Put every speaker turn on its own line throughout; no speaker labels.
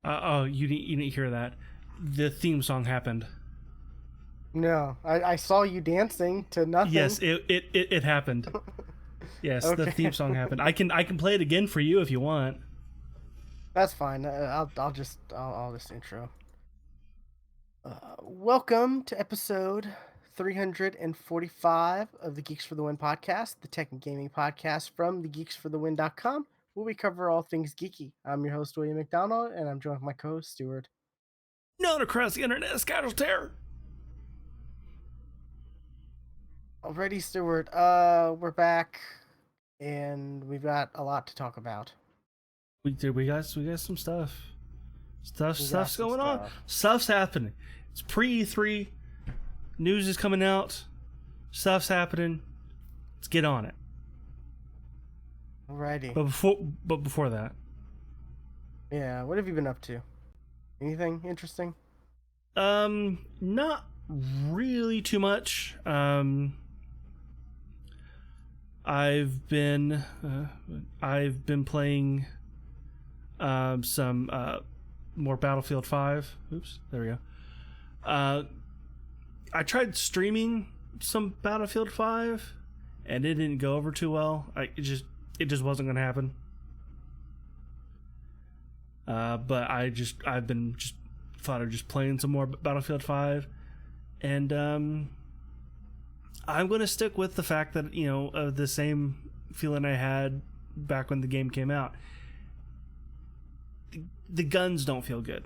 Oh, you didn't hear that. The theme song happened.
No, I saw you dancing to nothing.
Yes, it happened. Yes, the theme
Okay,
song happened. I can play it again for you if you want.
that's fine. I'll just intro. Welcome to episode 345 of the Geeks for the Win podcast, the tech and gaming podcast from thegeeksforthewin.com, where we cover all things geeky. I'm your host, William McDonald, and I'm joined with my co-host, Stuart.
Known across the internet as Casual Terror.
Alrighty, Stuart. We're back, and we've got a lot to talk about.
We got some stuff. Stuff's going on.
Stuff.
Stuff's happening. It's pre E3. News is coming out. Stuff's happening. Let's get on it.
Alrighty.
But before that,
Yeah, what have you been up to? Anything interesting?
not really too much. I've been playing some more Battlefield 5. Oops, there we go. I tried streaming some Battlefield 5 and it didn't go over too well. It just wasn't gonna happen. But I've been thought of just playing some more Battlefield 5, and I'm gonna stick with the fact that the same feeling I had back when the game came out. The guns don't feel good.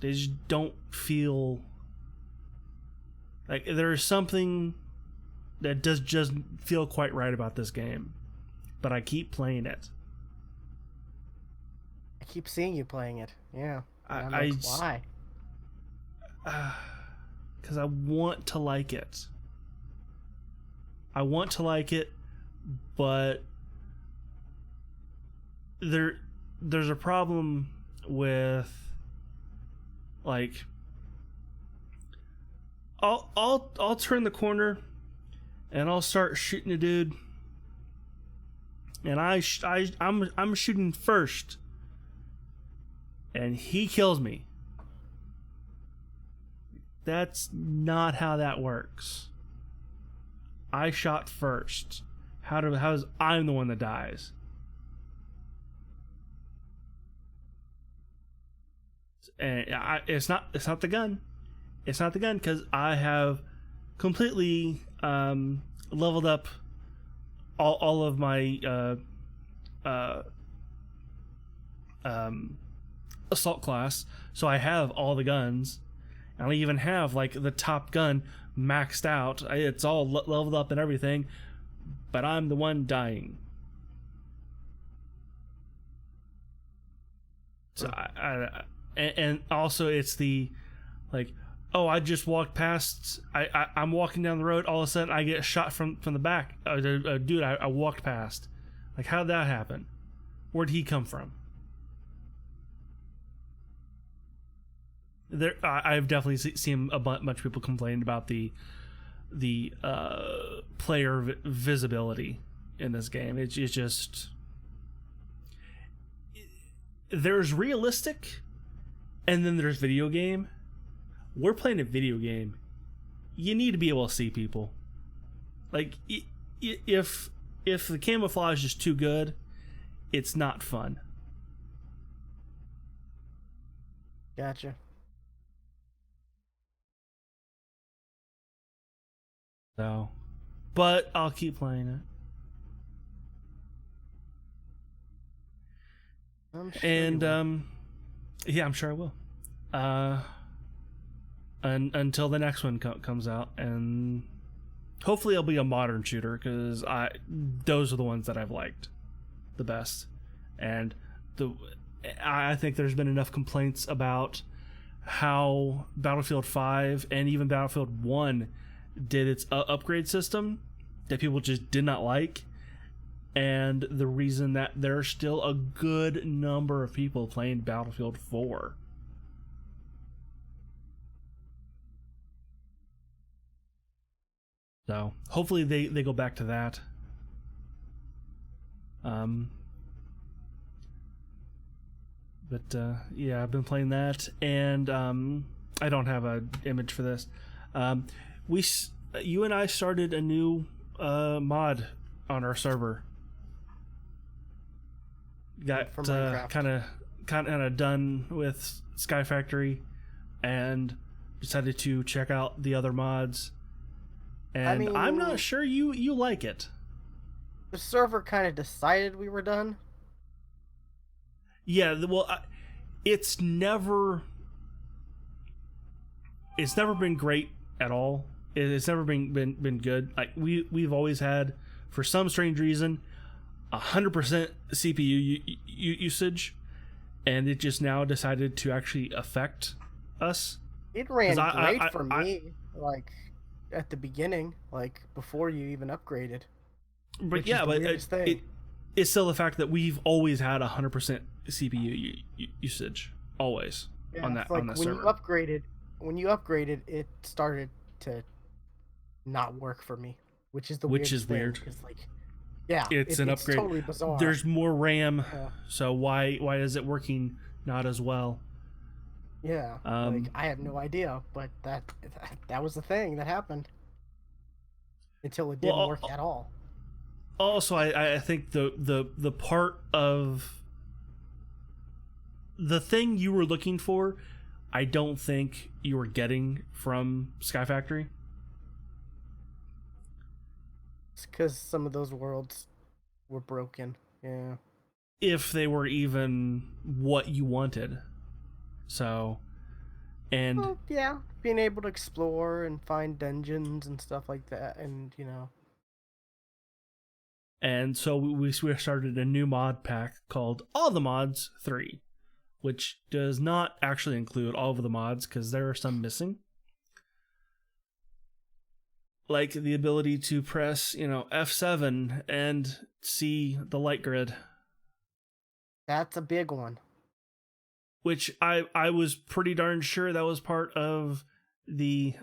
They just don't feel like there's something that does just feel quite right about this game. But I keep playing it.
I keep seeing you playing it. Yeah. Why?
Because I want to like it. I want to like it, but there's a problem with, like, I'll turn the corner and I'll start shooting a dude, and I'm shooting first, and he kills me. That's not how that works. I shot first. How's I'm the one that dies? And it's not the gun. It's not the gun, because I have completely leveled up all of my assault class, so I have all the guns. I even have like the top gun maxed out. It's all leveled up and everything, but I'm the one dying. So and also it's the, like, oh, I just walked past. I'm walking down the road. All of a sudden, I get shot from the back. Dude, I walked past. Like, how'd that happen? Where'd he come from? I've definitely seen a bunch of people complaining about the player visibility in this game. It's just, there's realistic, and then there's video game. We're playing a video game. You need to be able to see people. Like, if the camouflage is too good, it's not fun.
Gotcha.
So, but I'll keep playing it.
I'm sure
And
you will.
yeah, I'm sure I will. Until the next one comes out, and hopefully it'll be a modern shooter, because those are the ones that I've liked the best. And I think there's been enough complaints about how Battlefield 5 and even Battlefield 1 did its upgrade system that people just did not like, and the reason that there's still a good number of people playing Battlefield 4. So hopefully they go back to that. But yeah, I've been playing that, and I don't have an image for this. Um, you and I started a new mod on our server. Got
For Minecraft.
kind of done with Sky Factory, and decided to check out the other mods. And
I mean,
I'm not sure you like it.
the server kind of decided we were done.
Yeah, well, it's never been great at all. It's never been good. Like we've always had, for some strange reason, 100% CPU usage, and it just now decided to actually affect us.
It ran
'Cause
great for me, like at the beginning, like before you even upgraded.
But
Which
yeah,
is the
but
weirdest thing.
it's still the fact that we've always had 100% CPU usage, always
Yeah,
on
it's
that
like
on that
when
server.
you upgraded, it started to not work for me, which is the
Which
weirdest
is
thing.
weird.
Because like, yeah,
It's an
it's
upgrade.
totally bizarre.
There's more RAM,
Yeah.
so why is it working not as well?
Yeah, like I have no idea, but that was the thing that happened until it didn't work at all.
Also, I think the part of the thing you were looking for, I don't think you were getting from Sky Factory.
It's because some of those worlds were broken. Yeah.
If they were even what you wanted. So, and
Well, yeah, being able to explore and find dungeons and stuff like that, and
so we started a new mod pack called All the Mods 3, which does not actually include all of the mods because there are some missing. Like the ability to press, F7 and see the light grid.
that's a big one.
Which I was pretty darn sure that was part of the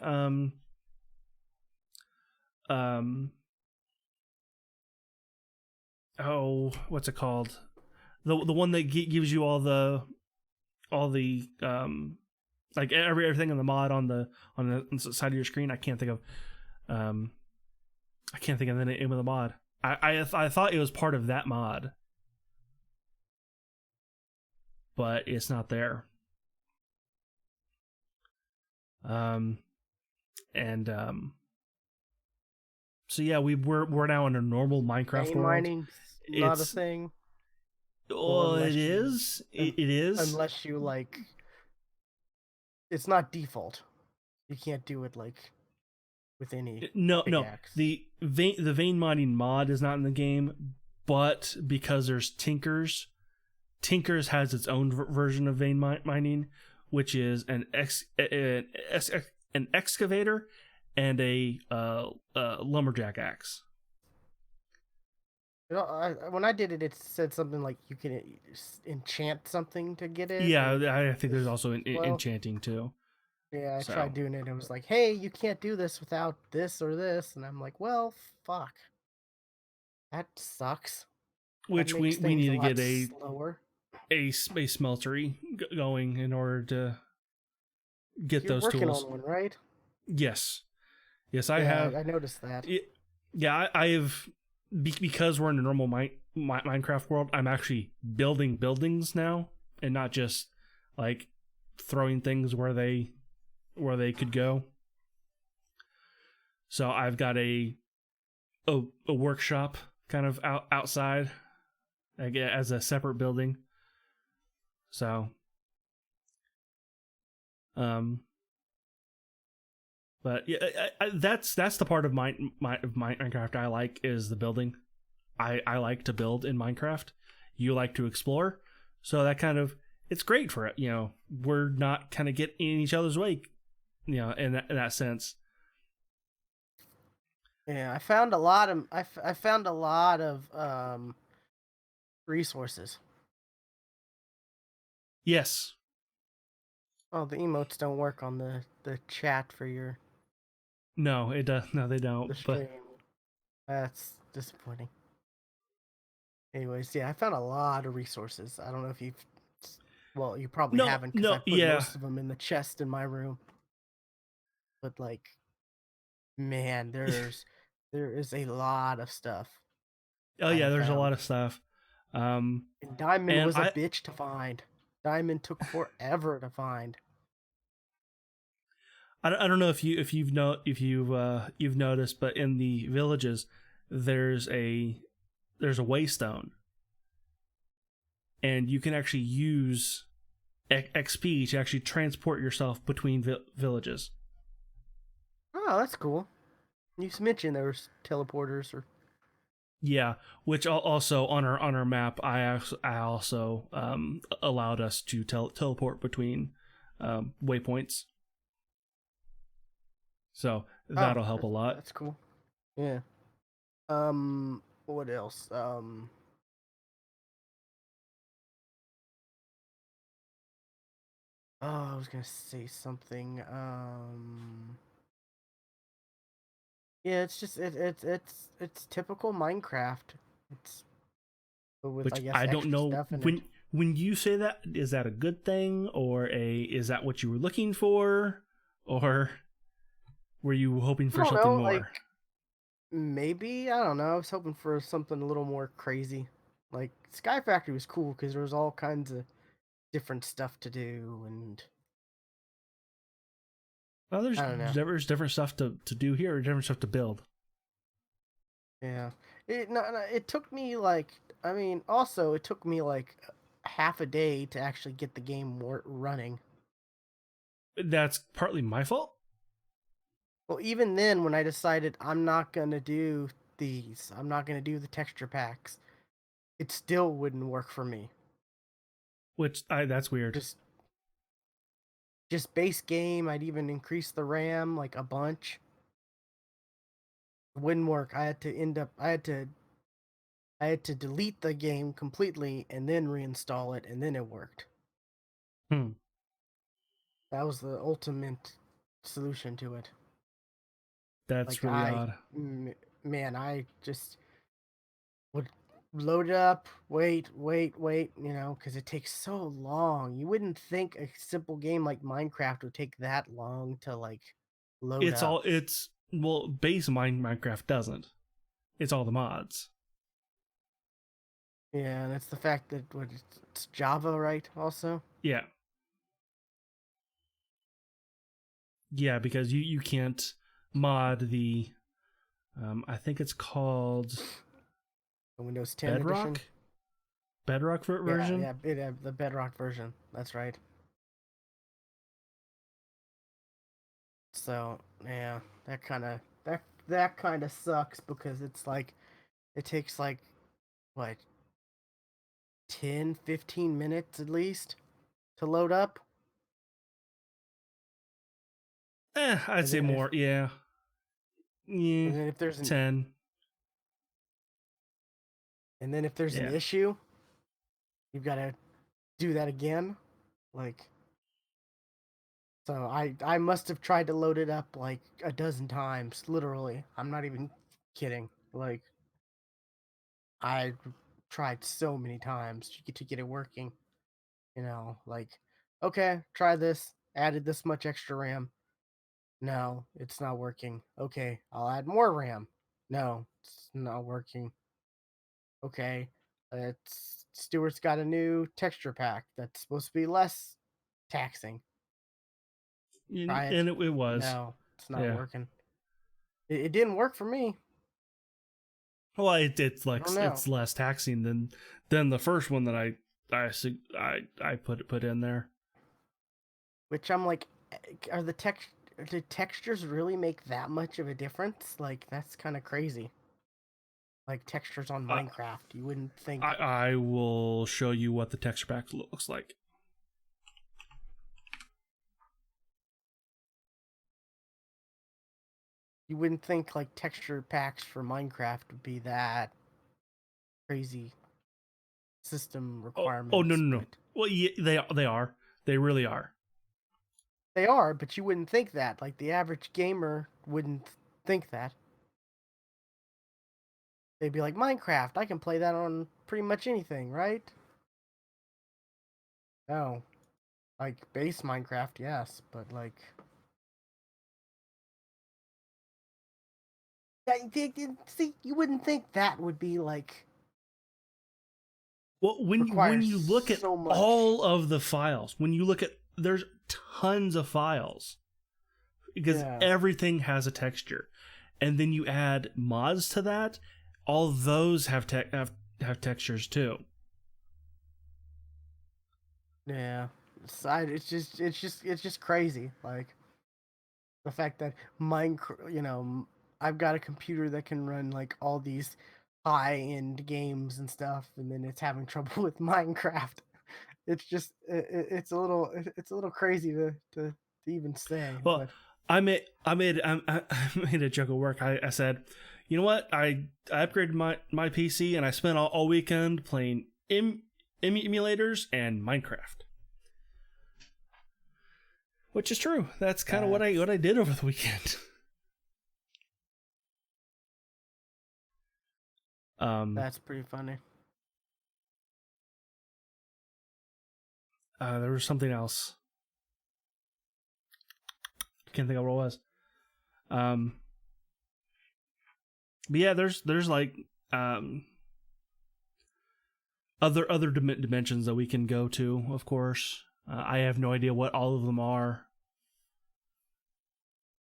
what's it called, the one that gives you all the like everything in the mod on the side of your screen. I can't think of the name of the mod. I thought it was part of that mod, but it's not there. So yeah, we're now in a normal Minecraft
Vein
world.
mining's not a thing.
Well, it is. It is.
Unless you like, it's not default. You can't do it like with any.
No.
pickaxe.
The vein mining mod is not in the game, but because there's Tinkers has its own version of vein mining, which is an excavator and a lumberjack axe.
When I did it, it said something like you can enchant something to get it.
Yeah, I think there's also enchanting too.
Yeah, I tried doing it, and it was like, hey, you can't do this without this or this. And I'm like, well, fuck. That sucks.
Which we need to get a smeltery going in order to get those tools.
You're working on one, right?
Yes, I have.
I noticed that.
I've because we're in a normal Minecraft world. I'm actually building buildings now, and not just like throwing things where they could go. So I've got a workshop kind of outside, as a separate building. So, but yeah, that's the part of Minecraft I like, is the building. I like to build in Minecraft. You like to explore, so that kind of, it's great for it. We're not kind of getting in each other's way, in that sense.
Yeah, I found a lot of resources.
Yes.
Oh, the emotes don't work on the chat for your.
No, it does. No, they don't.
The stream. That's disappointing. Anyways, yeah, I found a lot of resources. I don't know if you've Well, you probably
No,
haven't because I
no,
put
yeah.
most of them in the chest in my room. But like, man, there is a lot of stuff
Oh
I
yeah,
have
there's a lot
found.
of stuff. Um,
And diamond
and
was a bitch to find. Diamond took forever to find.
I don't know if you've noticed, but in the villages, there's a there's a waystone, and you can actually use XP to actually transport yourself between villages.
Oh, that's cool. You mentioned there was teleporters or
Yeah, which also on our map, I also allowed us to teleport between waypoints, so
oh,
that'll help a lot.
that's cool. Yeah. What else? Oh, I was gonna say something. Yeah, it's just it's typical Minecraft. It's but with I
Which
guess
I don't
extra
know
stuff in it.
when you say that, is that a good thing, or a is that what you were looking for, or were you hoping
I
for
don't
something
know, like
more?
maybe I don't know. I was hoping for something a little more crazy. Like Sky Factory was cool because there was all kinds of different stuff to do, and
Well,
I don't know.
there's different stuff to do here, different stuff to build.
Yeah, it took me like I mean, also it took me like half a day to actually get the game running.
That's partly my fault.
Well, even then, when I decided I'm not gonna do I'm not gonna do the texture packs, it still wouldn't work for me.
Which I that's weird.
Just just base game, I'd even increase the RAM like a bunch. It wouldn't work. I had to delete the game completely and then reinstall it, and then it worked.
Hmm.
That was the ultimate solution to it.
That's
Like
really odd.
man, I just would load it up, wait, because it takes so long. You wouldn't think a simple game like Minecraft would take that long to like load up.
It's well, base Minecraft doesn't. It's all the mods.
Yeah, and it's the fact that it's Java, right? Also,
Yeah, yeah, because you can't mod the I think it's called
the Windows 10 edition.
Bedrock Bedrock
Yeah,
version.
yeah, the Bedrock version. That's right. So yeah, that kind of sucks because it's like it takes like what 10-15 minutes at least to load up.
I'd
And
say
then if
more. Yeah, yeah,
and then if there's an
10.
and then if there's an
Yeah,
issue, you've got to do that again. Like so I must have tried to load it up like a dozen times, literally. I'm not even kidding. Like I tried so many times to get it working. Like okay, try this. Added this much extra RAM. No, it's not working. Okay, I'll add more RAM. No, it's not working. Okay, it's Stewart's got a new texture pack that's supposed to be less taxing. Try it.
and it was.
No, it's not
Yeah.
working. It didn't work for me.
Well, it's
I
like
don't know.
it's less taxing than the first one that I put in there.
Which I'm like, are the textures really make that much of a difference? Like that's kind of crazy. Like textures on
Uh,
Minecraft, you wouldn't think
I will show you what the texture pack looks like.
like texture packs for Minecraft would be that crazy system
Oh no
requirements,
no no.
but
Well, yeah, they are. They really are.
they are, but you wouldn't think that. Like the average gamer wouldn't think that. They'd be like, Minecraft, I can play that on pretty much anything, right? No, like base Minecraft, yes, but like, yeah, see, you wouldn't think that would be like
Well, when
requires
you look at
so much.
all of the files, when you look at there's tons of files because
Yeah,
everything has a texture, and then you add mods to that, all those have textures too.
yeah. It's just crazy. Like the fact that Minecraft, I've got a computer that can run like all these high-end games and stuff, and then it's having trouble with Minecraft. It's just it's a little crazy to even say,
Well,
but
I made a joke at work. I said, you know what? I upgraded my PC and I spent all weekend playing emulators and Minecraft, which is true. That's kind of
that's
what I did over the weekend. Um,
that's pretty funny.
there was something else. Can't think of what it was. Um, but yeah, there's like um other dimensions that we can go to. Of course, I have no idea what all of them are.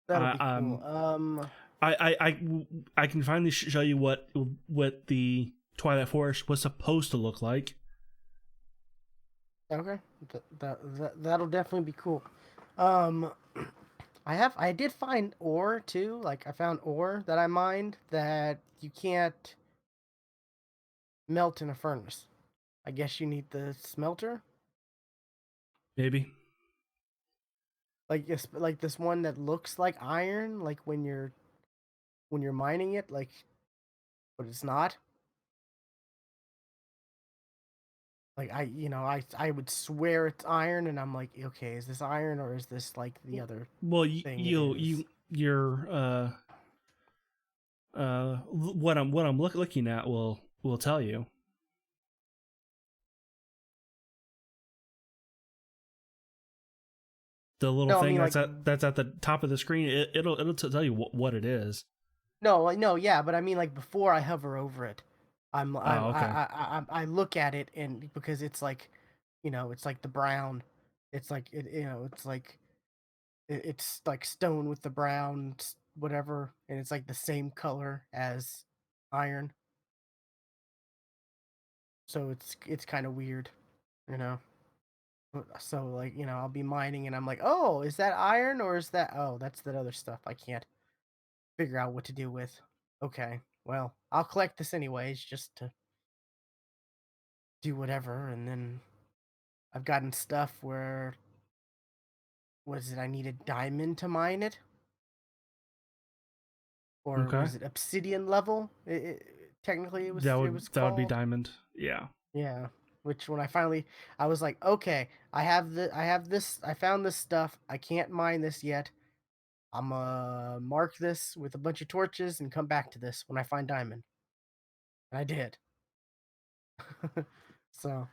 That'll
I
be cool.
I can finally show you what the Twilight Forest was supposed to look like.
Okay, that'll definitely be cool. Um, I did find ore too. Like I found ore that I mined that you can't melt in a furnace. I guess you need the smelter.
Maybe.
Like like this one that looks like iron, like when you're mining it, like, but it's not. Like I would swear it's iron, and I'm like, okay, is this iron or is this like the other
Well,
thing it is?
you're what I'm looking at will tell you. The little
No, I
thing
mean like
that's at the top of the screen, it'll tell you what it is.
no, like no, yeah, but I mean like before I hover over it,
Oh, okay.
I look at it and because it's like, it's like the brown, it's like it's like it's like stone with the brown whatever, and it's like the same color as iron, so it's kind of weird, you know. So like I'll be mining and I'm like, oh, is that iron or is that? Oh, that's that other stuff. I can't figure out what to do with. Okay, well, I'll collect this anyways, just to do whatever, and then I've gotten stuff where was it I needed diamond to mine it, or
Okay.
was it obsidian level? Technically, it was
That would be
called.
diamond. Yeah.
Yeah, which when I was like, okay, I have this, I found this stuff. I can't mine this yet. I'm gonna mark this with a bunch of torches and come back to this when I find diamond. And I did. So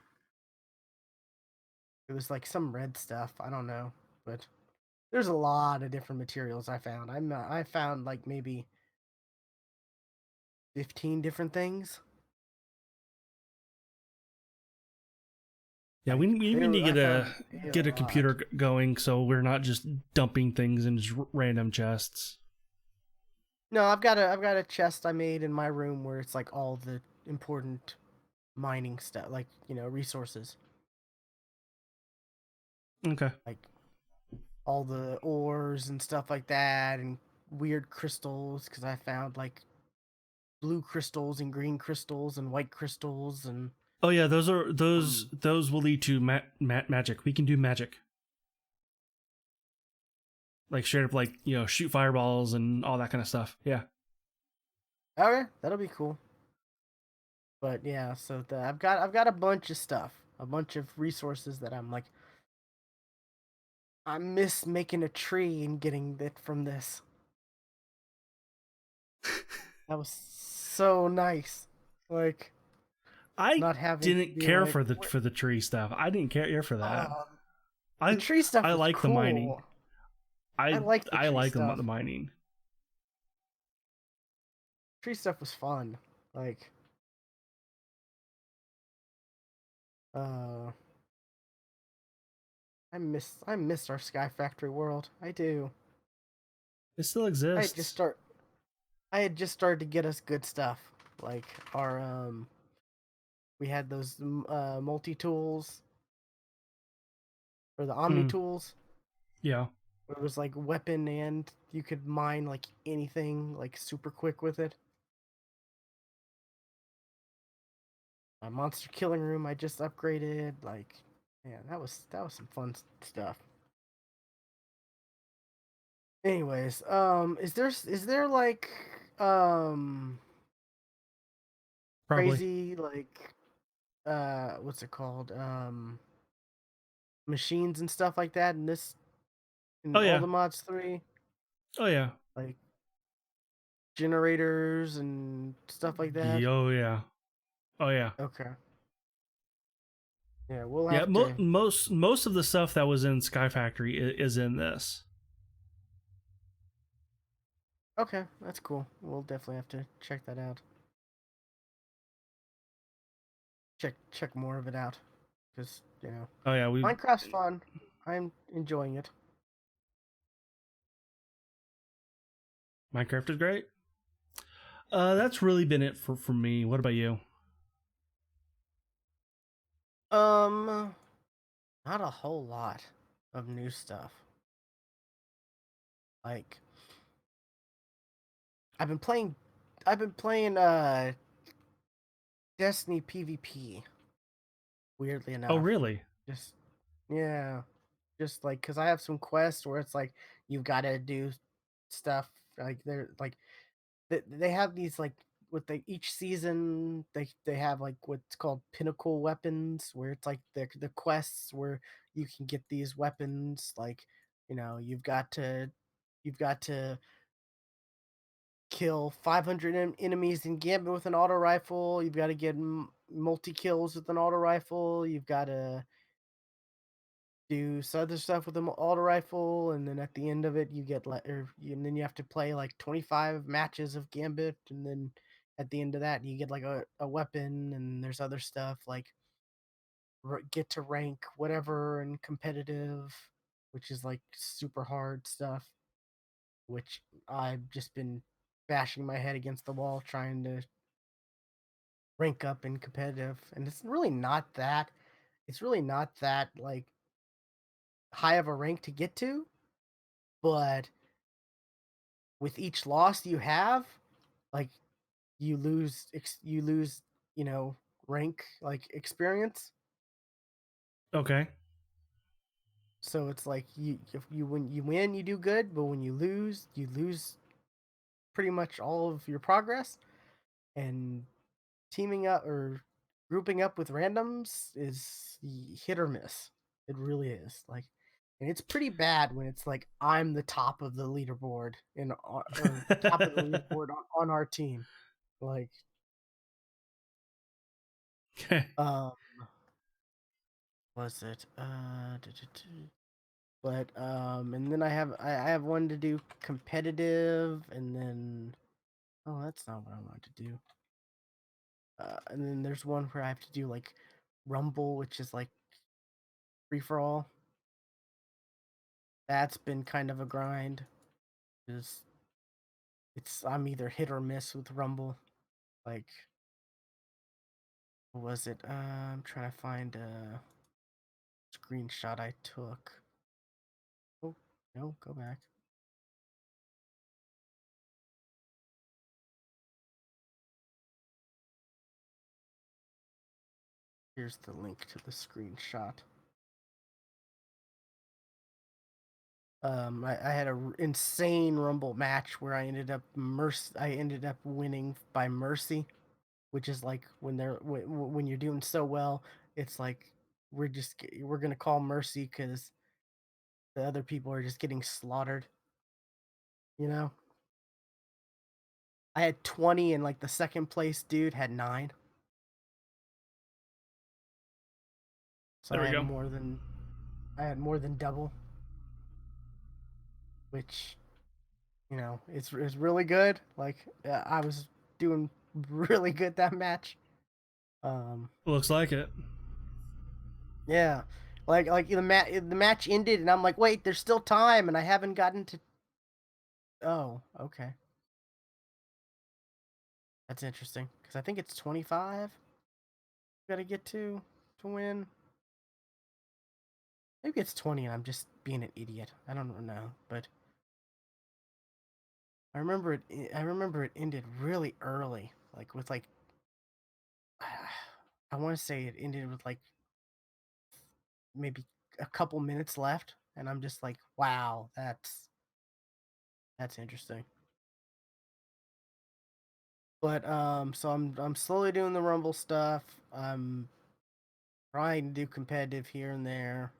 it was like some red stuff. I don't know, but there's a lot of different materials I found. I found like maybe 15 different things.
Yeah,
Like
we need to
I found a
get a computer
lot.
going so we're not just dumping things in just random chests.
No, I've got a chest I made in my room where it's like all the important mining stuff, like resources,
Okay.
like all the ores and stuff like that, and weird crystals because I found like blue crystals and green crystals and white crystals and
Oh yeah,
um
those will lead to magic. We can do magic. Like straight up like, shoot fireballs and all that kind of stuff. Yeah.
okay, that'll be cool. But yeah, so I've got a bunch of stuff, a bunch of resources that I'm like I miss making a tree and getting it from this. That was so nice. Like
I
not having to
didn't
be
care
like,
for the tree stuff. I didn't care for that.
the
I
tree stuff
I
was
like the mining.
cool. I like the
I
tree
like
stuff.
the mining.
Tree stuff was fun. Like, uh, I miss our Sky Factory world. I do.
It still
I had just
exists.
start. I had just started to get us good stuff, like our we had those multi tools or the Omni
Mm,
tools.
yeah.
Where it was like weapon and you could mine like anything like super quick with it. My monster killing room I just upgraded. Like, man, that was some fun stuff. Anyways, is there like um
Probably.
crazy like what's it called machines and stuff like that in this
Oh
in all
yeah.
the mods 3,
Oh yeah.
like generators and stuff like that?
Oh yeah. Oh yeah.
Okay. Yeah, we'll
Yeah.
have to.
Most of the stuff that was in Sky Factory is in this.
Okay, that's cool. We'll definitely have to check that out. Check more of it out because
Oh yeah. We
Minecraft's fun. I'm enjoying it.
Minecraft is great. That's really been it for me. What about you?
Um, not a whole lot of new stuff. Like I've been playing, I've been playing Destiny PvP. Weirdly
Oh
enough,
really?
just yeah, just like because I have some quests where it's like you've got to do stuff like they're like they have these like with each season they have like what's called pinnacle weapons where it's like the quests where you can get these weapons like you've got to kill 500 enemies in Gambit with an auto rifle. You've got to get multi kills with an auto rifle. You've got to do some other stuff with the auto rifle, and then at the end of it, you get and then you have to play like 25 matches of Gambit, and then at the end of that, you get like a weapon, and there's other stuff like get to rank whatever and competitive, which is like super hard stuff, which I've just been bashing my head against the wall trying to rank up in competitive, and it's really not that like high of a rank to get to, but with each loss you have, like you lose, you know, rank like experience.
Okay.
So it's like if you win, you do good, but when you lose pretty much all of your progress. And teaming up or grouping up with randoms is hit or miss. It really is. Like, and it's pretty bad when it's like I'm the top of the leaderboard or top of the leaderboard on our team. Like,
Okay.
um, was it? But and then I have one to do competitive, and then that's not what I want to do. And then there's one where I have to do like Rumble, which is like free for all. That's been kind of a grind. Is it's I'm either hit or miss with Rumble. Like, what was it? I'm trying to find a screenshot I took. Oh no, go back. Here's the link to the screenshot. I had a insane Rumble match where I ended up winning by mercy, which is like when you're doing so well, it's like we're gonna call mercy because the other people are just getting slaughtered. You know, I had 20 and like the second place dude had 9. so
There we go.
I had more than double, which it's really good. Like I was doing really good that match. Um,
Looks like it.
yeah, like the match ended, and I'm like, wait, there's still time, and I haven't gotten to. Oh, okay, that's interesting because I think it's 25. Got to get to win. Maybe it's 20, and I'm just being an idiot. I don't know, but I remember it ended really early, like with like I want to say it ended with like maybe a couple minutes left, and I'm just like, wow, that's interesting. But so I'm slowly doing the Rumble stuff. I'm trying to do competitive here and there.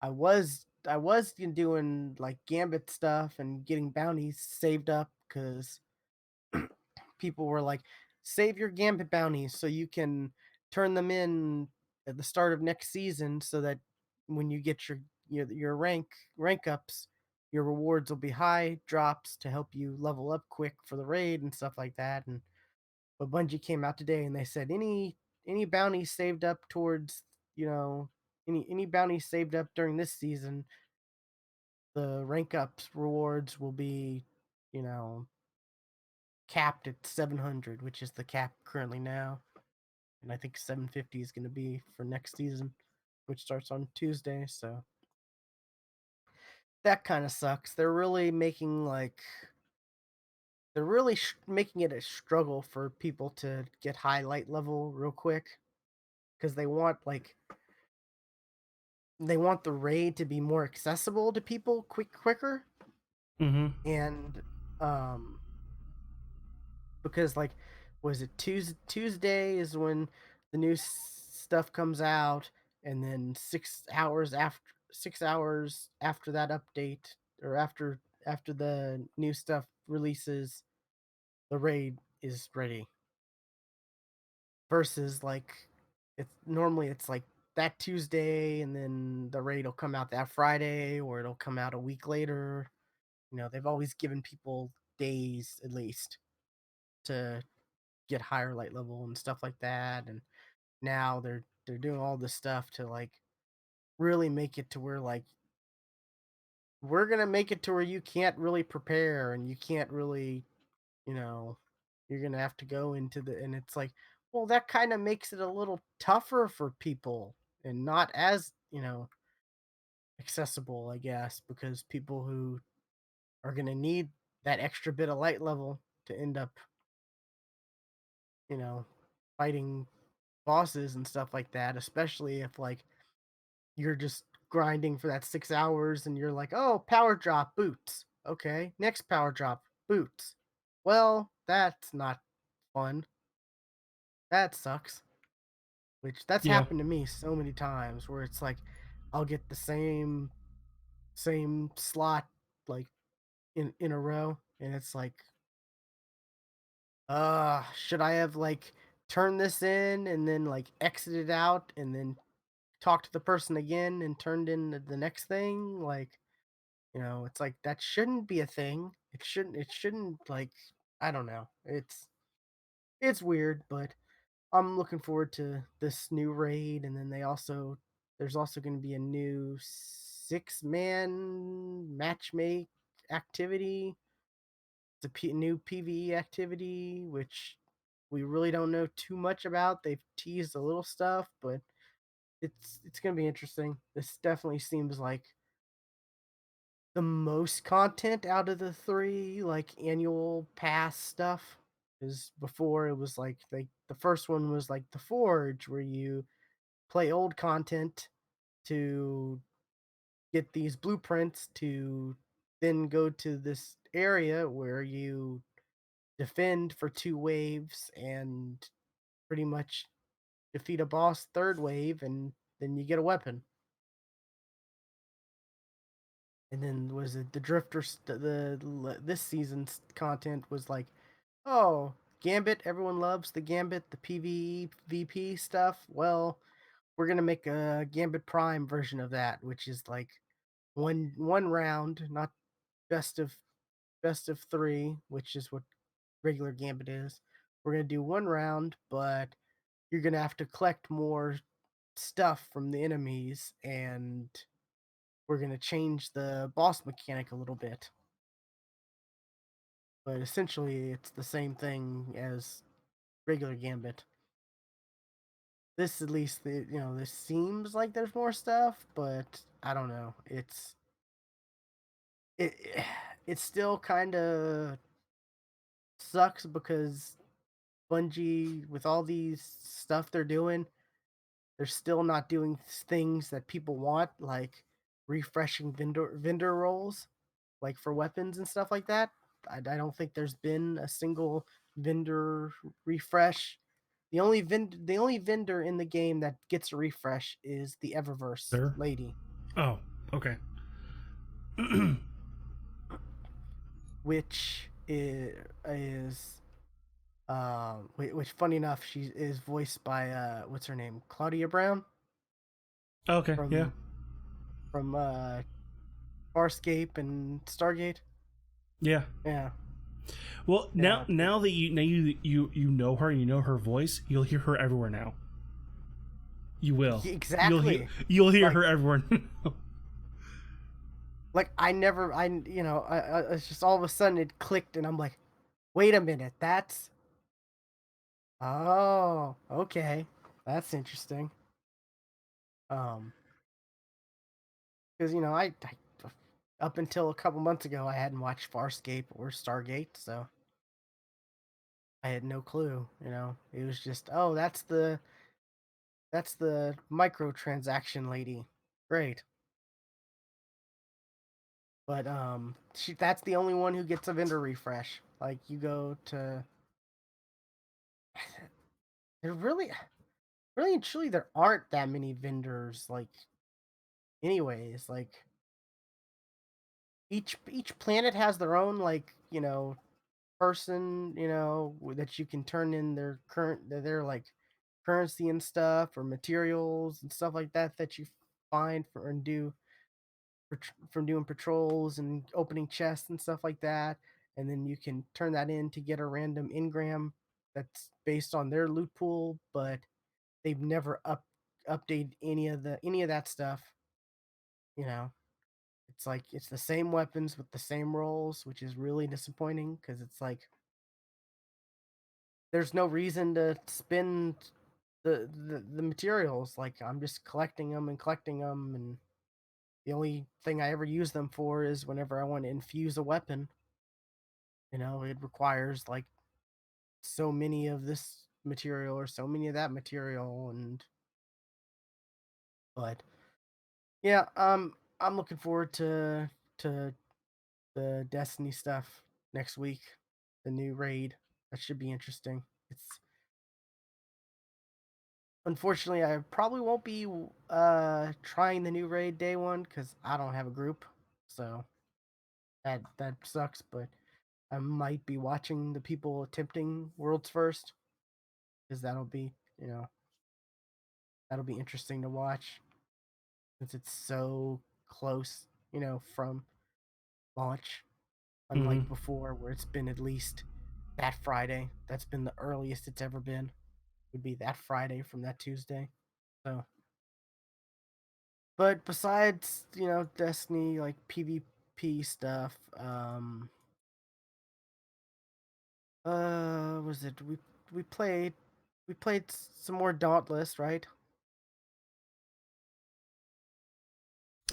I was doing like Gambit stuff and getting bounties saved up because people were like, save your Gambit bounties so you can turn them in at the start of next season, so that when you get your rank ups, your rewards will be high drops to help you level up quick for the raid and stuff like that. And but Bungie came out today and they said any bounties saved up towards you know any bounties saved up during this season, the rank ups rewards will be you know capped at 700, which is the cap currently now. And I think 750 is going to be for next season, which starts on Tuesday. So that kind of sucks. They're really making it a struggle for people to get high light level real quick because they want the raid to be more accessible to people quicker.
Mm-hmm.
And um because like was it Tuesday is when the new stuff comes out, and then 6 hours after that update, or after the new stuff releases, the raid is ready. Versus like it's like that Tuesday, and then the raid will come out that Friday, or it'll come out a week later. They've always given people days at least to get higher light level and stuff like that. And now they're doing all this stuff to like really make it to where like we're gonna make it to where you can't really prepare, and you can't really you know you're gonna have to go into the and it's like, well, that kind of makes it a little tougher for people, and not as accessible, I guess, because people who are gonna need that extra bit of light level to end up you know fighting bosses and stuff like that, especially if like you're just grinding for that 6 hours, and you're like, oh, power drop boots. Okay, next power drop boots. Well, that's not fun. That sucks. Which that's
Yeah.
happened to me so many times where it's like I'll get the same slot like in a row, and it's like, should I have like turned this in and then like exited out and then talked to the person again and turned in the next thing? Like, it's like that shouldn't be a thing. It shouldn't like I don't know. It's weird, but I'm looking forward to this new raid. And then there's also going to be a new 6-man matchmake activity. It's a new PvE activity, which we really don't know too much about. They've teased a little stuff, but it's going to be interesting. This definitely seems like the most content out of the three like annual pass stuff. Is before it was like the first one was like the Forge, where you play old content to get these blueprints to then go to this area where you defend for 2 waves and pretty much defeat a boss third wave, and then you get a weapon. And then was it the Drifter? This season's content was like, oh, Gambit. Everyone loves the Gambit, the PvE VP stuff. Well, we're gonna make a Gambit Prime version of that, which is like one round, not best of best of three, which is what regular Gambit is. We're gonna do one round, but you're gonna have to collect more stuff from the enemies, and we're gonna change the boss mechanic a little bit. But essentially, it's the same thing as regular Gambit. This at least, this seems like there's more stuff, but I don't know. It it still kind of sucks because Bungie, with all these stuff they're doing, they're still not doing things that people want, like refreshing vendor roles, like for weapons and stuff like that. I don't think there's been a single vendor refresh. The only vendor in the game that gets a refresh is the Eververse
There.
lady,
Oh, okay.
which is which funny enough, she is voiced by what's her name, Claudia Brown
Okay, yeah.
from from Farscape and Stargate.
Yeah.
Yeah,
Well,
yeah,
now that you know her, you know her voice, you'll hear her everywhere now. You will.
exactly.
You'll hear
Like
her everywhere.
I never it's just all of a sudden it clicked, and I'm like, wait a minute, that's oh okay, that's interesting. Um, because I up until a couple months ago I hadn't watched Farscape or Stargate, so I had no clue. It was just, oh, that's the microtransaction lady. Great. But that's the only one who gets a vendor refresh. Like you go to there really and truly there aren't that many vendors, like, anyways. Like each planet has their own, like, person, that you can turn in their like currency and stuff, or materials and stuff like that you find for and do from doing patrols and opening chests and stuff like that. And then you can turn that in to get a random engram that's based on their loot pool, but they've never updated any of that stuff. You know, it's like it's the same weapons with the same rolls, which is really disappointing because it's like there's no reason to spend the materials. Like, I'm just collecting them and collecting them, and the only thing I ever use them for is whenever I want to infuse a weapon. It requires like so many of this material or so many of that material, and but yeah, I'm looking forward to the Destiny stuff next week, the new raid. That should be interesting. It's Unfortunately, I probably won't be trying the new raid day one because I don't have a group, so that sucks. But I might be watching the people attempting worlds first, because that'll be interesting to watch since it's so close, from launch.
Hmm.
Unlike before, where it's been at least that Friday. That's been the earliest it's ever been. Would be that Friday from that Tuesday. So, but besides, Destiny, like PvP stuff, was it we played some more Dauntless, right?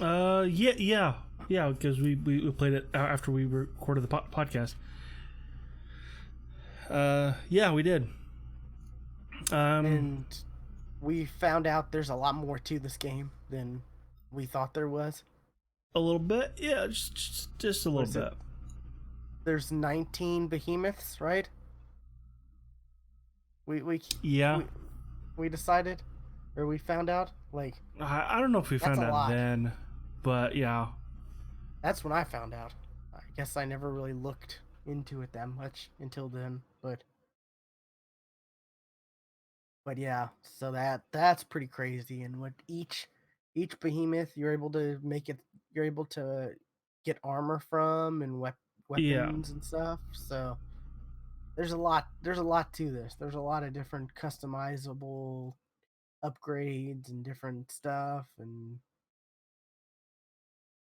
Yeah, yeah, yeah. Because we played it after we recorded the podcast. Yeah, we did. Um,
And we found out there's a lot more to this game than we thought there was.
a little bit. Yeah, just a
What
little
is it?
bit.
There's 19 behemoths, right? We we
Yeah.
we we decided, or we found out, like,
I don't know if we
that's
found
a
out
lot.
then, but yeah.
That's when I found out. I guess I never really looked into it that much until then, but But yeah, so that's pretty crazy. And what each behemoth you're able to make it, you're able to get armor from and
Yeah.
weapons and stuff. So there's a lot to this. There's a lot of different customizable upgrades and different stuff. And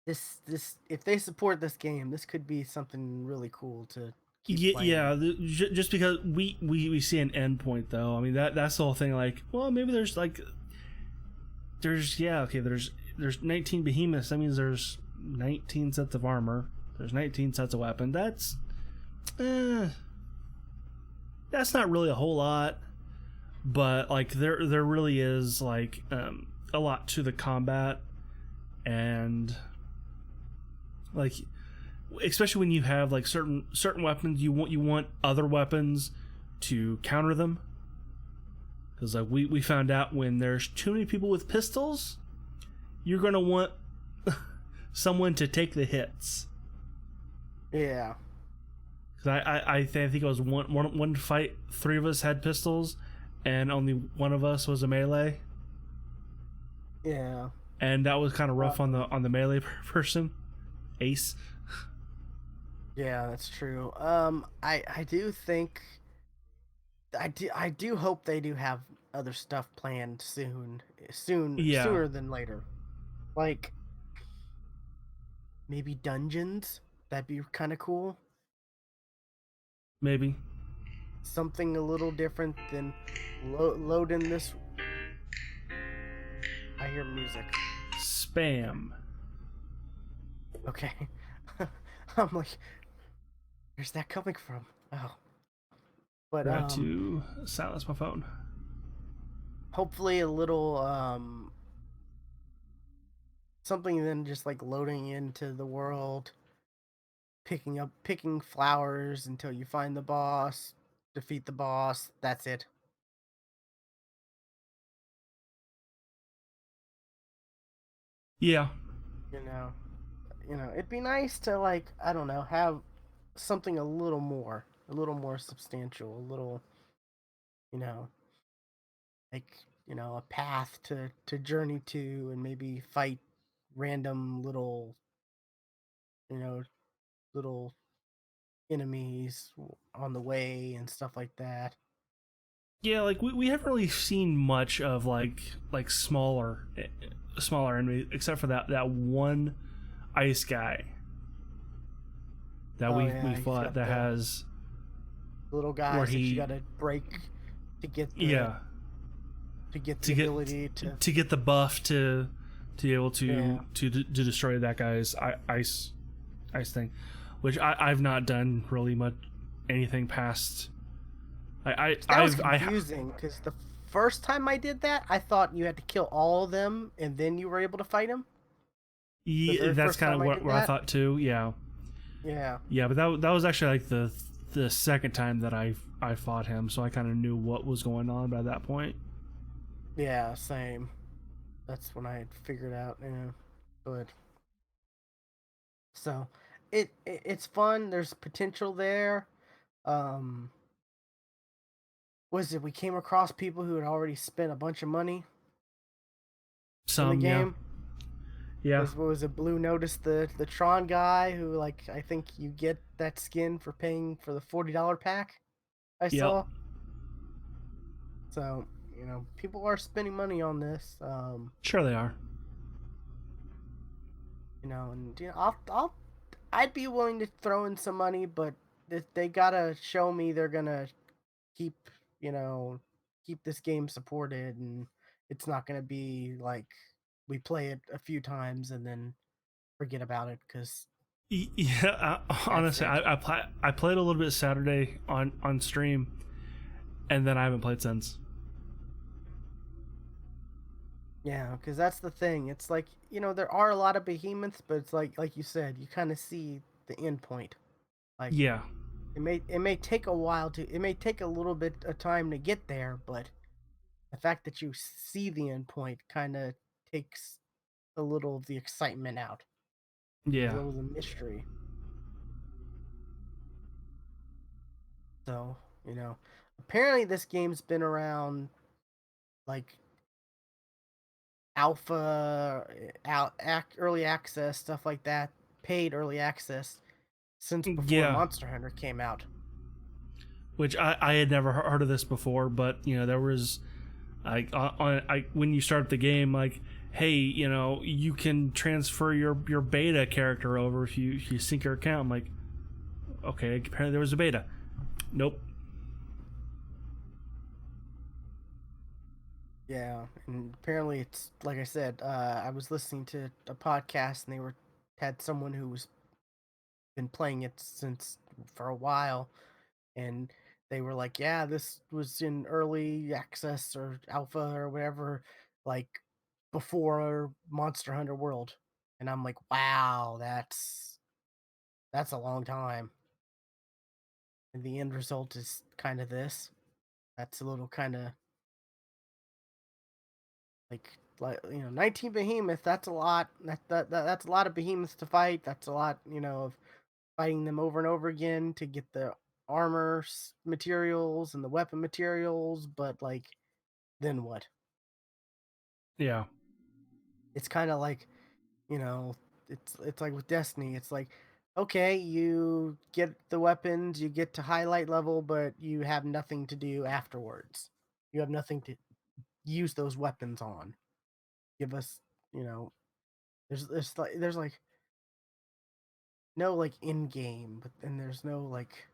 this if they support this game, this could be something really cool to keep playing.
Yeah, just because we see an end point though. I mean that's the whole thing. Like, well, maybe there's yeah, okay, there's 19 behemoths. That means there's 19 sets of armor. There's 19 sets of weapon. Eh, that's not really a whole lot, but like there really is like a lot to the combat, and like especially when you have like certain weapons, you want other weapons to counter them, because like we found out when there's too many people with pistols, you're gonna want someone to take the hits.
Yeah.
Because I think it was one fight, three of us had pistols, and only one of us was a melee,
Yeah.
and that was kind of rough on the melee person, Ace.
Yeah, that's true. I do think I do hope they do have other stuff planned
Yeah,
sooner than later. Like maybe dungeons. That'd be kind of cool.
maybe.
Something a little different than loading this. I hear music.
Spam.
Okay. I'm like, where's that coming from? Oh, but
Forgot to silence my phone.
hopefully a little something than just like loading into the world, picking flowers until you find the boss, defeat the boss. That's it.
Yeah,
You know, it'd be nice to like I don't know have something a little more substantial, a little you know like a path to journey to, and maybe fight random you know little enemies on the way and stuff like that.
yeah. Like we haven't really seen much of like smaller enemies, except for that one ice guy that
Oh
we
yeah, he's
fought,
got
that
the
has
little
where
guys that you
he,
got to break to get the
yeah,
to get the
to get
ability to.
to get the buff to be able
Yeah,
to destroy that guy's ice thing, which I've not done really much anything past.
that was
I
confusing because the first time I did that, I thought you had to kill all of them and then you were able to fight him. The
yeah,
very
that's
first
kind of
time I did
what I
that.
thought too. Yeah,
Yeah,
yeah, but that was actually like the second time that I fought him, so I kind of knew what was going on by that point.
yeah, same. That's when I had figured out. Yeah, but so it's fun. There's potential there. Um, was it we came across people who had already spent a bunch of money in the
Some, yeah,
game?
yeah,
Because what was it? Blue noticed the Tron guy who like I think you get that skin for paying for the $40 pack. I
yep,
saw. So people are spending money on this.
sure they are.
And I'd be willing to throw in some money, but they gotta show me they're gonna keep you know keep this game supported, and it's not gonna be like we play it a few times and then forget about it because
Yeah,
that's
honestly,
it.
I played a little bit Saturday on stream, and then I haven't played since.
Yeah, because that's the thing. It's like there are a lot of behemoths, but it's like you said, you kind of see the end point. Like
Yeah,
it may take a while to it may take a little bit of time to get there, but the fact that you see the end point kind of takes a little of the excitement out, a
yeah.
little of the mystery. So apparently this game's been around. like alpha, early access stuff like that, paid early access since before
Yeah,
Monster Hunter came out.
which I had never heard of this before, but there was like when you start the game, like, hey, you can transfer your beta character over if you sync your account. I'm like, okay, apparently there was a beta. Nope.
Yeah, and apparently it's like I said. I was listening to a podcast, and they were had someone who was been playing it since for a while, and they were like, "Yeah, this was in early access or alpha or whatever, like before Monster Hunter World." And I'm like, "Wow, that's a long time." And the end result is kind of this. That's a little kind of like 19 behemoth. That's a lot. That's a lot of behemoths to fight. That's a lot, of fighting them over and over again to get the armor materials and the weapon materials. But like, then what?
Yeah.
It's kind of like, you know, it's like with Destiny. It's like, okay, you get the weapons, you get to highlight level, but you have nothing to do afterwards. You have nothing to use those weapons on. Give us, you know, there's like no like in game, but then there's no like,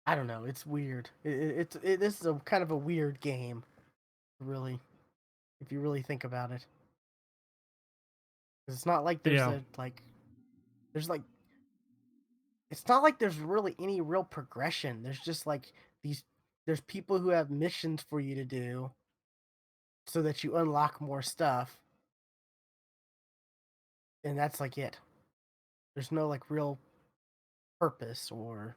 I don't know. It's weird. This is a kind of a weird game, really, if you really think about it. 'Cause it's not like there's
Yeah.
a like there's like it's not like there's really any real progression. There's just like these there's people who have missions for you to do so that you unlock more stuff, and that's like it. There's no like real purpose or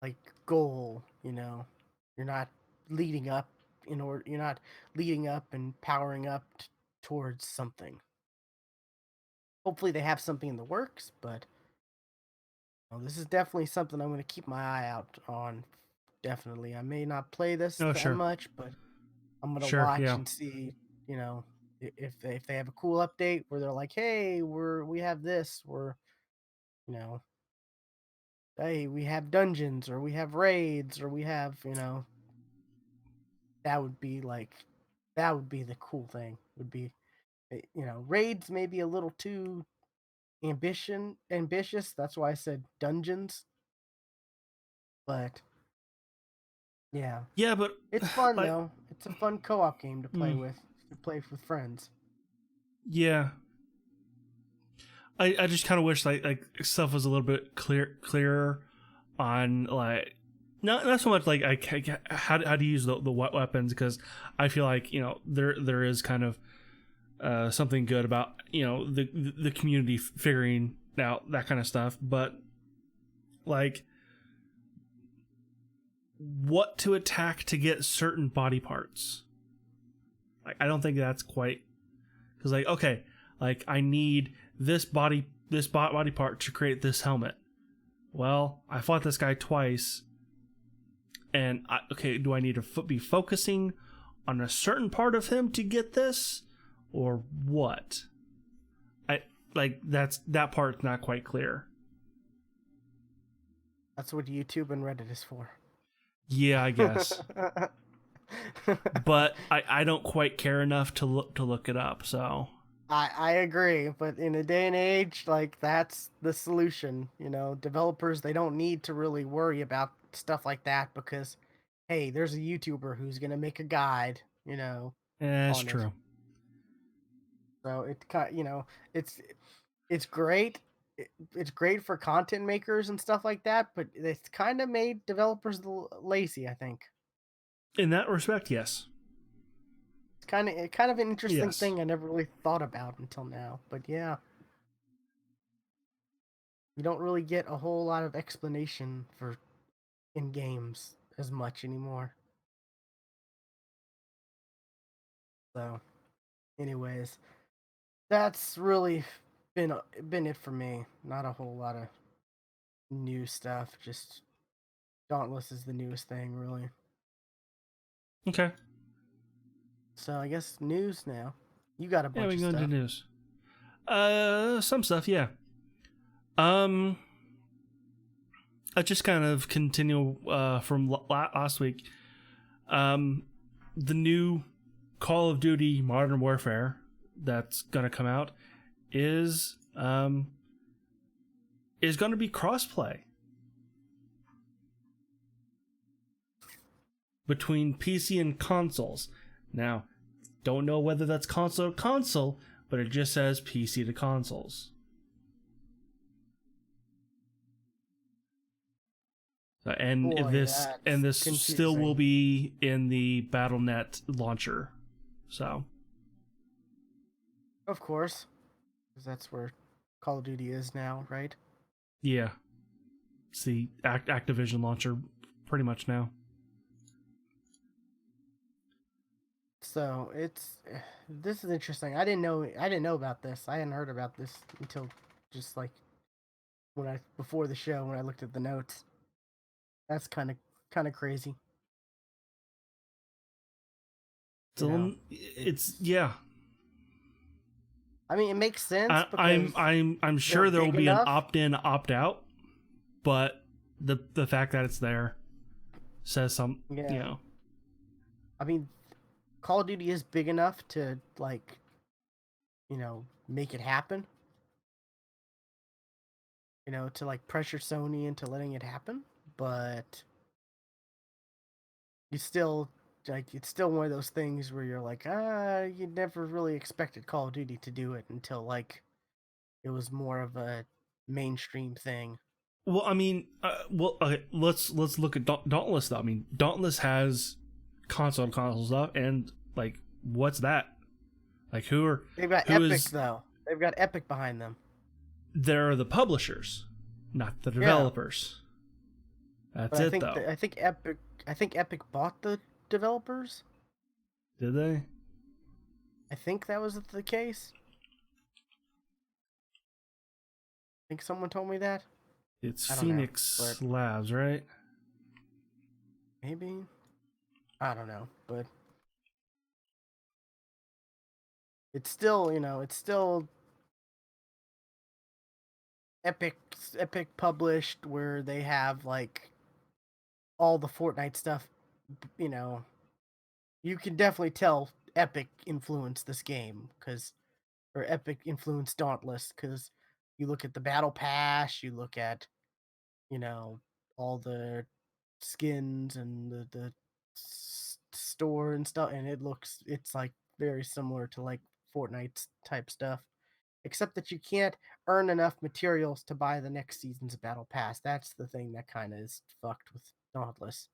like goal, You're not leading up you're not leading up and powering up towards something. Hopefully they have something in the works, but this is definitely something I'm going to keep my eye out on. Definitely. I may not play this
Oh,
that
sure.
much, but I'm going to
Sure.
watch
Yeah.
and see, you know, if they have a cool update where they're like, "Hey, we have this, you know, hey, we have dungeons or we have raids or we have, that would be like that would be the cool thing. Would be raids maybe a little too ambitious. That's why I said dungeons, but yeah.
Yeah, but
It's fun
like,
though. It's a fun co-op game
mm,
to play with friends.
yeah, I just kind of wish like stuff was a little bit clearer on like not so much like how to use the weapons, because I feel like there is kind of something good about the community figuring out that kind of stuff, but like what to attack to get certain body parts. Like, I don't think that's quite, because like, okay, like I need this body part to create this helmet. Well, I fought this guy twice, and okay, do I need to be focusing on a certain part of him to get this, or what? I like that part's not quite clear.
That's what YouTube and Reddit is for.
Yeah, I guess, but I don't quite care enough to look it up. So
I agree, but in a day and age, like that's the solution. Developers they don't need to really worry about stuff like that because, hey, there's a YouTuber who's gonna make a guide,
that's
on it.
true.
So it's it's great. It's great for content makers and stuff like that, but it's kind of made developers lazy. I think
In that respect, yes,
it's kind of an interesting
yes.
thing I never really thought about until now. But yeah, you don't really get a whole lot of explanation for in games as much anymore. So, anyways, that's really been it for me. Not a whole lot of new stuff. Just Dauntless is the newest thing, really.
Okay.
So I guess news now. You got a
Yeah,
bunch
we
of
can go into
stuff.
news. Some stuff, yeah. Um, I just kind of continue from last week. Um, the new Call of Duty Modern Warfare that's gonna come out is gonna be crossplay between PC and consoles. Now, don't know whether that's console to console, but it just says PC to consoles. And
Boy,
this
that's
still will
confusing.
be in the BattleNet launcher. So
Of course, because that's where Call of Duty is now, right?
yeah, it's the Activision launcher pretty much now.
So it's this is interesting. I didn't know about this. I hadn't heard about this until just like when I before the show when I looked at the notes. That's kind of crazy, you know.
So it's
It's
yeah.
I mean, it makes sense
I'm
because
I'm I'm
they're
sure there will
big
be an
enough.
opt in, opt out, but the fact that it's there says some, you
Yeah.
know.
I mean, Call of Duty is big enough to like, make it happen, to like pressure Sony into letting it happen, but you still like it's still one of those things where you're like, you never really expected Call of Duty to do it until like it was more of a mainstream thing.
Well, I mean, okay, let's look at Dauntless though. I mean, Dauntless has console stuff, and like, what's that? Like,
They've got
who
Epic
is?
though. They've got Epic behind them.
They're the publishers, not the
Yeah,
developers. That's
but I
it
think
though.
I think Epic bought the developers.
Did they?
I think that was the case. I think someone told me that.
It's
I don't know, but
Phoenix Labs, right?
maybe I don't know, but it's still Epic Epic published where they have like all the Fortnite stuff, you know. You can definitely tell Epic influenced this game cuz or Epic influenced Dauntless cuz you look at the battle pass, you look at, you know, all the skins and the store and stuff, and it's like very similar to like Fortnite type stuff, except that you can't earn enough materials to buy the next season's battle pass. That's the thing that kind of is fucked with Dauntless.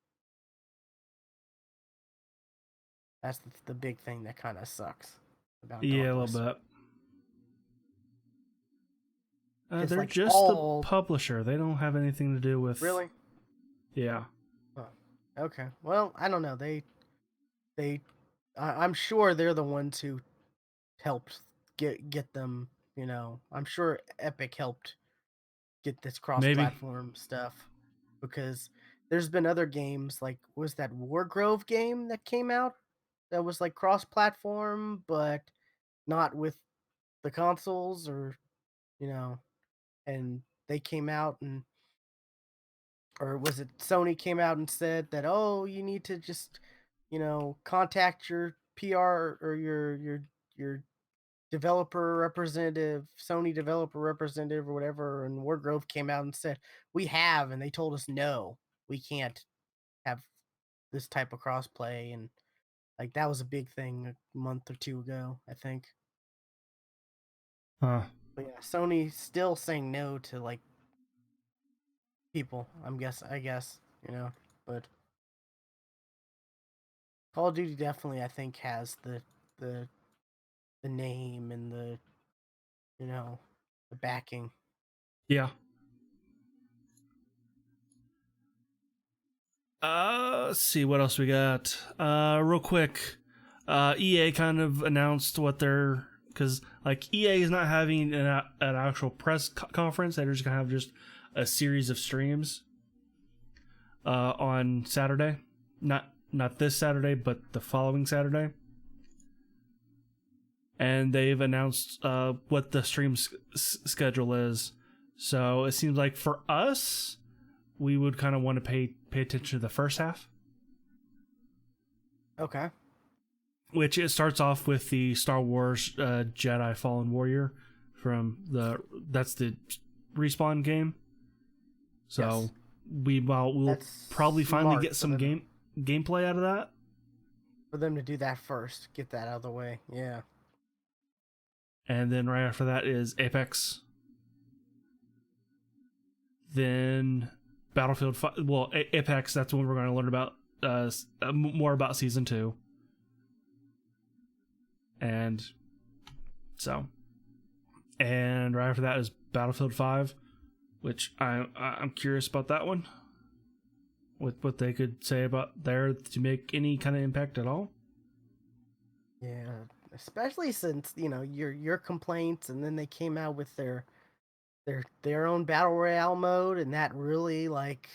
That's the big thing that kind of sucks about
Yeah, a little
Dauntless.
bit.
Because
They're
like
just the
all
publisher. They don't have anything to do with.
really,
Yeah.
oh, okay. Well, I don't know. They I'm sure they're the ones who helped get them. I'm sure Epic helped get this
Maybe.
cross-platform stuff because there's been other games like was that Wargrove game that came out that was like cross-platform but not with the consoles or you know and they came out and or was it Sony came out and said that oh you need to just contact your PR or your developer representative, Sony developer representative, or whatever, and Wargrove came out and said, "We have," and they told us no, we can't have this type of crossplay, and like that was a big thing a month or two ago, I think.
Huh.
But yeah, Sony still saying no to like people. I guess but Call of Duty definitely I think has the the name and you know the backing.
Yeah. Let's see what else we got. Real quick, EA kind of announced what they're because like EA is not having an actual press conference. They're just gonna have just a series of streams. on Saturday. Not this Saturday, but the following Saturday. And they've announced what the stream schedule is. So it seems like for us, we would kind of want to pay attention to the first half.
Okay.
Which it starts off with the Star Wars Jedi Fallen Warrior that's the Respawn game. So
Yes.
we'll
That's
probably finally
smart
get some
for them.
gameplay out of that.
For them to do that first, get that out of the way. Yeah.
And then right after that is Apex. Then Battlefield 5. Well, Apex, that's when we're going to learn about more about Season 2. And right after that is Battlefield 5, which I'm curious about that one. What they could say about there to make any kind of impact at all.
Yeah. Especially since, your complaints, and then they came out with their own battle royale mode, and that really didn't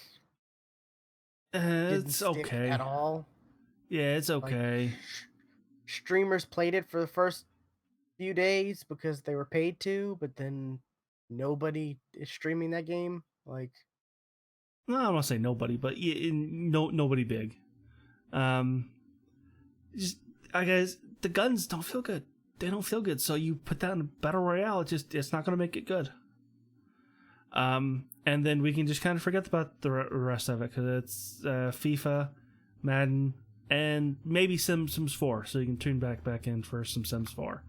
It's
stick
okay.
at all.
Yeah, it's
Like,
okay.
streamers played it for the first few days because they were paid to, but then nobody is streaming that game. Like,
No, I don't want to say nobody, but nobody big. Just I guess the guns don't feel good. They don't feel good. So you put that in a battle royale, it's not going to make it good. And then we can just kind of forget about the rest of it because it's FIFA, Madden, and maybe Sims 4. So you can tune back in for some Sims 4.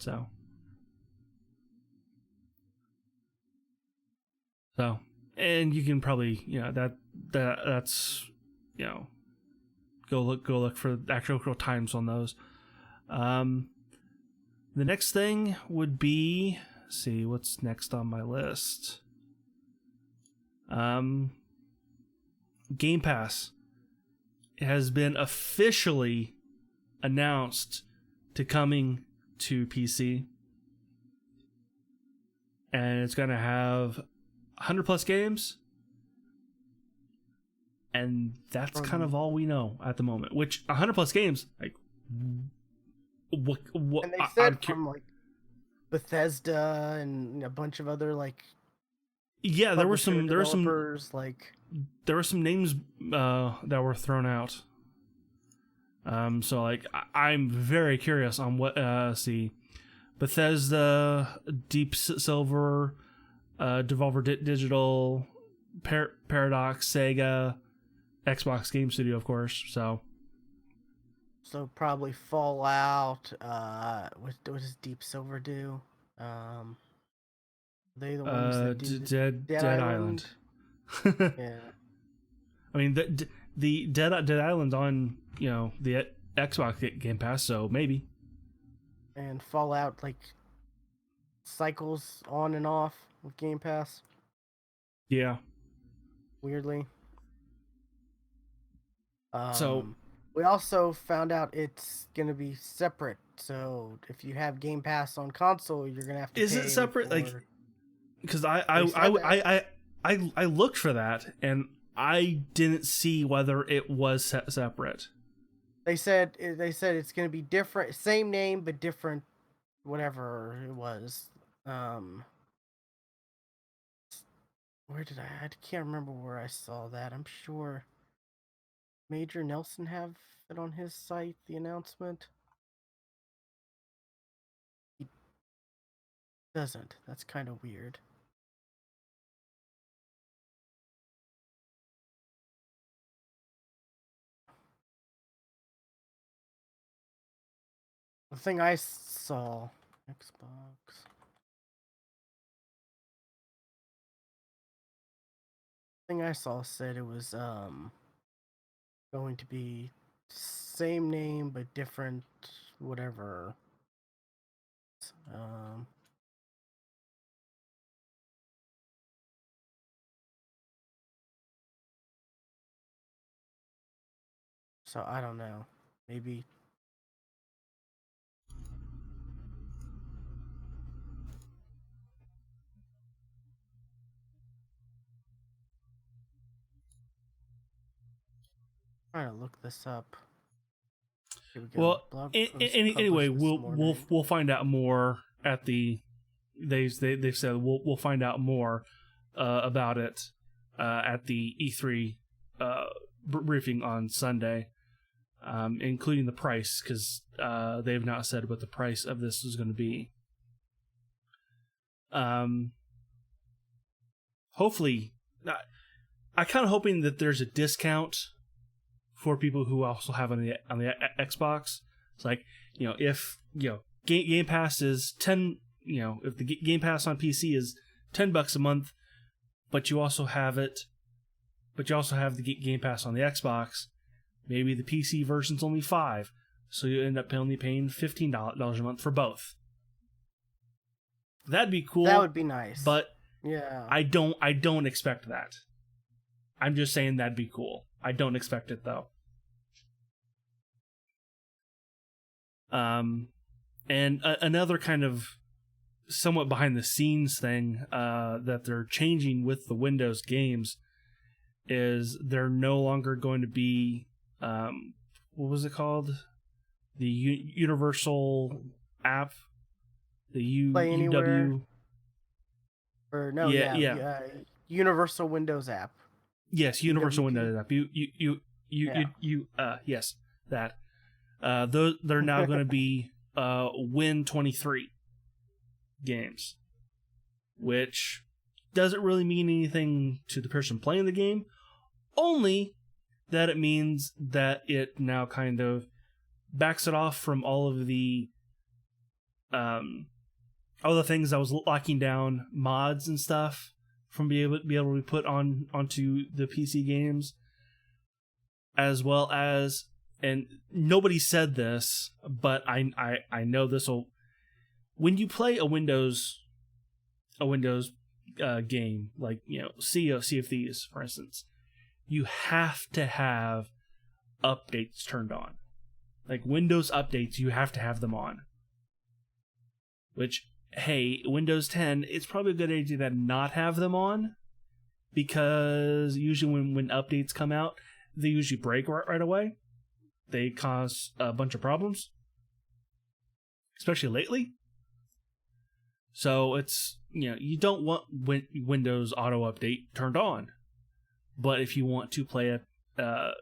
So, and you can probably that's go look for the actual times on those. The next thing would be, see what's next on my list. Game Pass has been officially announced to coming to PC, and it's going to have 100 plus games, and that's kind of all we know at the moment. Which 100 plus games, like what?
and they said from Bethesda and a bunch of other
yeah, there were some
developers,
names that were thrown out. So I'm very curious on what see Bethesda, Deep Silver, Devolver Digital, Paradox, Sega, Xbox Game Studio, of course. So
probably Fallout. What does Deep Silver do? They the ones that do
Dead Island.
Yeah.
I mean the Dead Island's on the Xbox Game Pass, so maybe.
And Fallout cycles on and off with Game Pass.
Yeah.
Weirdly.
So
we also found out it's gonna be separate. So if you have Game Pass on console, you're gonna have to.
Is
pay
it separate?
for...
Because I looked for that and I didn't see whether it was separate.
They said it's gonna be different, same name but different, whatever it was. Where did I can't remember where I saw that. I'm sure Major Nelson have it on his site, the announcement. He doesn't. That's kind of weird. The thing I saw, Xbox. The thing I saw said it was going to be same name but different whatever. So I don't know. Maybe trying to look this up. Here we go.
Well,
Blog post
anyway,
published this morning.
we'll find out more at the. They've said we'll find out more about it at the E3 briefing on Sunday, including the price, because they've not said what the price of this is going to be. Hopefully, I kind of hoping that there's a discount for people who also have on the Xbox. It's like, if Game Pass is 10, if the Game Pass on PC is $10 a month, but you also have the Game Pass on the Xbox, maybe the PC version's only $5, so you end up only paying $15 a month for both. That'd be cool.
That would be nice.
But
yeah,
I don't expect that. I'm just saying that'd be cool. I don't expect it though. And another kind of somewhat behind the scenes thing that they're changing with the Windows games is they're no longer going to be what was it called? The Universal app, the
Play Anywhere.
UW.
Or no, Universal Windows app.
Yes, Universal Windows app. Yes, that. They're now going to be Win23 games, which doesn't really mean anything to the person playing the game, only that it means that it now kind of backs it off from all of the things that was locking down mods and stuff from being able to be put onto the PC games, as well as, and nobody said this, but I know this will, when you play a Windows game, like Sea of Thieves, for instance, you have to have updates turned on. Like Windows updates, you have to have them on. Which, hey, Windows 10, it's probably a good idea to not have them on, because usually when updates come out, they usually break right away. They cause a bunch of problems, especially lately. So it's, you don't want Windows auto update turned on, but if you want to play a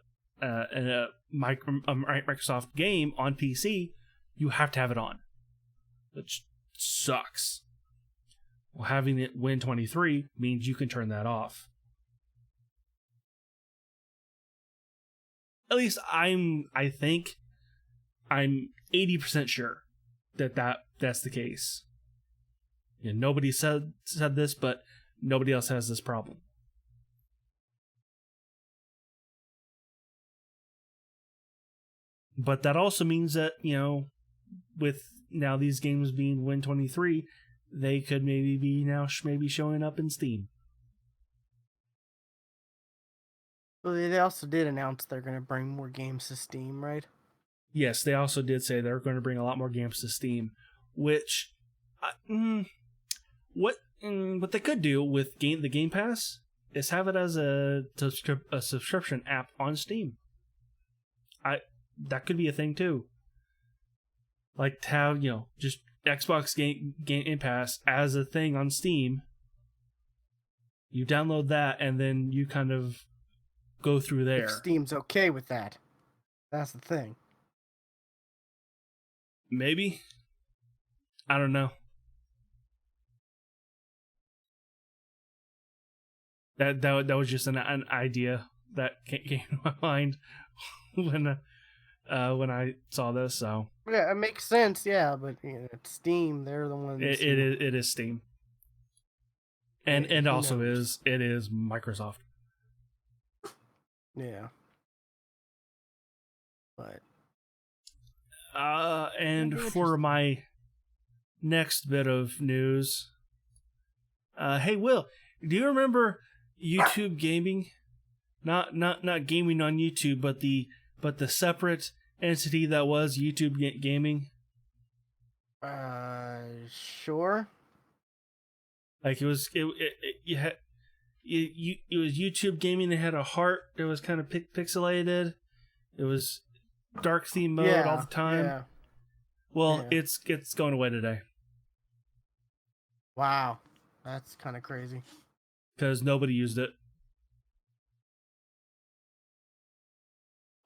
Microsoft game on PC, you have to have it on, which sucks. Well, having it Win23 means you can turn that off. At least I think I'm 80% sure that's the case. Nobody said this, but nobody else has this problem. But that also means that, with now these games being Win23, they could maybe be now showing up in Steam.
Well, they also did announce they're going to bring more games to Steam, right?
Yes, they also did say they're going to bring a lot more games to Steam, which what they could do with the Game Pass is have it as a subscription app on Steam. That could be a thing too. Like to have, just Xbox Game Pass as a thing on Steam. You download that and then you kind of go through there.
If Steam's okay with that. That's the thing.
Maybe. I don't know. That was just an idea that came to my mind when I saw this. So
yeah, it makes sense. Yeah, but it's Steam. They're the ones.
It is Steam, and also it is Microsoft.
Yeah. But
and for my next bit of news, hey Will, do you remember YouTube gaming? Not gaming on YouTube, but the separate entity that was YouTube gaming.
Sure.
Like it was YouTube gaming. They had a heart that was kind of pixelated, It was dark theme mode all
Yeah,
the time.
yeah.
Well,
Yeah.
it's going away today
Wow. That's kind of crazy.
because nobody used it.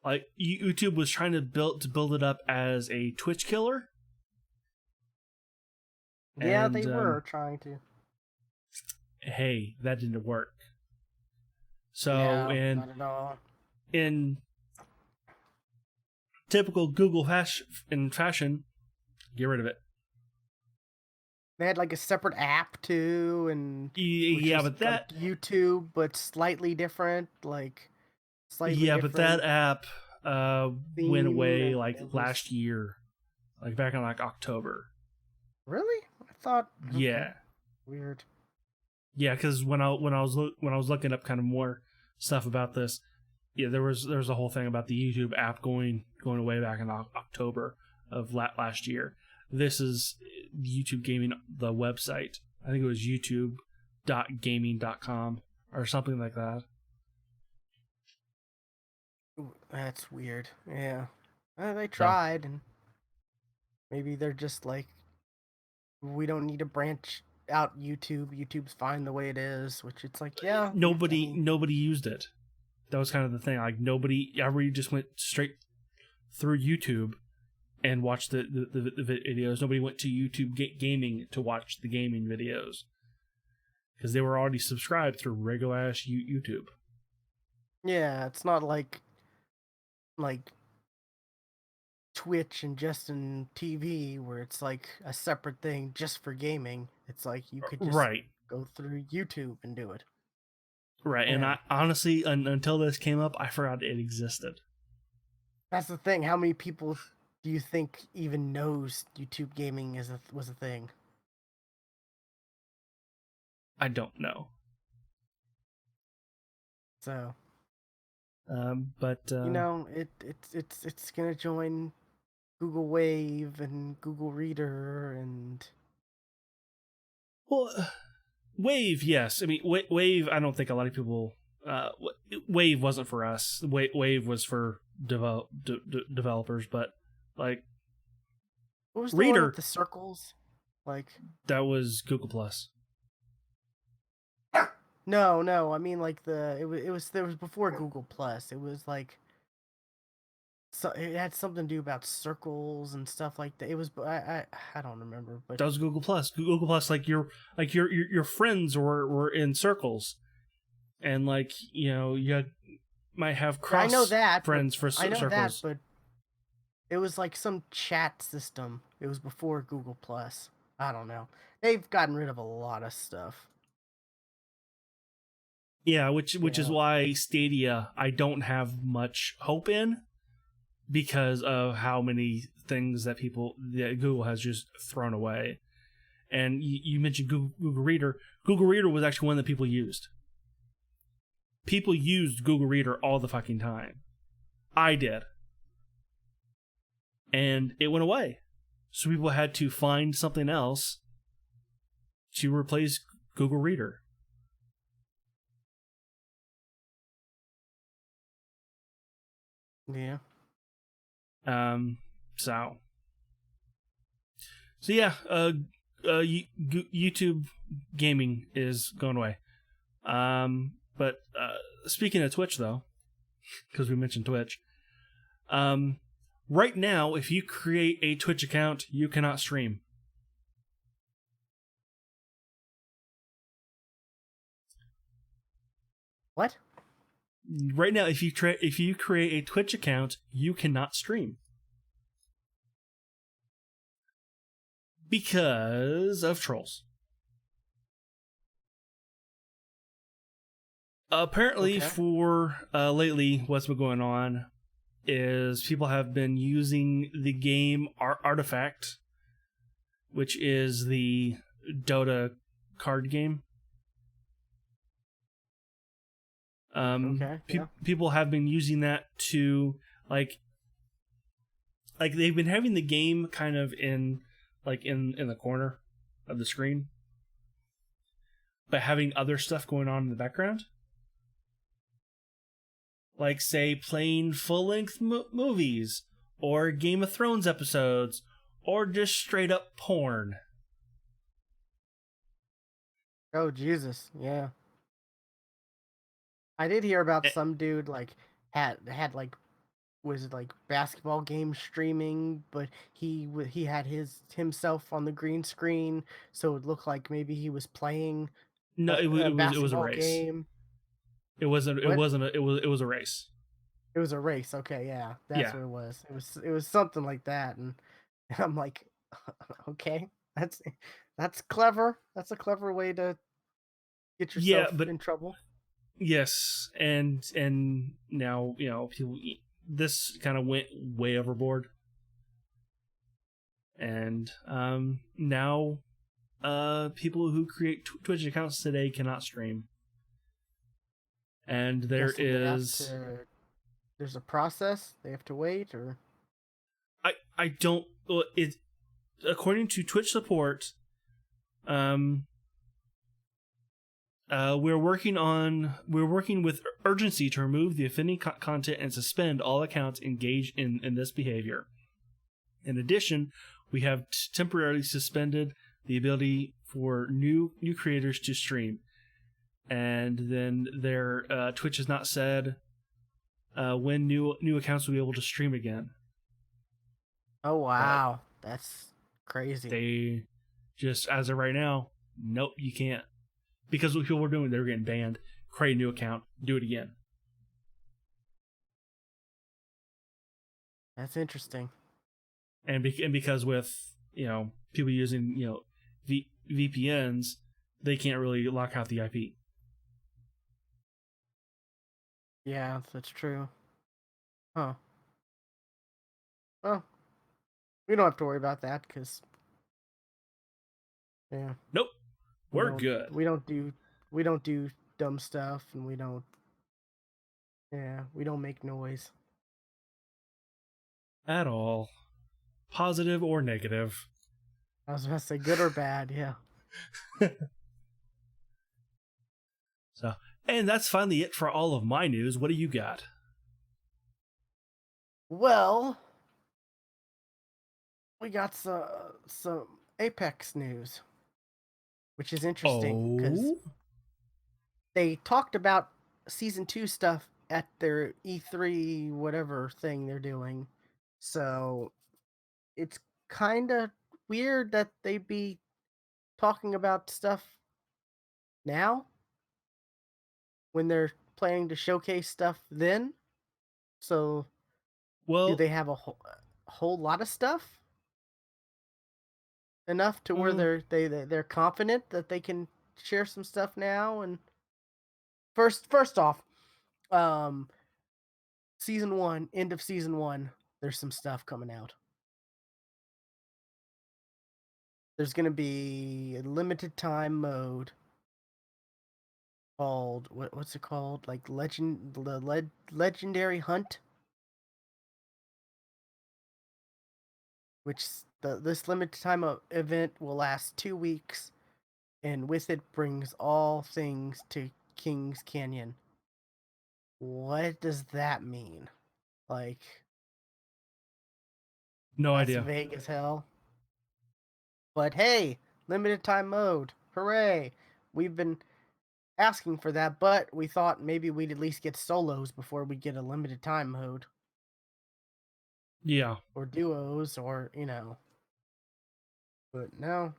Like YouTube was trying to build it up as a Twitch killer.
Yeah,
And
they were trying to.
hey, that didn't work. So
No, not at all.
in typical Google fashion, get rid of it.
They had like a separate app too, and
Yeah, but
like YouTube, but slightly different. Like slightly
but that
different
app went
theme,
away
and
like
it was
last year, like back in like October.
really. I thought.
Yeah.
Okay. Weird.
Yeah, because when I was looking up kind of more stuff about this, yeah, there was a whole thing about the YouTube app going away back in October of last year. This is YouTube Gaming, the website. I think it was youtube.gaming.com or something like that.
Ooh, that's weird. Yeah. They
So
tried, and maybe they're just like, we don't need to branch out YouTube. YouTube's fine the way it is, which it's like, yeah. I mean,
nobody used it. That was kind of the thing. Like everybody just went straight through YouTube and watched the videos. Nobody went to YouTube Gaming to watch the gaming videos because they were already subscribed through regular ass YouTube.
yeah, it's not like Twitch and Justin TV where it's like a separate thing just for gaming. It's like you could just
Right.
go through YouTube and do it.
Right,
Yeah.
and I honestly, until this came up, I forgot it existed.
That's the thing. How many people do you think even knows YouTube gaming was a thing?
I don't know.
So
But
it's gonna join Google Wave and Google Reader and
well, Wave, yes. I mean, Wave. I don't think a lot of people. Wave wasn't for us. Wave was for developers, but like
what was the one
Reader,
with the circles? Like
that was Google Plus.
no, I mean like it was there was before Google Plus. It was like so it had something to do about circles and stuff like that. It was I don't remember, but
That was Google Plus. Google Plus, like your friends were in circles, and like you might have cross
I know that
friends for
I know
circles.
that, but it was like some chat system. It was before Google Plus. I don't know. They've gotten rid of a lot of stuff.
Yeah, which is
know?
why Stadia I don't have much hope in because of how many things that Google has just thrown away. And you mentioned Google Reader. Google Reader was actually one that people used. People used Google Reader all the fucking time. I did. And it went away. So people had to find something else to replace Google Reader.
Yeah.
So yeah, YouTube gaming is going away. But speaking of Twitch, though, because we mentioned Twitch, right now, if you create a Twitch account, you cannot stream.
What?
Right now, if you create a Twitch account, you cannot stream because of trolls. Apparently, for lately, what's been going on is people have been using the game Artifact, which is the Dota card game. People have been using that to like they've been having the game kind of in the corner of the screen, but having other stuff going on in the background. like say playing full-length movies or Game of Thrones episodes or just straight up porn.
Oh Jesus, yeah. I did hear about
Eh,
some dude like had like was it like basketball game streaming, but he had his himself on the green screen, so it looked like maybe he was playing
no, it was a
basketball
race.
game.
It wasn't. It
What?
wasn't. It was a race.
It was a race. Okay, yeah, that's
Yeah.
what it was. It was something like that, and I'm like, okay, that's clever. That's a clever way to get
Yeah,
yourself
but
in trouble.
yes, and now people. This kind of went way overboard, and now people who create Twitch accounts today cannot stream, and there
Guessing they have
is
to. There's a process they have to wait, or
I don't well, it according to Twitch support, um we're working with urgency to remove the offending content and suspend all accounts engaged in this behavior. In addition, we have temporarily suspended the ability for new creators to stream, and then their Twitch has not said when new accounts will be able to stream again.
oh
But
wow, that's crazy.
they just, as of right now, nope, you can't, because what people were doing, they were getting banned. Create a new account, do it again.
That's interesting.
And because with people using VPNs, they can't really lock out the IP.
Yeah, that's true. Huh. Well, we don't have to worry about that because yeah,
Nope,
we
we're
don't
good
we don't do we don't do dumb stuff, and we don't make noise.
at all, positive or negative.
I was gonna say good or bad, yeah.
So, and that's finally it for all of my news. What do you got?
Well, we got some Apex news, which is interesting because
Oh,
they talked about season 2 stuff at their E3 whatever thing they're doing. So it's kind of weird that they be talking about stuff now when they're planning to showcase stuff then. So do
well,
they have a whole lot of stuff enough to where
mm,
they're confident that they can share some stuff now? And first off, um season 1, end of season 1, there's some stuff coming out. There's going to be a limited time mode called what's it called? Like legendary hunt, which this limited time event will last 2 weeks, and with it brings all things to Kings Canyon. What does that mean? Like,
no
that's
idea.
vague as hell. But hey, limited time mode. Hooray. We've been asking for that, but we thought maybe we'd at least get solos before we get a limited time mode.
Yeah,
Or duos, or But no.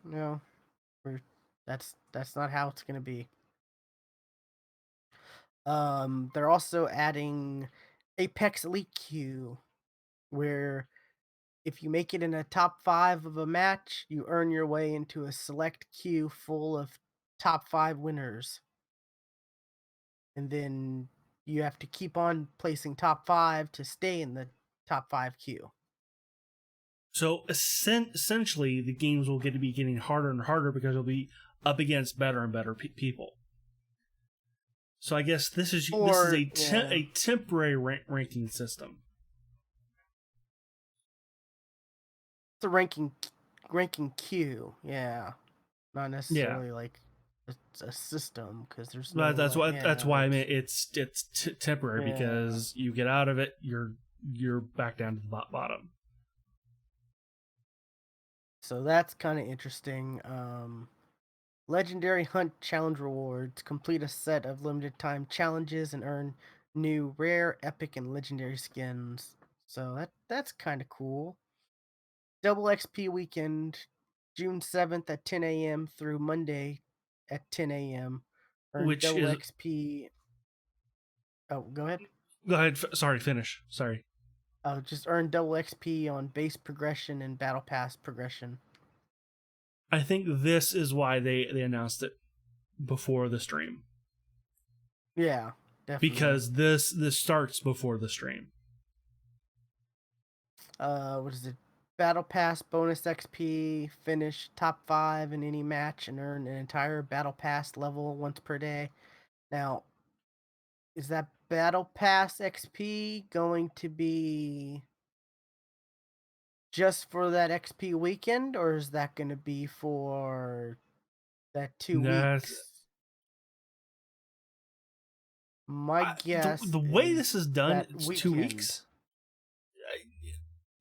We're that's not how it's gonna be. They're also adding Apex Elite Queue, where if you make it in a top 5 of a match, you earn your way into a select queue full of top 5 winners. And then you have to keep on placing top 5 to stay in the top 5 queue.
so essentially, the games will get to be getting harder and harder because they'll be up against better and better people. So I guess this is
Or yeah,
a temporary ranking system.
it's a ranking queue, yeah. Not
Yeah,
necessarily like a system because there's no
But that's
like
why I mean
it's
it's temporary
yeah.
because you get out of it, you're back down to the bottom.
So that's kind of interesting. Legendary Hunt Challenge rewards: complete a set of limited time challenges and earn new rare, epic, and legendary skins. So that's kind of cool. Double XP weekend, June 7th at 10 a.m. through Monday at 10 a.m. Earn
Which
double
is
XP. Oh, go ahead.
go ahead. Sorry, finish. Sorry.
Just earn double XP on base progression and battle pass progression.
I think this is why they announced it before the stream
Yeah, definitely.
because this starts before the stream.
What is it? Battle Pass bonus XP, finish top 5 in any match, and earn an entire Battle Pass level once per day. Now, is that Battle Pass XP going to be just for that XP weekend, or is that going to be for that 2 weeks?
That
My
the
guess
way
is
this is done,
that
it's two
weekend,
weeks.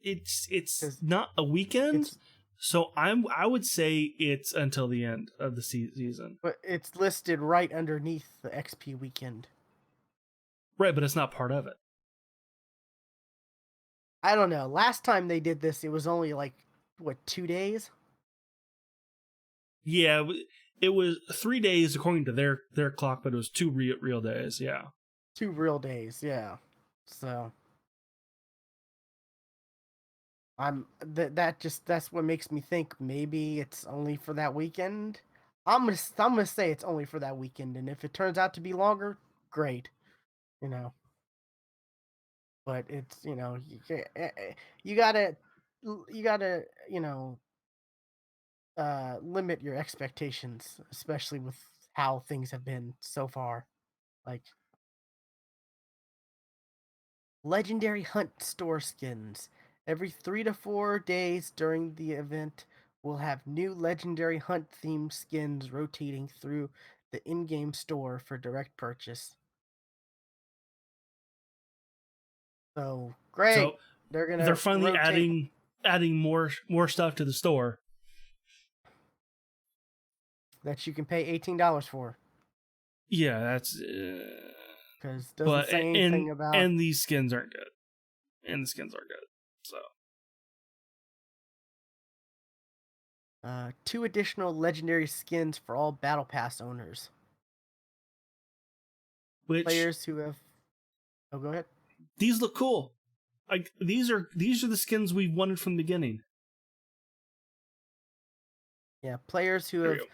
It's
because
not a weekend,
it's
so I would say it's until the end of the season.
but it's listed right underneath the XP weekend.
Right, but it's not part of it.
I don't know. Last time they did this, it was only like what 2 days?
Yeah, it was 3 days according to their clock, but it was two real days. Yeah,
2 real days, yeah. So that's what makes me think maybe it's only for that weekend. I'm gonna say it's only for that weekend, and if it turns out to be longer, great, you know. But it's you gotta you gotta limit your expectations, especially with how things have been so far. Like legendary hunt store skins. Every 3 to 4 days during the event, we'll have new legendary hunt themed skins rotating through the in game store for direct purchase. So
so
great. They're
they're
gonna
finally
rotate
adding more stuff to the store.
that you can pay $18 for.
Yeah, that's.
Because doesn't
But
say anything about
these skins aren't good, and the skins are good. So,
2 additional legendary skins for all battle pass owners.
which
Players who have oh go ahead.
these look cool. Like these are the skins we wanted from the beginning.
Yeah, players who
Here we
have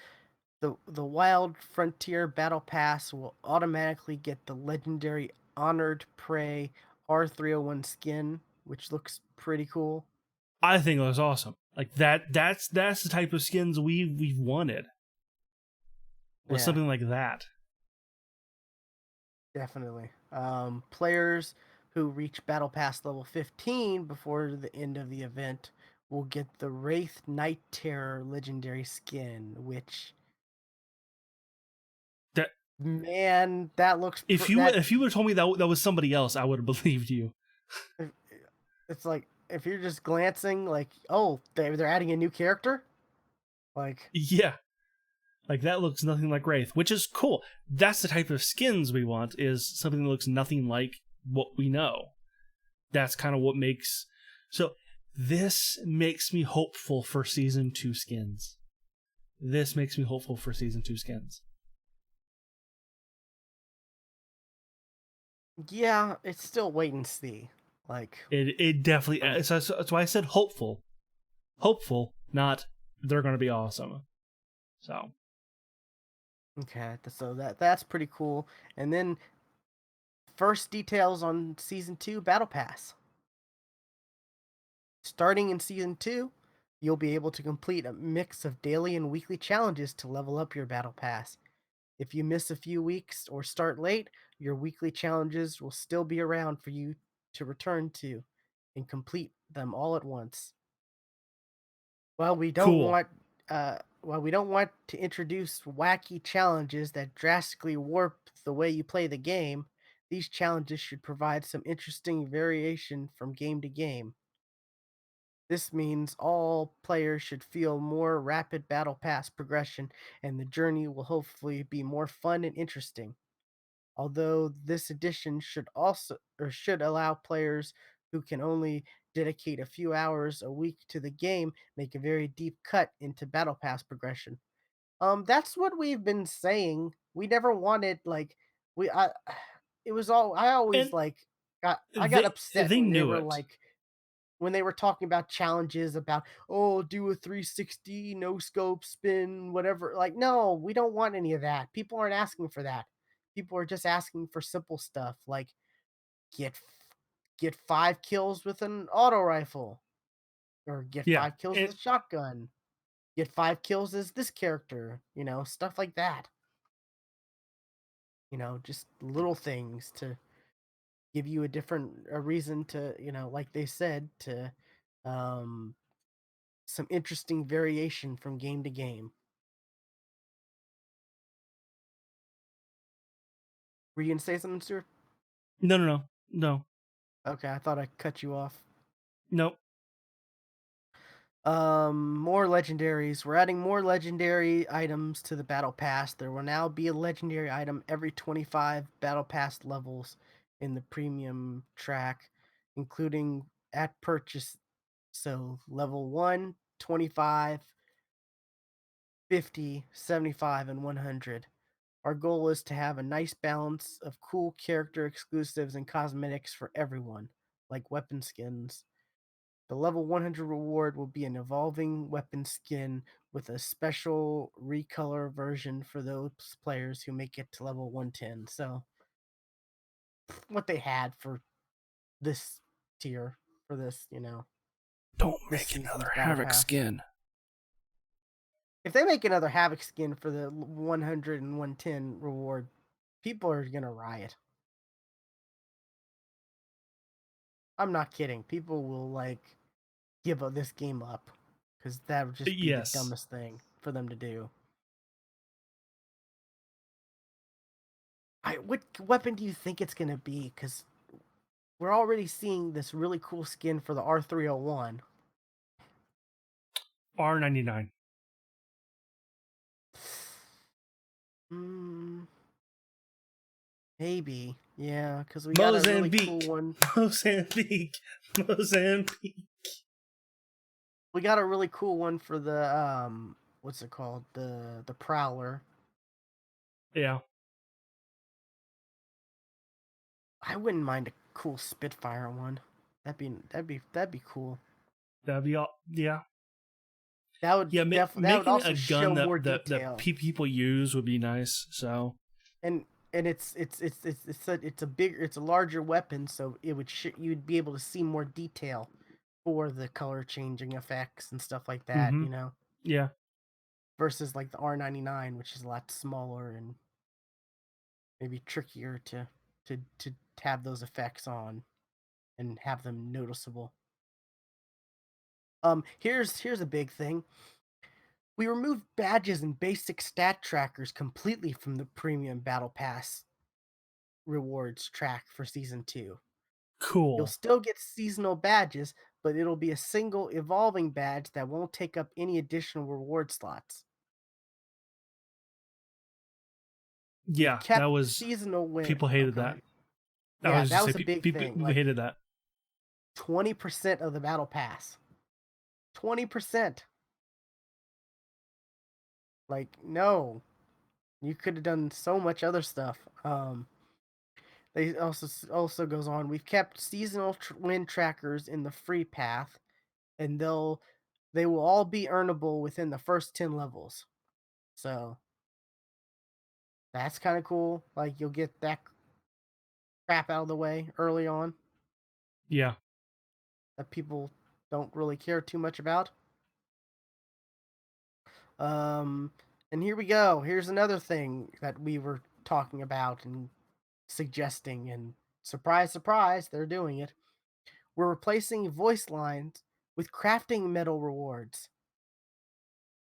go.
the Wild Frontier Battle Pass will automatically get the legendary Honored Prey R301 skin, which looks pretty cool.
I think it was awesome. Like that's the type of skins we've wanted. Was
Yeah,
something like that.
definitely. Players who reach Battle Pass level 15 before the end of the event will get the Wraith Night Terror legendary skin, which
That
man, that looks that
if you would have told me that was somebody else, I would have believed you.
it's like if you're just glancing like, oh, they're adding a new character, like
Yeah, like that looks nothing like Wraith, which is cool. That's the type of skins we want. Is something that looks nothing like what we know. That's kind of what makes so. This makes me hopeful for season 2 skins. This makes me hopeful for season 2 skins.
yeah, it's still wait and see. Like,
It definitely.
um,
That's why I said hopeful. Hopeful, not they're going to be awesome. So
okay, so that's pretty cool. And then first details on season 2 Battle Pass. Starting in season 2, you'll be able to complete a mix of daily and weekly challenges to level up your Battle Pass. If you miss a few weeks or start late, your weekly challenges will still be around for you to return to and complete them all at once. Well,
cool.
uh While we don't want to introduce wacky challenges that drastically warp the way you play the game, these challenges should provide some interesting variation from game to game. This means all players should feel more rapid battle pass progression, and the journey will hopefully be more fun and interesting. Although this addition should allow players who can only dedicate a few hours a week to the game make a very deep cut into battle pass progression. That's what we've been saying. We never wanted like we I it was all I always
And
like I got upset
they knew it.
when they were talking about challenges about, oh, do a 360 no scope spin, whatever. Like, no, we don't want any of that. People aren't asking for that. People are just asking for simple stuff like get get 5 kills with an auto rifle, or get
Yeah.
5 kills with
And
a shotgun, get 5 kills as this character, stuff like that. Just little things to give you a reason to, like they said, to um some interesting variation from game to game. Were you gonna say something, Stuart?
no, no, no, no,
Okay, I thought I cut you off.
no.
More legendaries. We're adding more legendary items to the battle pass. There will now be a legendary item every 25 battle pass levels in the premium track, including at purchase. So level 1, 25, 50, 75, and 100. Our goal is to have a nice balance of cool character exclusives and cosmetics for everyone, like weapon skins. The level 100 reward will be an evolving weapon skin with a special recolor version for those players who make it to level 110. So, what they had for this tier, for this,
Don't
this
make
season's
another
battle
Havoc
pass.
skin.
If they make another Havoc skin for the 100 and 110 reward, people are going to riot. I'm not kidding. People will, like, give this game up because that would just be the
Yes.
dumbest thing for them to do. What weapon do you think it's gonna be? Because we're already seeing this really cool skin for the R301.
R99.
Hmm, maybe, yeah, because we got a really cool
Mozambique.
one.
Mozambique. Mozambique.
We got a really cool one for the what's it called? The Prowler.
Yeah.
I wouldn't mind a cool Spitfire one. That'd be cool.
That'd be all. Yeah. Yeah.
That would
Making
also
a gun
show more
that
detail.
people use would be nice. So.
and and it's a larger weapon, so you'd be able to see more detail for the color changing effects and stuff like that,
Mm-hmm. Yeah.
versus like the R99, which is a lot smaller and maybe trickier to have those effects on and have them noticeable. Here's a big thing. We removed badges and basic stat trackers completely from the premium battle pass rewards track for season 2. You'll
Cool.
still get seasonal badges, but it'll be a single evolving badge that won't take up any additional reward slots. We've
Yeah. That
kept
was.
seasonal win.
People
Oh,
hated
go
that.
ahead.
I
Yeah,
was
that
just say
was a big thing.
people
Like
hated that.
20% of the battle pass. 20%. Like, no. You could have done so much other stuff. They also goes on. We've kept seasonal win trackers in the free path, and they will all be earnable within the first 10 levels. So that's kind of cool. Like you'll get that crap out of the way early on
Yeah.
that people don't really care too much about. Um, and here we go. Here's another thing that we were talking about and suggesting, and surprise, surprise, they're doing it. We're replacing voice lines with crafting medal rewards.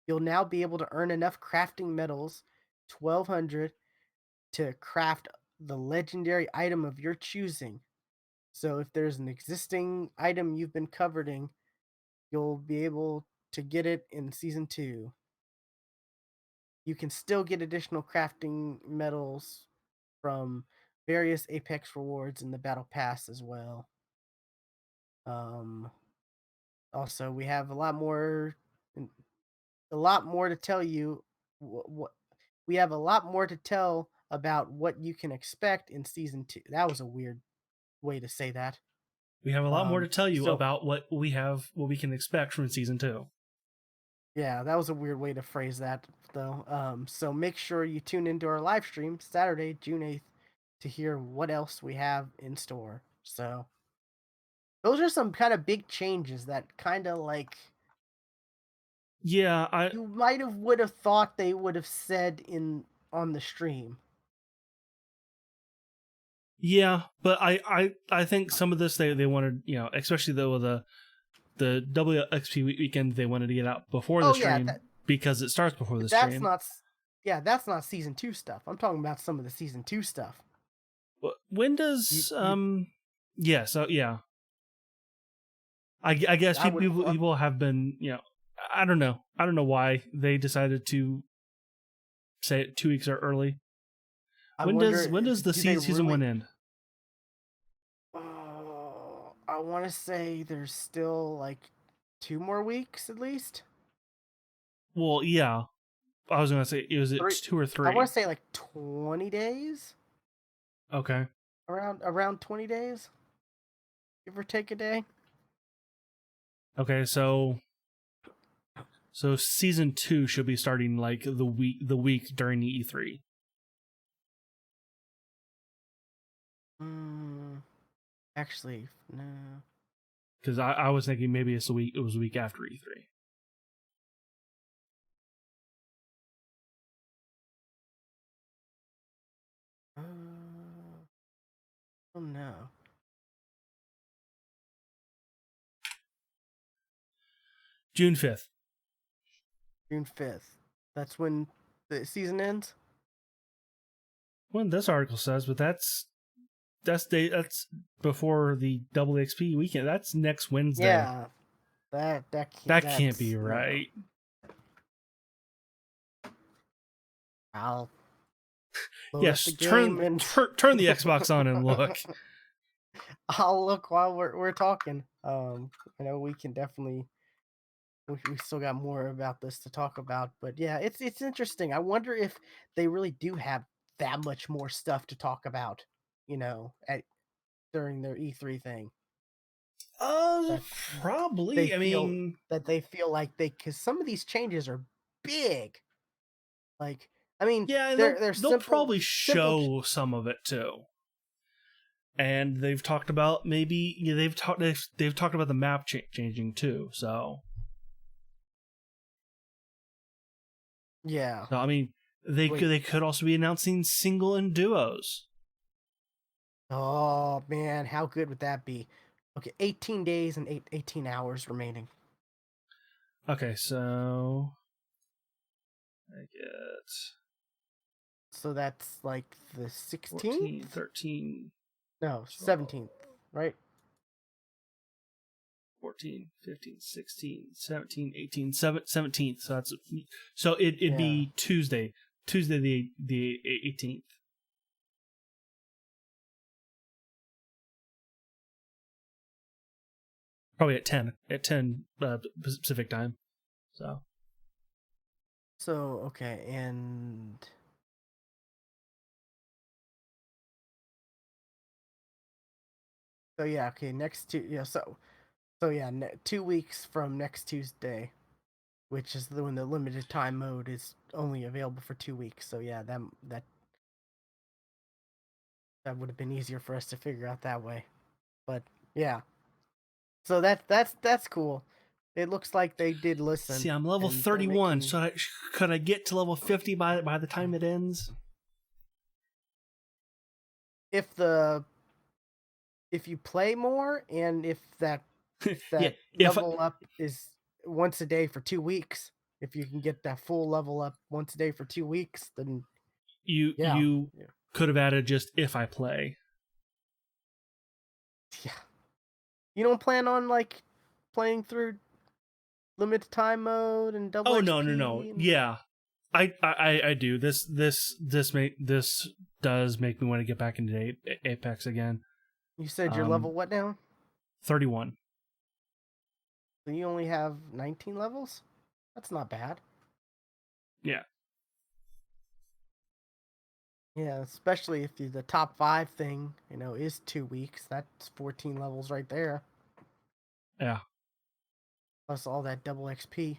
You'll now be able to earn enough crafting medals, 1200, to craft the legendary item of your choosing. So if there's an existing item you've been covering, you'll be able to get it in season 2. You can still get additional crafting medals from various Apex rewards in the Battle Pass as well. Um, Also, we have a lot more to tell you. What we have a lot more to tell about what you can expect in season 2. That was a weird way to say that.
We have a lot more to tell you
So
about what we can expect from season 2.
yeah, that was a weird way to phrase that though. So make sure you tune into our live stream Saturday, June 8th, to hear what else we have in store. So those are some kind of big changes that kind of like
Yeah,
you might have would have thought they would have said in on the stream.
yeah, but I think some of this they wanted, especially though the WXP weekend, they wanted to get out before the
Oh yeah,
stream because it starts before the
that's
stream.
not yeah, that's not season 2 stuff. I'm talking about some of the season 2 stuff.
When
You
does
you
yeah, so yeah, I guess
I would
people have been, I don't know why they decided to say it 2 weeks or early.
I
When
wonder
does the
do they
season
really.
1 end?
Oh, I want to say there's still like 2 more weeks at least.
Well, yeah, I was gonna say it
3
2 or
I want
3.
to say like 20 days.
Okay.
Around 20 days. Give or take a day.
Okay, so season 2 should be starting like the week during the E3.
Mm, actually, no.
Because I was thinking maybe it was a week after E3.
Oh no.
June 5th.
June 5th. That's when the season ends?
Well, this article says, but that's before the double XP weekend. That's next Wednesday.
Yeah. That can't,
That can't be
that's no.
right.
I'll load up the
Yes,
game and
turn the Xbox on and look.
I'll look while we're talking. I know we can definitely we still got more about this to talk about, but yeah, it's interesting. I wonder if they really do have that much more stuff to talk about, at during their E3 thing. That they
Probably. I
feel
mean,
they feel like they cuz some of these changes are big. Like I mean,
yeah,
they're
they'll probably
simple.
show some of it too. And they've talked about maybe they've talked about the map changing too.
Yeah.
So I mean,
Wait.
they could also be announcing single and duos.
Oh man, how good would that be? Okay, 18 days and 18 hours remaining.
Okay, so I get
So that's like the
14,
16th?
13,
No,
12,
17th, right?
14, 15, 16, 17, 18, 17th. So it'd
Yeah.
be Tuesday the 18th. Probably at 10 Pacific time.
So, okay, and so yeah, okay, so yeah, 2 weeks from next Tuesday, which is when the limited time mode is only available for 2 weeks. So yeah, that would have been easier for us to figure out that way. But yeah, so that's cool. It looks like they did listen,
See, I'm level
and they're
31.
making.
Could I get to level 50 by the time it ends?
If the if you play more, and if
Yeah,
that
if
level up is once a day for 2 weeks, if you can get that full level up once a day for 2 weeks, then yeah,
You
yeah,
could have added just if I play.
yeah. You don't plan on like playing through limited time mode and double
Oh no.
XP? And
Yeah, I do. This does make me want to get back into Apex again.
you said your level what now?
31.
So you only have 19 levels? That's not bad.
Yeah.
Yeah, especially if the top 5 thing, is 2 weeks. That's 14 levels right there.
Yeah.
Plus all that double XP.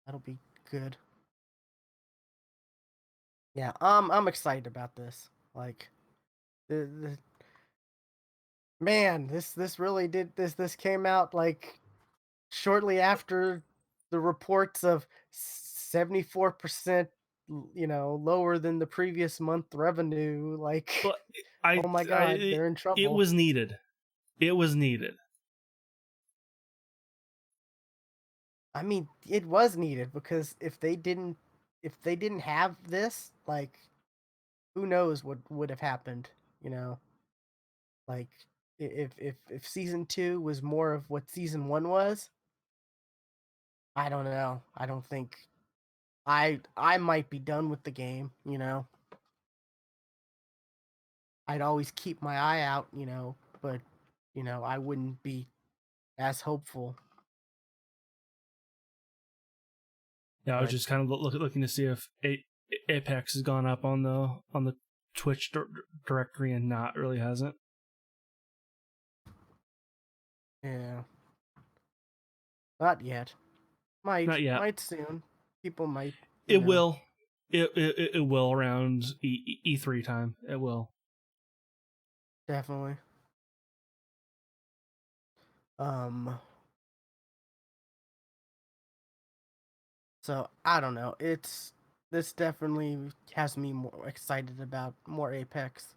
That'll be good. Yeah, I'm excited about this. Like the man, this really did this came out like shortly after the reports of 74%, lower than the previous month revenue. Like,
But I
oh my god, they're in
it
trouble.
was needed. It was needed.
I mean, it was needed because if they didn't have this, like, who knows what would have happened, you know? Like, if season 2 was more of what season 1 was, I don't know. I don't think I might be done with the game. I'd always keep my eye out, but I wouldn't be as hopeful.
Yeah, I was
But
just kind of looking to see if Apex has gone up on the Twitch directory, and not really hasn't.
yeah, not yet. Might
Not yet.
might soon. People might,
It will. It will around E3 time. It will.
definitely. Um so I don't know. This definitely has me more excited about more Apex.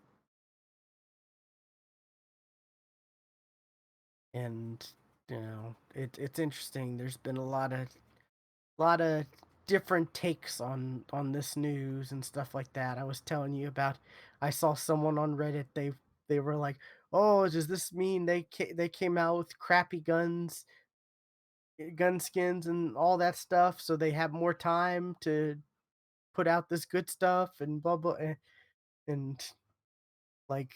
And it's interesting. There's been a lot of different takes on this news and stuff like that. I was telling you about. I saw someone on Reddit. They were like, "Oh, does this mean they came out with crappy gun skins and all that stuff, so they have more time to put out this good stuff and blah blah." And like,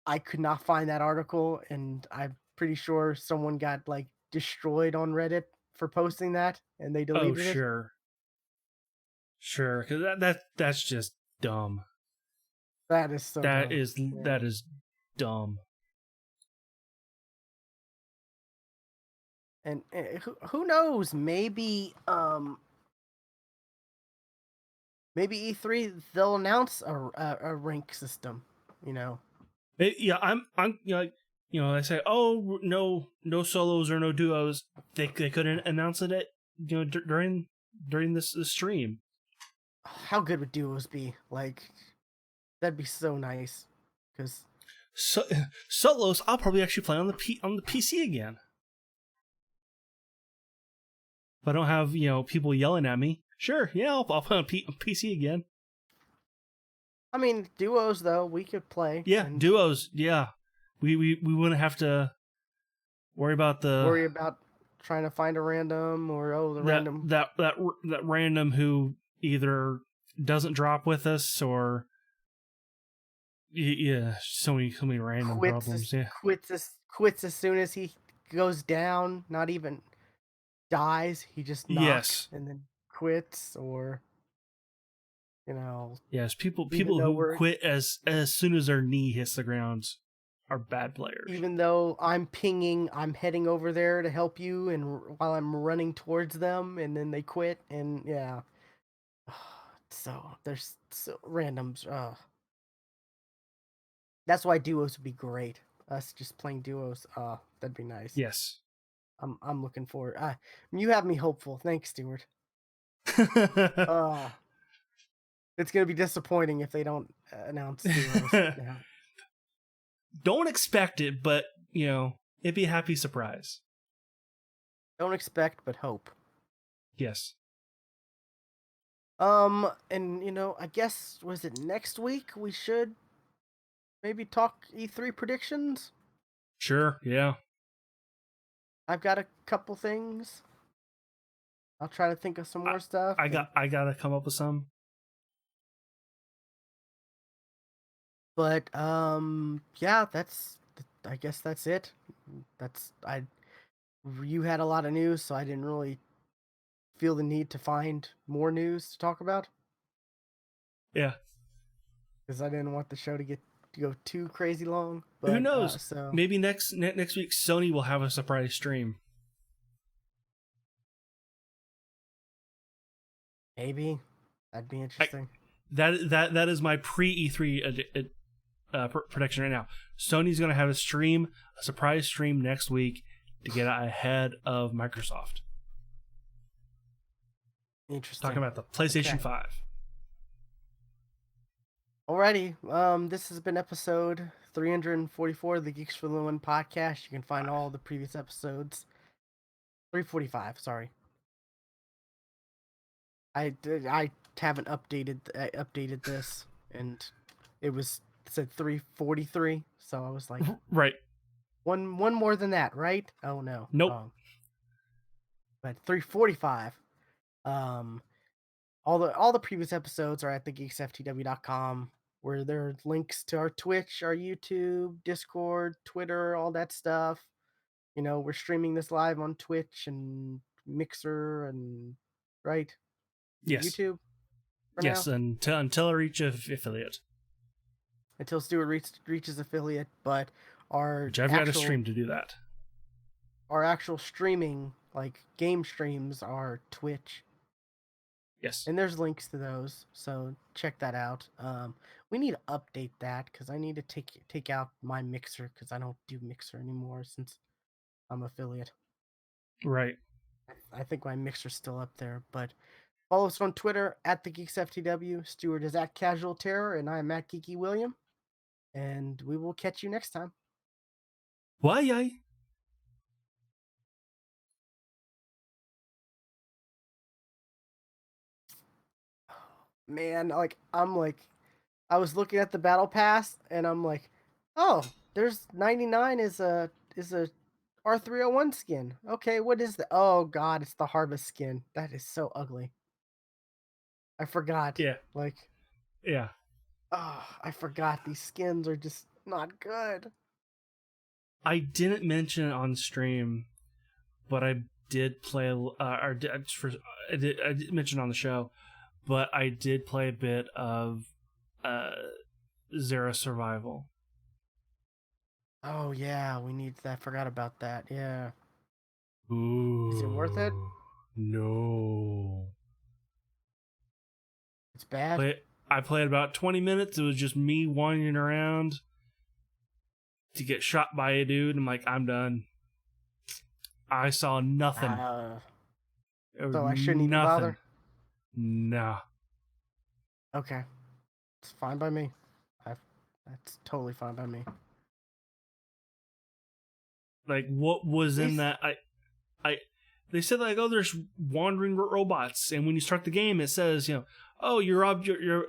I could not find that article, and I'm pretty sure someone got like destroyed on Reddit for posting that, and they
Oh
deleted it.
sure, because that's just dumb.
That is so dumb. Yeah.
That is dumb.
And who knows? Maybe E3 they'll announce a rank system. You know,
Yeah, I'm I say, oh, no solos or no duos. They couldn't announce it at during this stream.
how good would duos be? Like, that'd be so nice. Because
So solos, I'll probably actually play on the PC again. If I don't have people yelling at me, sure, yeah, I'll play on PC again.
I mean, duos though we could play
Yeah,
and
duos, yeah. We wouldn't have to worry about the
worry about trying to find a random or the
that
random
that that that random who either doesn't drop with us, or yeah, so many random problems. Yeah.
quits as soon as he goes down. Not even dies. He just knocks
Yes.
and then quits, or you know,
Yes.
even
People
though
who
we're
quit as soon as their knee hits the ground are bad players.
even though I'm pinging, I'm heading over there to help you, and while I'm running towards them, and then they quit, and yeah. So there's so randoms. That's why duos would be great. Us just playing duos. That'd be nice.
Yes.
I'm looking forward. You have me hopeful. Thanks, Stuart. Uh it's gonna be disappointing if they don't announce duos now.
Don't expect it, but it'd be a happy surprise.
Don't expect, but hope.
Yes.
And I guess was it next week we should maybe talk E3 predictions?
Sure, yeah.
I've got a couple things. I'll try to think of some
I,
more stuff.
I gotta come up with some.
But yeah, I guess that's it. That's I You had a lot of news, so I didn't really feel the need to find more news to talk about
Yeah.
because I didn't want the show to go too crazy long.
Who
But
knows?
so
Maybe next week Sony will have a surprise stream.
maybe that'd be
I,
interesting.
that is my pre E3 prediction right now. Sony's gonna have a surprise stream next week to get ahead of Microsoft.
Interesting.
Talking about the PlayStation
Okay.
5.
Alrighty. This has been episode 344 of the Geeks for the Win podcast. You can find all the previous episodes. 345. Sorry. I haven't updated this, and it said 343. So I was like,
Right.
one more than that, right? Oh no.
Nope.
But 345. Um, all the previous episodes are at thegeeksftw.com, where there are links to our Twitch, our YouTube, Discord, Twitter, all that stuff. We're streaming this live on Twitch and Mixer and right
Yes.
YouTube for
Yes.
now
Until I reach affiliate,
until Stuart reaches affiliate. But our
which I've got to
actual
stream to do that.
our actual streaming, like game streams, are Twitch.
Yes.
And there's links to those, so check that out. We need to update that because I need to take out my Mixer because I don't do Mixer anymore since I'm affiliate.
Right.
I think my Mixer's still up there, but follow us on Twitter at the GeeksFTW. Stuart is at Casual Terror, and I'm at Geeky William. And we will catch you next time.
Why?
Man, I was looking at the battle pass, and I'm like, oh, there's 99 is a R301 skin. Okay, what is that? Oh god, it's the Harvest skin. That is so ugly. I forgot.
Yeah.
Like,
Yeah.
oh, I forgot. These skins are just not good.
I didn't mention it on stream, but I did play. I did mention on the show, but I did play a bit of uh, Zero Survival.
Oh yeah, we need that. Forgot about that. Yeah. Is it worth it?
Ooh, no.
It's bad.
I played about 20 minutes. It was just me wandering around to get shot by a dude. I'm like, I'm done. I saw nothing.
So I shouldn't even bother.
Nah.
Okay, it's fine by me. That's totally fine by me.
Like, what was in that? They said like, oh, there's wandering robots, and when you start the game, it says, oh, your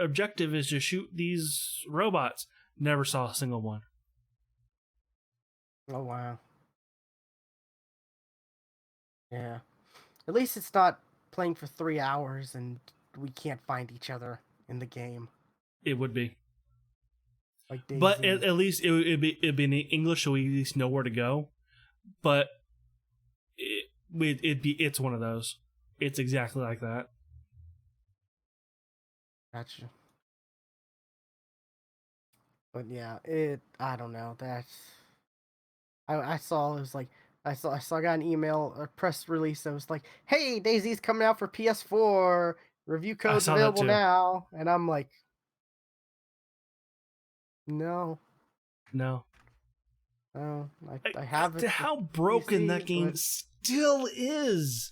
objective is to shoot these robots. Never saw a single one.
Oh wow. Yeah. At least it's not playing for 3 hours and we can't find each other in the game.
It would be.
Like DayZ.
But at least it'd be in English, so we at least know where to go. But it's one of those. It's exactly like that.
Gotcha. But yeah, I don't know. I saw it was like I got an email, a press release that was like, "Hey, DayZ's coming out for PS4. Review
I
codes
saw that
available
too.
now." And I'm like, no. Oh, I have it.
How broken
PC,
that game still is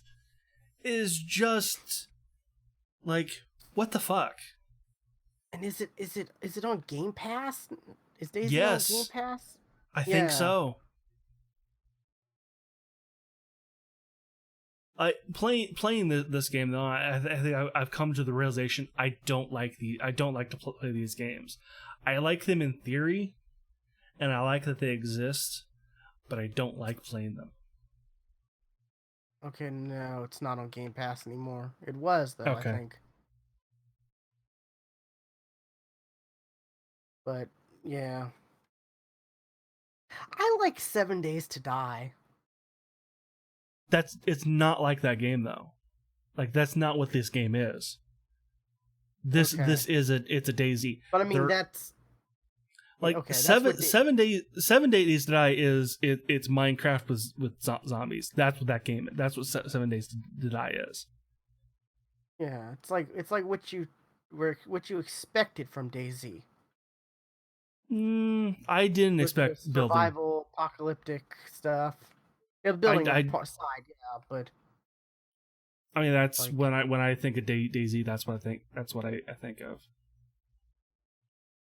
just like, what the fuck?
And is it on Game Pass? Is DayZ on Game
Yes,
Pass?
I think so. Playing this game though, I think I've come to the realization I don't like to play these games. I like them in theory, and I like that they exist, but I don't like playing them.
Okay, no, it's not on Game Pass anymore. It was though, I
Okay,
think. But yeah, I like 7 Days to Die.
it's not like that game though. Like that's not what this game is.
Okay,
This is it's a Daisy.
but I mean
They're
that's
like
okay. That's what
7 days to die is it's Minecraft with zombies. That's what that game. That's what 7 days to die is.
yeah. It's like what you expected from DayZ
I didn't
with the
expect building.
survival apocalyptic stuff. Yeah, the
I,
building
I
side, yeah, but
I mean that's
like
when I think of Daisy. That's what I think. That's what I think of.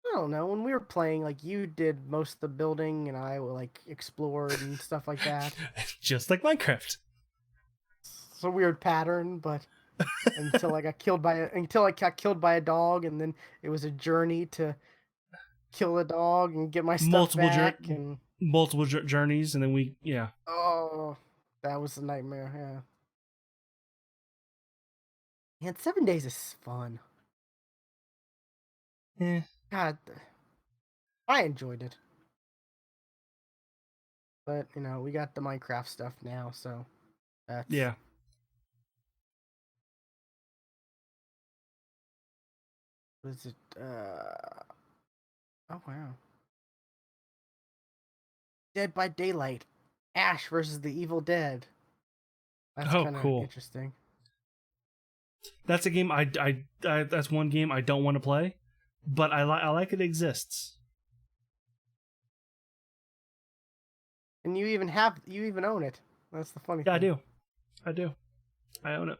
I don't know. When we were playing, like you did most of the building, and I like explored and stuff like that.
Just like Minecraft.
It's a weird pattern, but until I got killed by a dog, and then it was a journey to kill a dog and get my stuff
Multiple jour-
back, and
multiple journeys, and then yeah.
oh, that was a nightmare. Yeah, and 7 Days is fun.
Eh.
God, I enjoyed it, but we got the Minecraft stuff now, so that's
Yeah.
what is it? Oh wow, Dead by Daylight, Ash versus the Evil Dead. That's
Oh,
kind of
cool.
interesting.
That's a game that's one game I don't want to play, but I like it exists.
And you even own it. That's the funny
Yeah,
thing.
I do. I own it.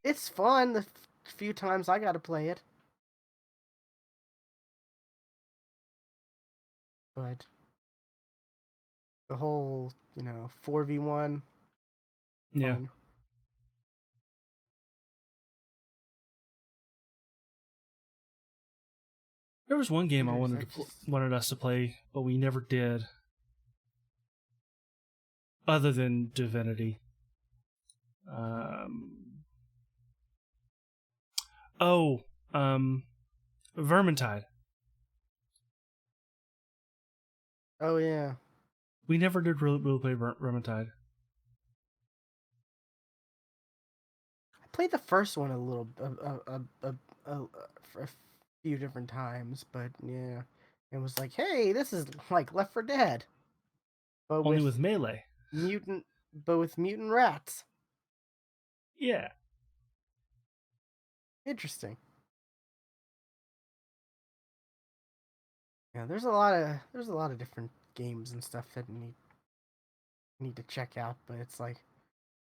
It's fun the few times I got to play it. But the whole, 4v1
Yeah.
fun.
There was one game I
There's
wanted
I just
wanted us to play, but we never did. Other than Divinity. Um. Oh. Vermintide.
Oh yeah.
We never did really play Vermintide.
I played the first one a little for a few different times, but yeah. It was like, "Hey, this is like Left 4 Dead, but
Only
with
with melee.
mutant mutant rats."
Yeah.
Interesting. Yeah, there's a lot of different games and stuff that need to check out, but it's like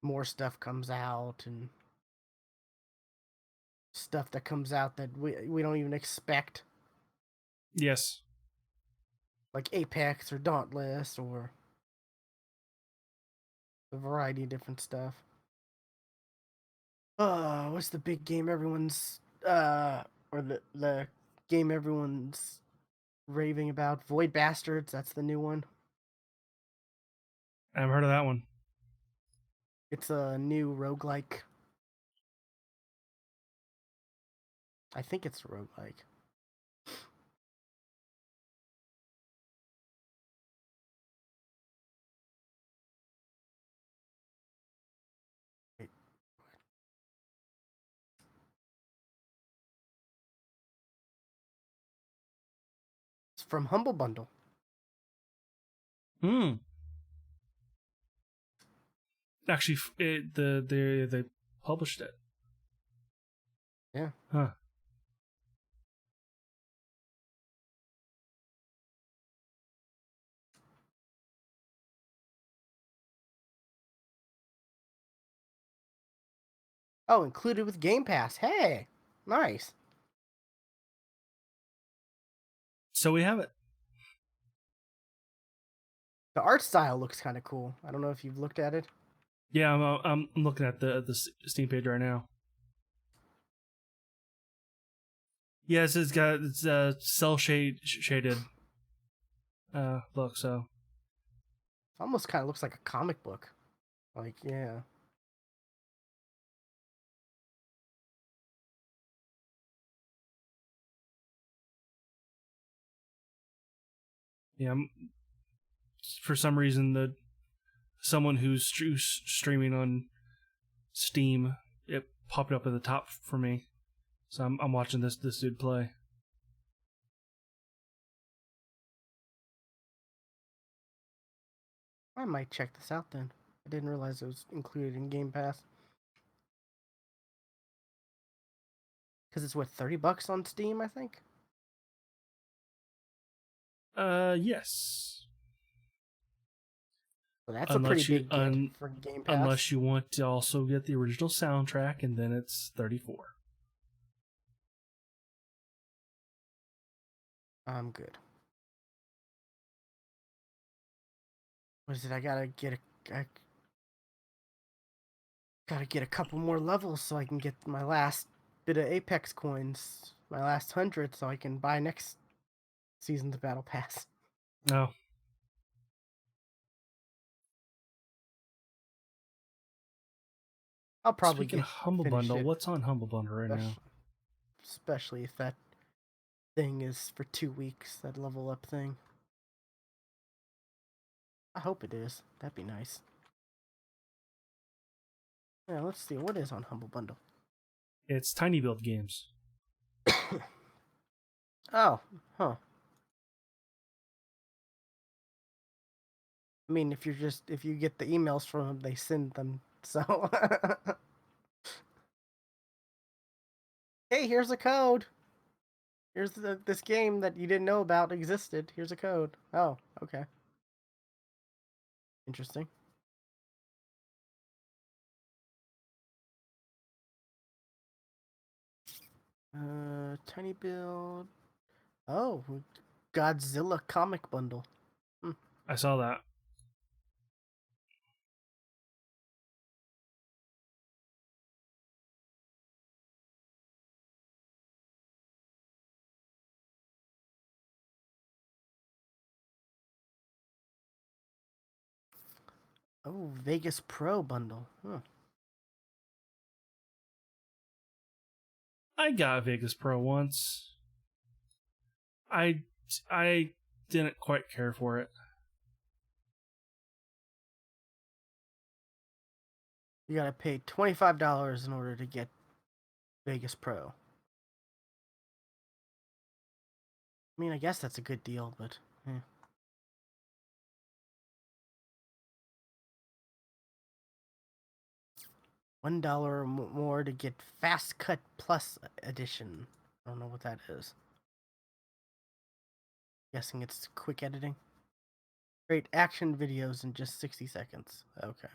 more stuff comes out and stuff that comes out that we don't even expect,
Yes.
like Apex or Dauntless or a variety of different stuff. What's the big game everyone's or the game everyone's raving about? Void Bastards, that's the new one.
I haven't heard of that one.
It's a new roguelike. I think it's a roguelike. Wait, it's from Humble Bundle.
Hmm. Actually, they published it.
Yeah.
Huh.
Oh, included with Game Pass. Hey, nice.
So we have it.
The art style looks kind of cool. I don't know if you've looked at it.
Yeah, I'm looking at the Steam page right now. Yes, it's cell shaded look. So
It almost kind of looks like a comic book. Like, yeah.
yeah, for some reason someone who's streaming on Steam, it popped up at the top for me. So I'm watching this dude play.
I might check this out then. I didn't realize it was included in Game Pass. Because it's what, $30 on Steam, I think?
Yes.
So that's a pretty big get for Game Pass.
Unless you want to also get the original soundtrack, and then it's $34.
I'm good. What is it? I gotta get a couple more levels so I can get my last bit of Apex coins, my last 100, so I can buy next season's Battle Pass.
No.
I'll probably
Speaking of Humble Bundle, what's on Humble Bundle right now?
Especially if that thing is for 2 weeks, that level up thing. I hope it is. That'd be nice. Yeah, let's see. What is on Humble Bundle?
It's Tiny Build games.
Oh, huh. I mean, if you get the emails from them, they send them. So, hey, here's a code. Here's this game that you didn't know about existed. Here's a code. Oh, okay. Interesting. Tiny build. Oh, Godzilla comic bundle.
I saw that.
Oh, Vegas Pro bundle. Huh.
I got Vegas Pro once. I didn't quite care for it.
You gotta pay $25 in order to get Vegas Pro. I mean, I guess that's a good deal, but $1 more to get Fast Cut Plus edition. I don't know what that is. Guessing it's quick editing. Great action videos in just 60 seconds. Okay.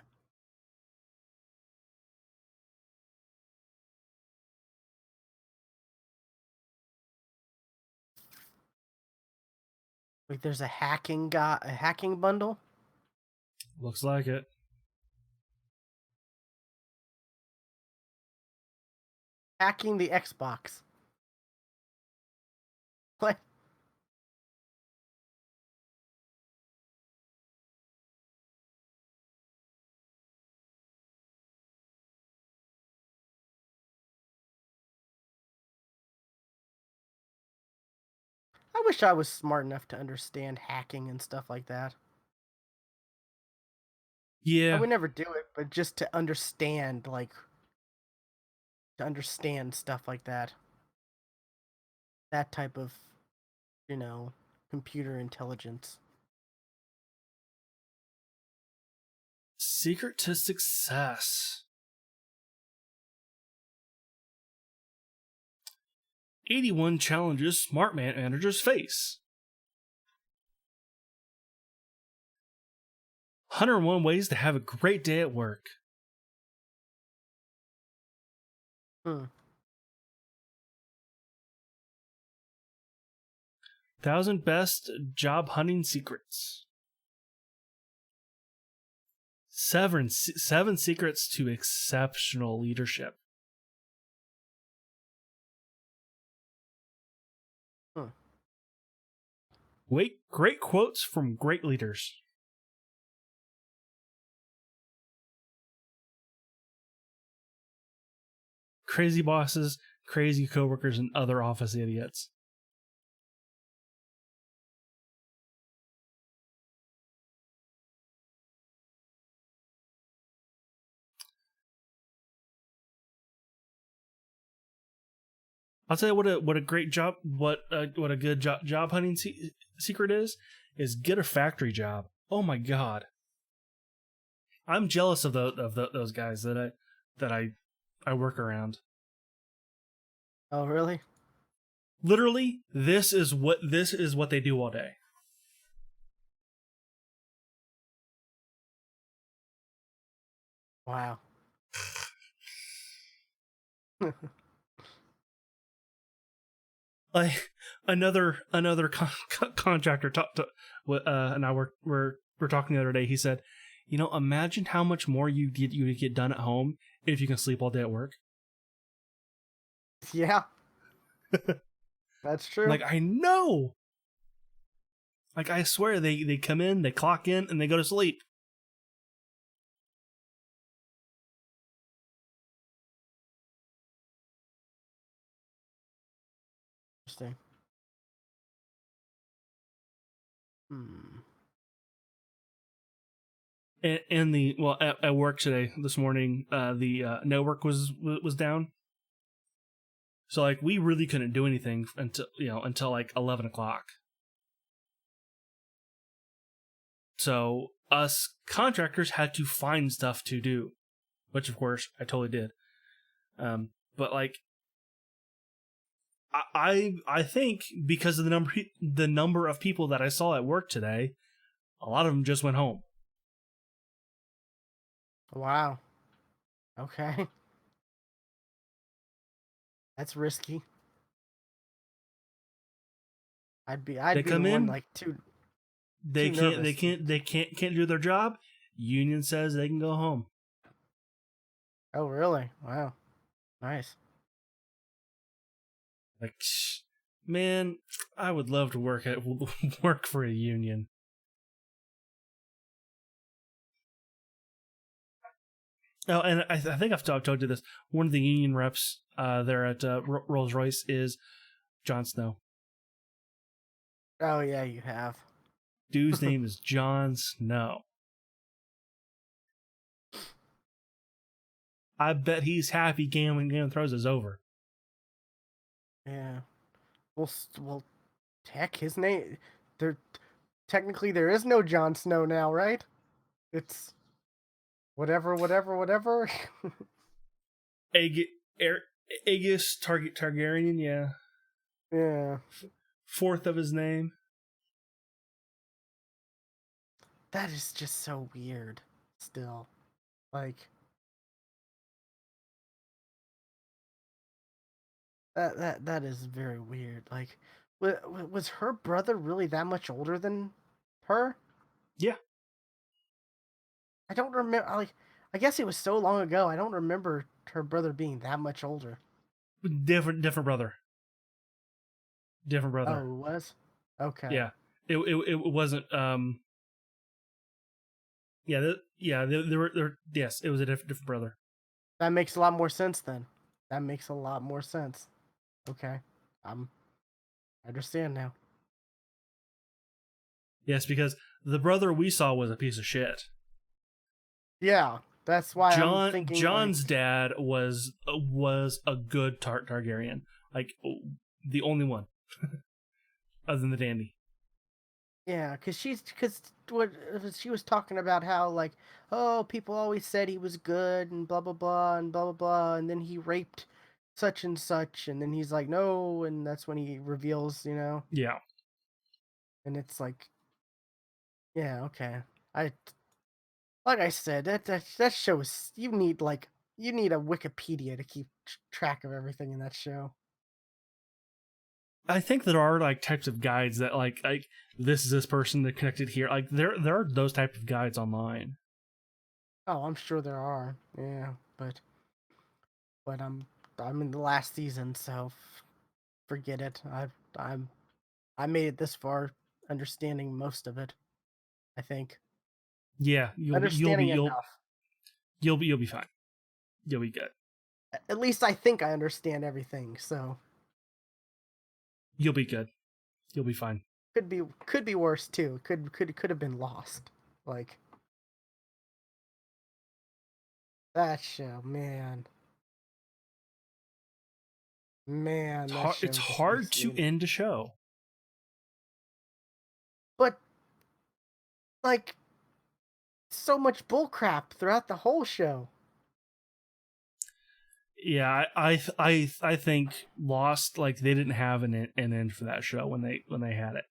Like there's a hacking bundle.
Looks like it.
Hacking the Xbox. What? I wish I was smart enough to understand hacking and stuff like that.
Yeah.
I would never do it, but just to understand, stuff like that. That type of, computer intelligence.
Secret to success. 81 challenges smart managers face. 101 ways to have a great day at work. 1,000 best job hunting secrets. Seven secrets to exceptional leadership.
Huh.
Great quotes from great leaders. Crazy bosses, crazy coworkers, and other office idiots. I'll tell you what a great job, what a good job hunting secret is get a factory job. Oh my god, I'm jealous of those guys that I work around.
Oh, really?
Literally, this is what they do all day.
Wow.
Like another contractor and I we're talking the other day. He said, imagine how much more you get done at home if you can sleep all day at work.
Yeah. That's true.
Like, I know. Like, I swear they come in, they clock in, and they go to sleep.
Interesting. Hmm.
And at work today, this morning, the network was down. So like we really couldn't do anything until like 11 o'clock. So us contractors had to find stuff to do, which of course I totally did. But like I think because of the number of people that I saw at work today, a lot of them just went home.
Wow. Okay. That's risky. I'd be
They
the
come
one
in,
like too
they
nervous.
can't do their job. Union says they can go home.
Oh, really? Wow. Nice.
Like, man, I would love to work for a union. Oh, and I think I've told you this. One of the union reps there at Rolls Royce is Jon Snow.
Oh, yeah, you have.
Dude's name is Jon Snow. I bet he's happy Game of Thrones is over.
Yeah. Well, heck, his name. There, technically, there is no Jon Snow now, right? It's whatever.
Aegis Targaryen, yeah.
Yeah.
Fourth of his name.
That is just so weird. Still, like that is very weird. Like, was her brother really that much older than her?
Yeah.
I don't remember. Like, I guess it was so long ago. I don't remember her brother being that much older.
Different brother. Different
Oh,
brother.
it was? Okay.
Yeah. It wasn't there were yes, it was a different brother.
That makes a lot more sense then. That makes a lot more sense. Okay. I understand now.
Yes, because the brother we saw was a piece of shit.
Yeah, that's why I'm thinking
John's
like,
dad was a good Targaryen, like the only one, other than the dandy.
yeah, because what she was talking about how like, oh, people always said he was good and blah blah blah and blah blah blah, and then he raped such and such, and then he's like, no, and that's when he reveals,
Yeah,
and it's like, yeah, okay, I like I said, that show is you need a Wikipedia to keep track of everything in that show.
I think there are like types of guides that like this is this person that connected here. Like there are those type of guides online.
Oh, I'm sure there are. Yeah, but I'm in the last season, so forget it. I'm I made it this far, understanding most of it. I think
Yeah,
understanding enough.
you'll be fine. You'll be good.
At least I think I understand everything. So
You'll be good. You'll be fine.
could be worse too. Could have been lost. Like that show, man, that
It's
show just
hard
makes
to
me.
end a show.
But like so much bullcrap throughout the whole show.
Yeah, I think Lost, like, they didn't have an end for that show when they had it.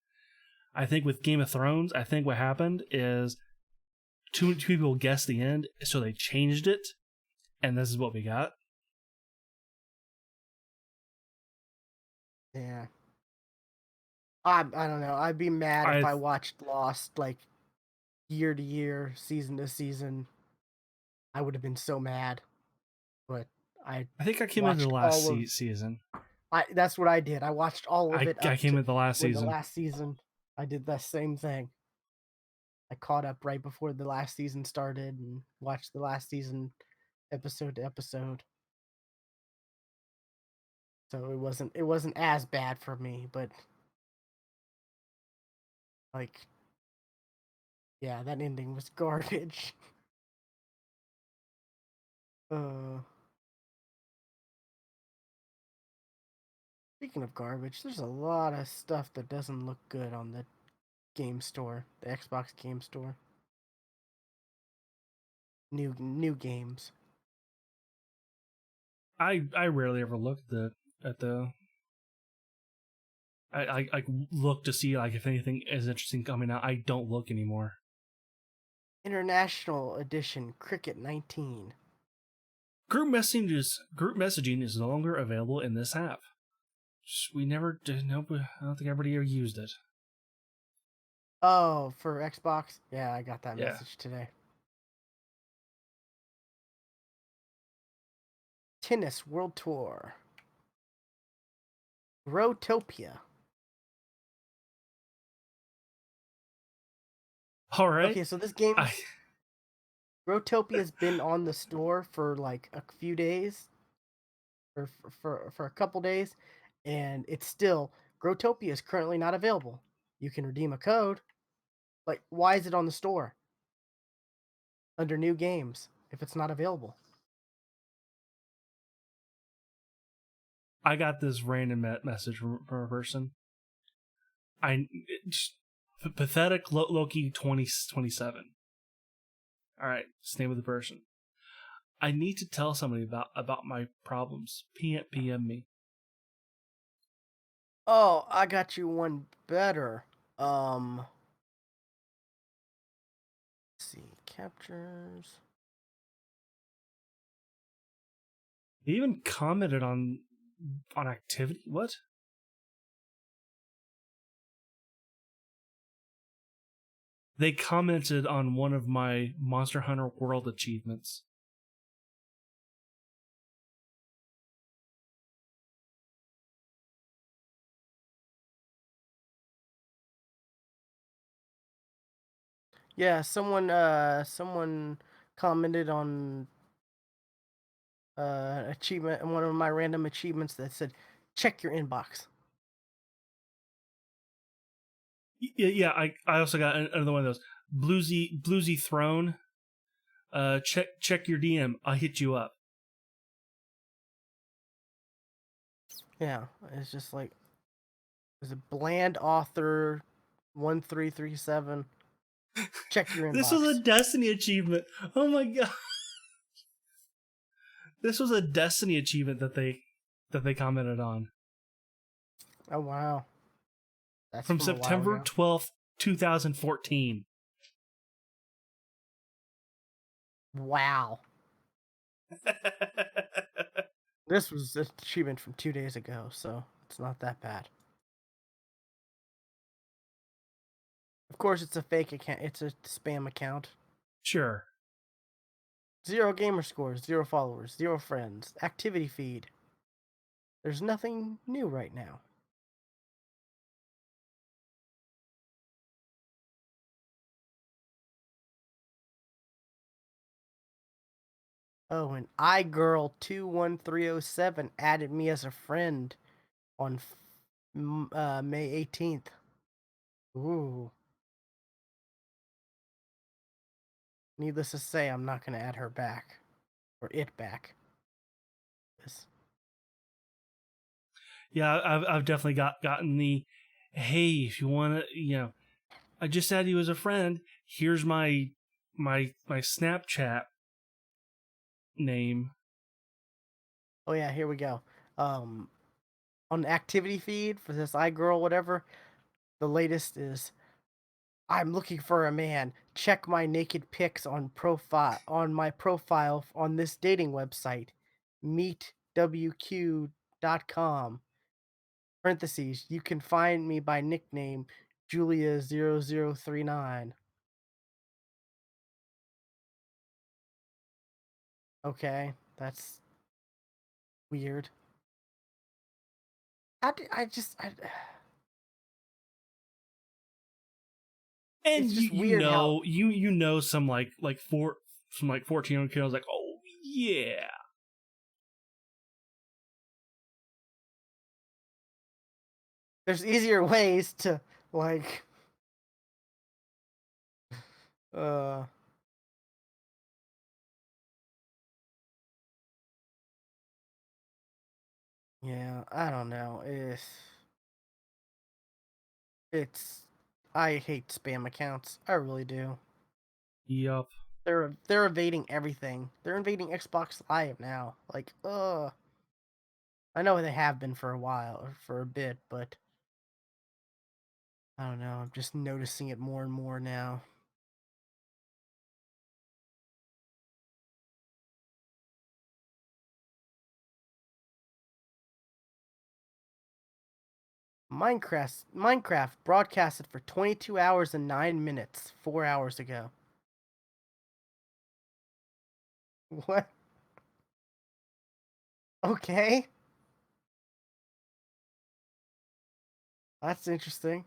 I think with Game of Thrones, I think what happened is too many people guessed the end, so they changed it, and this is what we got.
Yeah. I don't know. I'd be mad if
I
I watched Lost like year to year, season to season. I would have been so mad. But I
I think I came into the
watched
last
all of
season.
I that's what I did. I watched all of it
I
up
came
to
into the last
when the
season.
last season. I did the same thing. I caught up right before the last season started and watched the last season episode to episode. So it wasn't as bad for me, but like yeah, that ending was garbage. Uh Speaking of garbage, there's a lot of stuff that doesn't look good on the game store, the Xbox game store. New games.
I rarely ever look at the I look to see, like, if anything is interesting coming out. I don't look anymore.
International Edition Cricket 19.
Group messaging is no longer available in this app. We never did. Nope. I don't think everybody ever used it.
Oh, for Xbox? Yeah, I got that
Yeah.
message today. Tennis World Tour. Growtopia.
All right.
Okay, so this
I
game's Growtopia's been on the store for like a few days, or for a couple days, and it's still Growtopia is currently not available. You can redeem a code. Like, why is it on the store under new games if it's not available?
I got this random message from a person. Pathetic Loki 2027. All right, it's the name of the person. I need to tell somebody about my problems. PM me.
Oh, I got you one better. Let's see, captures.
He even commented on activity. What? They commented on one of my Monster Hunter World achievements.
Yeah, someone commented on achievement, one of my random achievements that said, "Check your inbox."
Yeah. I also got another one of those. Bluesy Throne. Check your DM. I'll hit you up.
Yeah, it's just like, there's a bland author 1337. Check your
This was a
inbox.
Destiny achievement. Oh my god. This was a Destiny achievement that they commented on
Oh wow, that's
from
from a while
September
ago.
12th, 2014.
Wow, this was an achievement from 2 days ago, so it's not that bad. Of course, it's a fake account. It's a spam account.
Sure.
0 gamer scores, 0 followers, 0 friends. Activity feed. There's nothing new right now. Oh, and iGirl21307 added me as a friend on May 18th. Ooh. Needless to say, I'm not going to add her back. Or it back. This.
Yeah, I've definitely gotten the, hey, if you want to, I just added you as a friend. Here's my Snapchat name.
Oh yeah, here we go. On the activity feed for this iGirl whatever, the latest is I'm looking for a man. Check my naked pics on my profile on this dating website, meetwq.com. Parentheses, you can find me by nickname Julia0039. Okay, that's weird.
And
It's just weird how
some some 14-year-old kid was like, oh yeah.
there's easier ways to like uh yeah, I don't know. It's I hate spam accounts. I really do.
Yup.
They're evading everything. They're invading Xbox Live now. Like, I know they have been for a while or for a bit, but I don't know. I'm just noticing it more and more now. Minecraft broadcasted for 22 hours and 9 minutes 4 hours ago. What? Okay. That's interesting.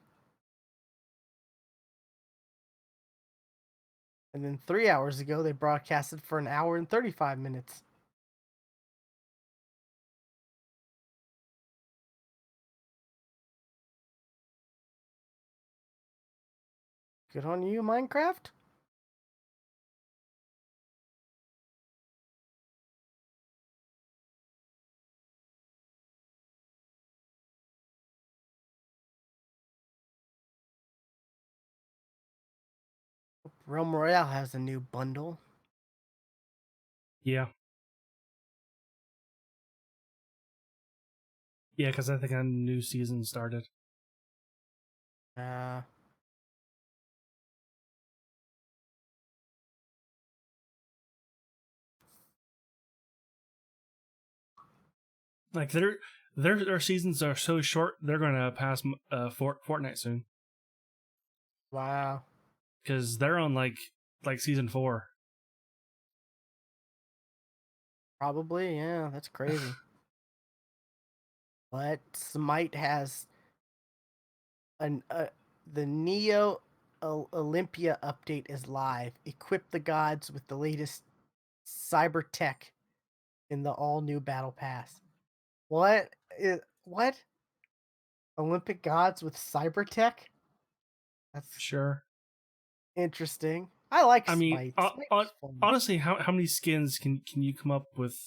And then 3 hours ago they broadcasted for an hour and 35 minutes. Good on you, Minecraft. Realm Royale has a new bundle.
Yeah. Yeah, because I think a new season started.
Uh,
Like their seasons are so short, they're gonna pass Fortnite soon
wow.
because they're on like season 4.
Probably, yeah, that's crazy. But Smite has an the Neo Olympia update is live. Equip the gods with the latest cyber tech in the all new battle pass. What? Olympic gods with cyber tech? That's
Sure.
interesting. I like
I mean,
Smite. Smite's fun.
honestly, how many skins can you come up with?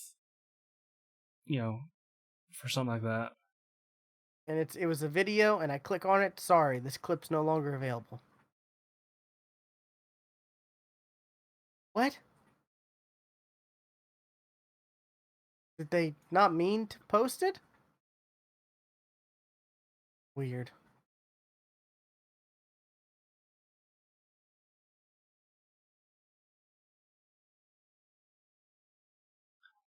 For something like that.
And it was a video and I click on it. Sorry, this clip's no longer available. What? Did they not mean to post it? Weird.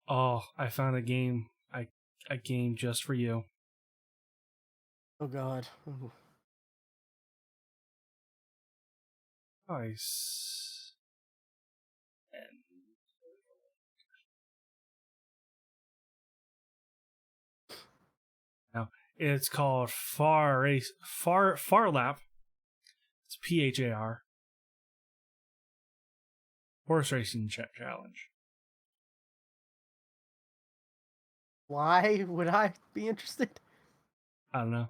Oh, I found a game just for you.
Oh god.
Nice. It's called Far Lap. It's PHAR. Horse Racing Challenge.
Why would I be interested?
I don't know.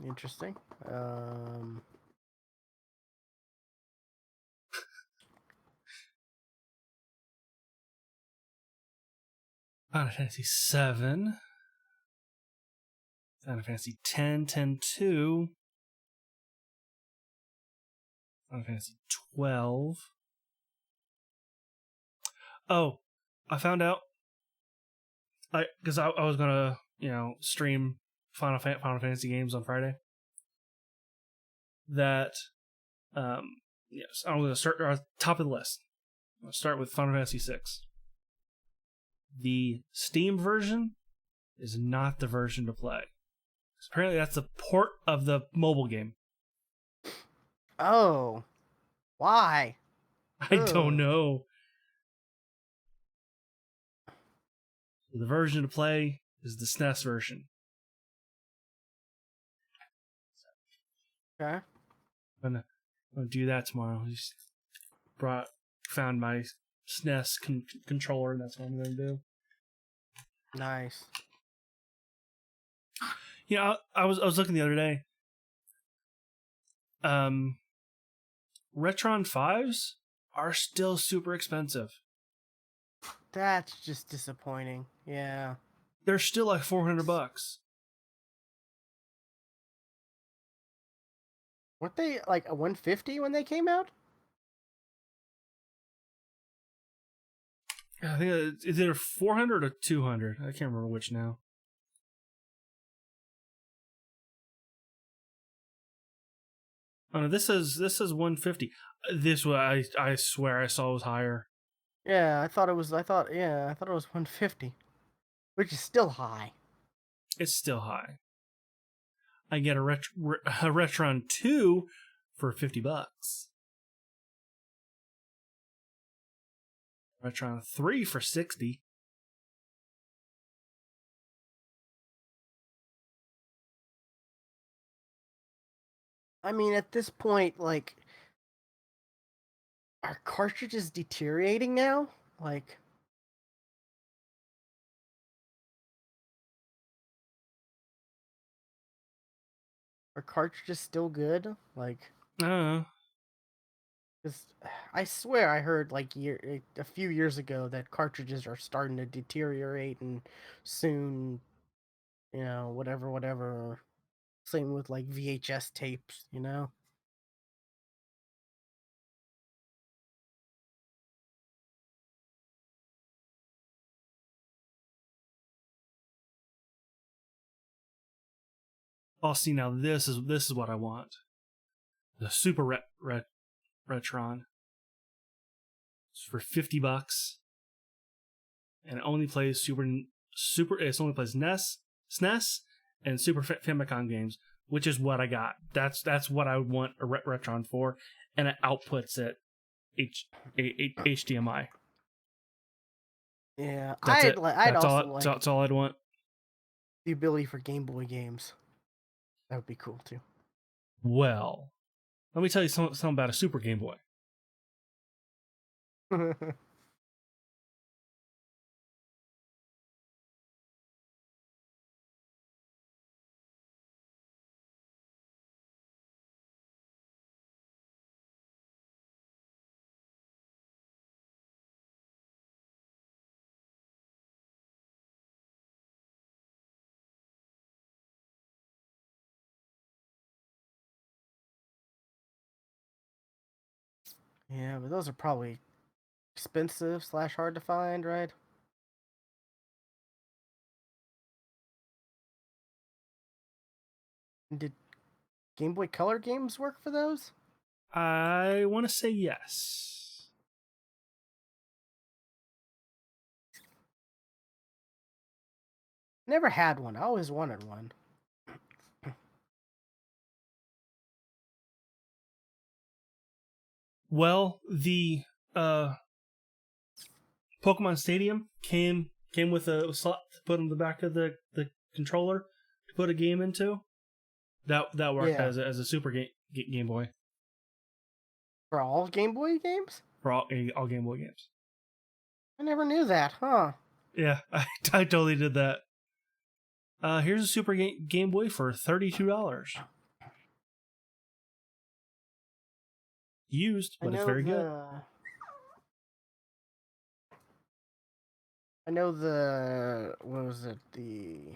Interesting.
Final Fantasy 7. Final Fantasy 10, 10-2. Final Fantasy 12. Oh, I found out. Because I was gonna, stream Final Fantasy games on Friday. That, yes, I'm gonna start top of the list. I'll start with Final Fantasy 6. The Steam version is not the version to play. Apparently, that's a port of the mobile game.
Oh, why?
I don't know. The version to play is the SNES version.
Okay.
I'm gonna do that tomorrow. Just found my SNES controller, and that's what I'm gonna do.
Nice.
Yeah, I was looking the other day. Retron 5s are still super expensive.
That's just disappointing. Yeah.
They're still like $400.
Weren't they like a 150 when they came out?
I think it's either 400 or 200. I can't remember which now. Oh no, this is 150. This one I swear I saw was higher.
Yeah, I thought it was 150, which is still high.
It's still high. I get a Retron 2 for $50. Retron 3 for $60.
I mean, at this point, like, are cartridges deteriorating now? Like, are cartridges still good? Like,
I don't know.
cause I swear I heard like a few years ago that cartridges are starting to deteriorate and soon, whatever. Same with like VHS tapes,
Oh, see now this is what I want. The Super Retron. It's for $50, and it only plays It only plays SNES, and Super Famicom games, which is what I got. That's what I would want a Retron for, and it outputs it HDMI.
Yeah,
That's it.
I'd also like
That's all I'd want.
the ability for Game Boy games. That would be cool too.
Well, let me tell you something about a Super Game Boy.
Yeah, but those are probably expensive / hard to find, right? Did Game Boy Color games work for those?
I want to say yes.
Never had one. I always wanted one.
Well, the Pokemon Stadium came with a slot to put on the back of the controller to put a game into. That worked
Yeah.
as a Super Game Boy.
For all Game Boy games?
For all Game Boy games.
I never knew that, huh?
Yeah, I totally did that. Here's a Super Game Boy for $32. Used, but it's very good.
I know the what was it? The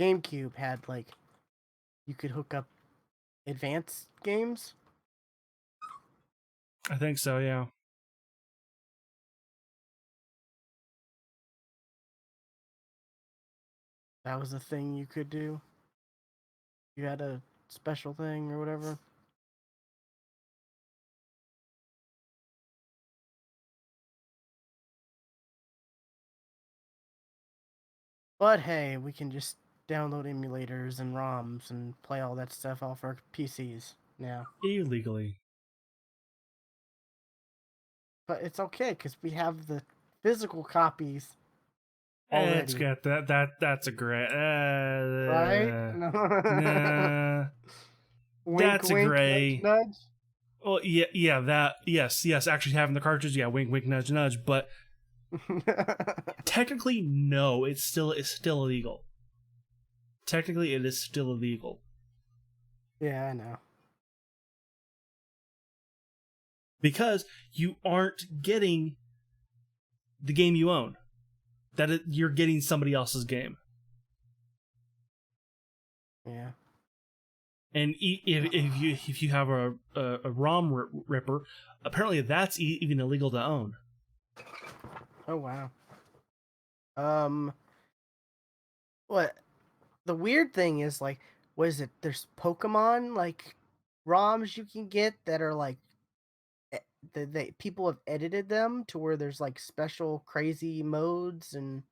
GameCube had like you could hook up advanced games.
I think so, yeah.
That was a thing you could do. You had a special thing or whatever. But hey, we can just download emulators and ROMs and play all that stuff off our PCs now.
Illegally.
But it's okay because we have the physical copies already.
It's good. That's a great.
Right?
Nah.
Wink,
That's a
wink,
gray.
nudge, nudge.
Well, yeah. That yes. Actually, having the cartridge, yeah. Wink, wink, nudge, nudge. But technically, no. It's still illegal. Technically, it is still illegal.
Yeah, I know.
Because you aren't getting the game you own. You're getting somebody else's game.
Yeah.
And if you have a ROM ripper, apparently that's even illegal to own.
Oh wow. What? The weird thing is like, what is it? There's Pokemon like ROMs you can get that are like, they people have edited them to where there's like special crazy modes and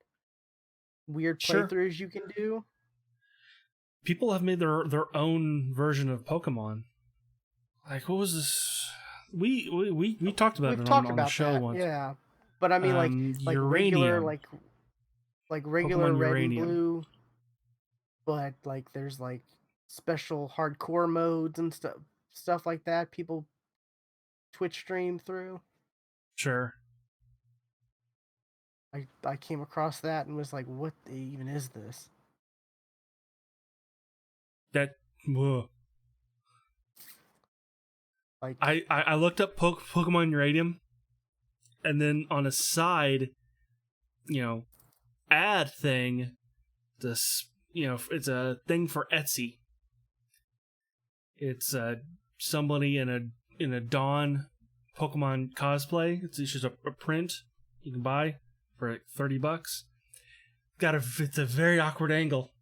weird playthroughs you can do.
People have made their own version of Pokemon. Like, what was this? We talked about it on the show once.
Yeah, but I mean like regular like regular
Pokemon
red
Uranium.
and blue, but like there's like special hardcore modes and stuff like that. People Twitch stream through.
Sure.
I came across that and was like, what even is this?
That. Whoa.
Like
I looked up Pokemon Uranium, and then on a side, ad thing, this it's a thing for Etsy. It's somebody in a Dawn Pokemon cosplay. It's just a print you can buy for like $30. It's a very awkward angle.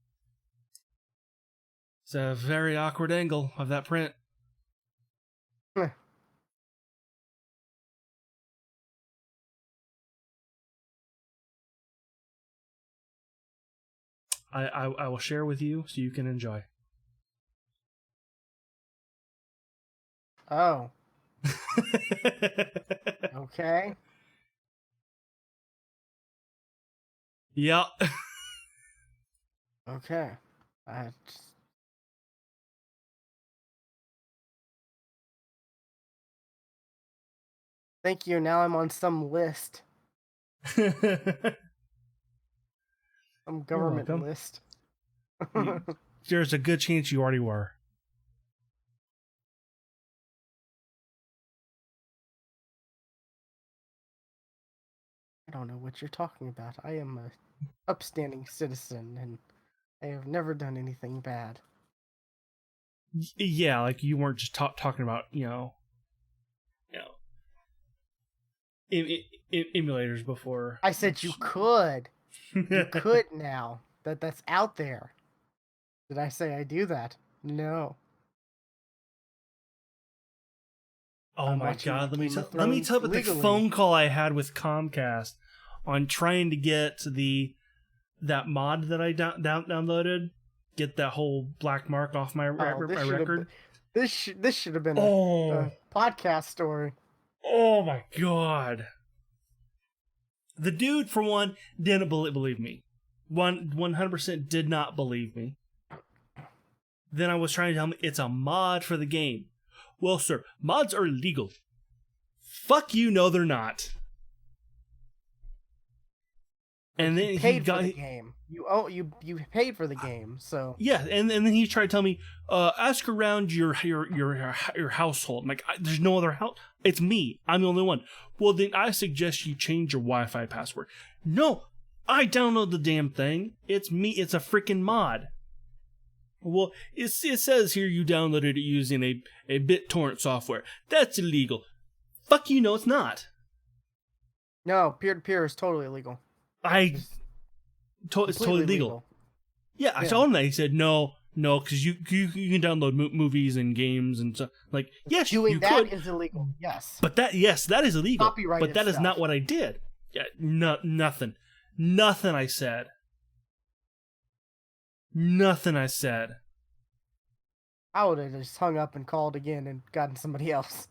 It's a very awkward angle of that print. I will share with you so you can enjoy.
Oh. Okay.
Yeah.
Okay. Thank you. Now I'm on some list. Some government list.
There's a good chance you already were.
I don't know what you're talking about. I am a upstanding citizen, and I have never done anything bad.
Yeah, like you weren't just talking about emulators before.
I said you could. You could now. That's out there. Did I say I do that? No.
Oh my god, let me tell you about the phone call I had with Comcast on trying to get that mod that I downloaded, get that whole black mark off my record.
This should have been
Oh,
a podcast story.
oh my god. The dude, for one, didn't believe me. 100% did not believe me. Then I was trying to tell him it's a mod for the game. Well, sir, mods are illegal. Fuck you, no, they're not.
Like,
And
you
then he
paid for
got
the game. You paid for the game, so
yeah, and then he tried to tell me, ask around your household. I'm like, there's no other house. It's me. I'm the only one. Well, then I suggest you change your Wi-Fi password. No, I download the damn thing. It's me. It's a freaking mod. Well, it says here you downloaded it using a BitTorrent software. That's illegal. Fuck you, no, it's not.
no, peer-to-peer is totally illegal.
It's totally legal. Yeah, I told him that. He said no, because you can download movies and games and stuff. Like, yes,
Doing
you
that
could,
is illegal. Yes,
but that is illegal.
Copyrighted
But that is
stuff.
not what I did. Yeah, nothing. I said. Nothing I said.
I would have just hung up and called again and gotten somebody else.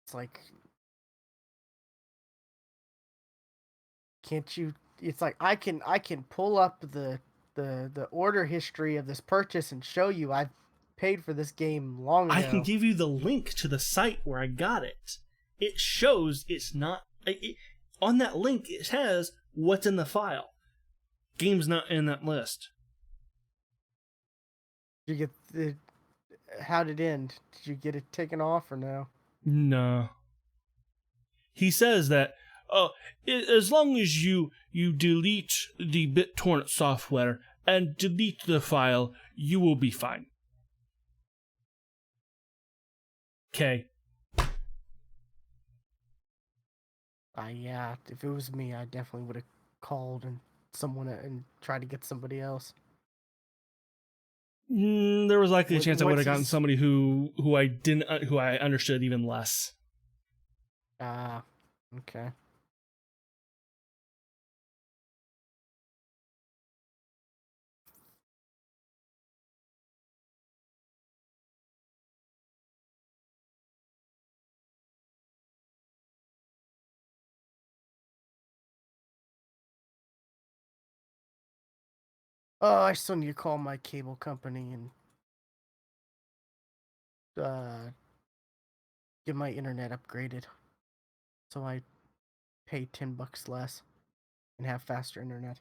It's like, can't you? It's like I can pull up the order history of this purchase and show you I've paid for this game long ago.
I can give you the link to the site where I got it. It shows it's not. On that link, it has what's in the file. Game's not in that list.
Did you get the? How did it end? Did you get it taken off or no?
No. He says that as long as you delete the BitTorrent software and delete the file, you will be fine. Okay.
Yeah. If it was me, I definitely would have called and tried to get somebody else.
There was likely a chance I would have gotten
he's-
somebody who I understood even less.
Ah, okay. Oh, I still need to call my cable company and get my internet upgraded, so I pay $10 less and have faster internet.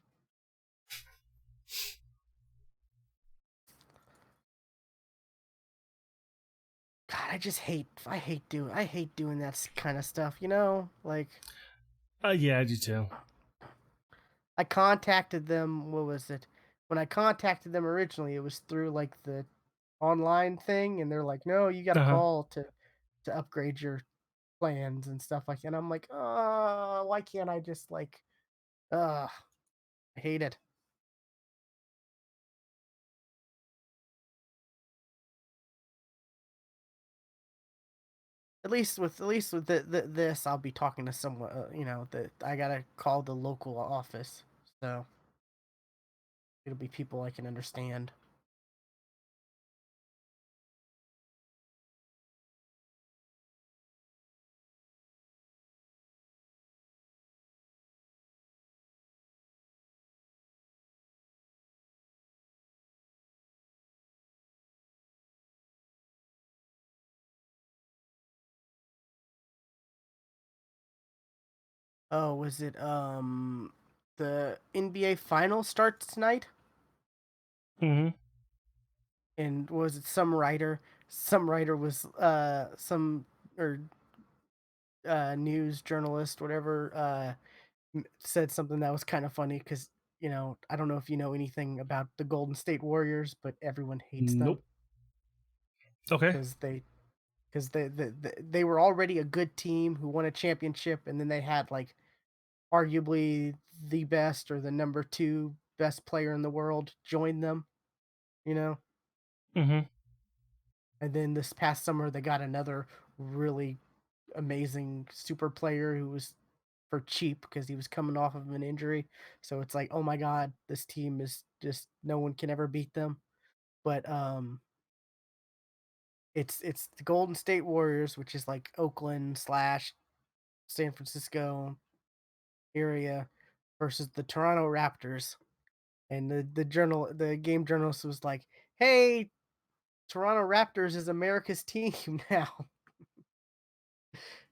God, I hate doing that kind of stuff. You know, like
Yeah, I do too.
I contacted them. What was it? When I contacted them originally, it was through like the online thing, and they're like, "No, you got to call to upgrade your plans and stuff like that." And I'm like, why can't I just like, I hate it. At least with this, I'll be talking to someone. You know, that I gotta call the local office, so it'll be people I can understand. Oh, was it the NBA Finals starts tonight?
Mm-hmm.
And was it some writer? Some writer was some or news journalist, whatever, said something that was kind of funny because I don't know if you know anything about the Golden State Warriors, but everyone hates them
Nope. Okay.
because they were already a good team who won a championship, and then they had like arguably the best or the number two best player in the world join them, you know.
Mm-hmm.
And then this past summer they got another really amazing super player who was for cheap because he was coming off of an injury. So it's like, oh my god, this team is just no one can ever beat them. But it's the Golden State Warriors, which is like Oakland slash San Francisco area, versus the Toronto Raptors. And the game journalist was like, "Hey, Toronto Raptors is America's team now."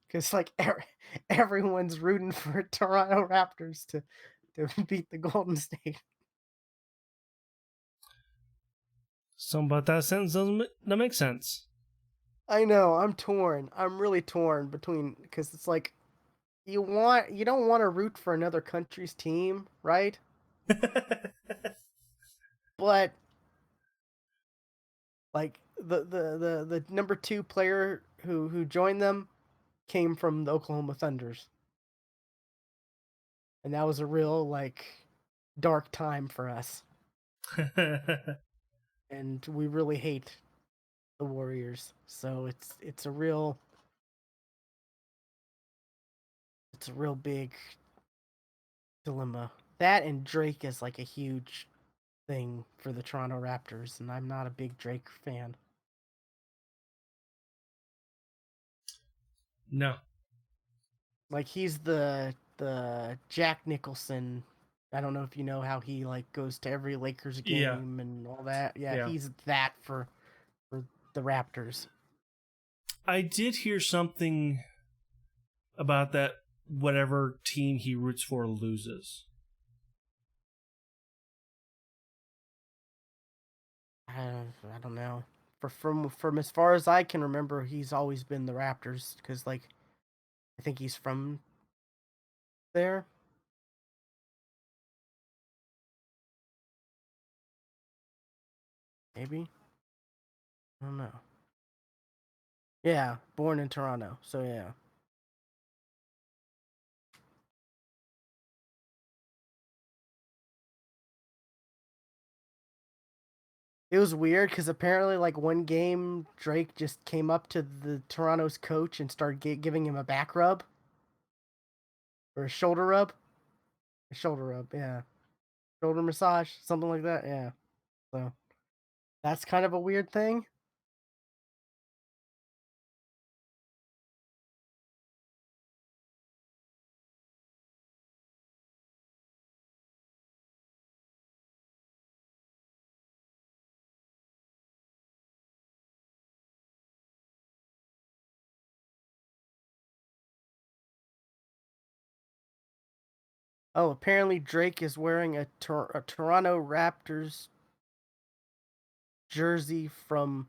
Because like everyone's rooting for Toronto Raptors to beat the Golden State.
So, but that sentence that makes sense.
I know. I'm torn. I'm really torn between because it's like you don't want to root for another country's team, right? But like the number 2 player who joined them came from the Oklahoma Thunders, and that was a real like dark time for us, and we really hate the Warriors. So it's a real big dilemma. That and Drake is like a huge thing for the Toronto Raptors, and I'm not a big Drake fan.
No.
Like he's the Jack Nicholson. I don't know if you know how he like goes to every Lakers
Yeah.
game and all that. Yeah,
Yeah.
he's that for the Raptors.
I did hear something about that. Whatever team he roots for loses.
I don't know. From as far as I can remember, he's always been the Raptors because like I think he's from there. Maybe I don't know. Yeah, born in Toronto. So yeah. It was weird because apparently, like one game, Drake just came up to the Toronto's coach and started giving him a back rub or a shoulder rub, yeah, shoulder massage, something like that, yeah. So that's kind of a weird thing. Oh, apparently Drake is wearing a Toronto Raptors jersey from.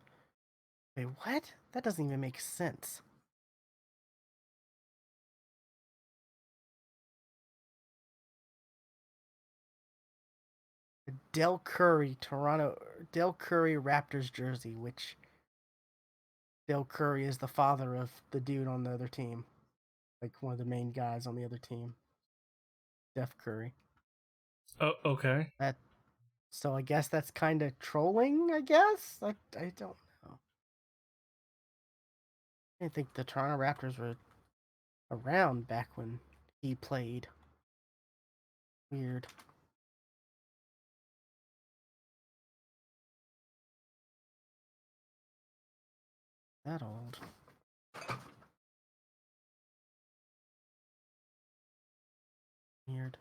Wait, what? That doesn't even make sense. Del Curry Raptors jersey, which Del Curry is the father of the dude on the other team, like one of the main guys on the other team, Steph Curry.
Oh, okay.
That so I guess that's kind of trolling. I guess I don't know. I didn't think the Toronto Raptors were around back when he played. Weird. That old. Weird.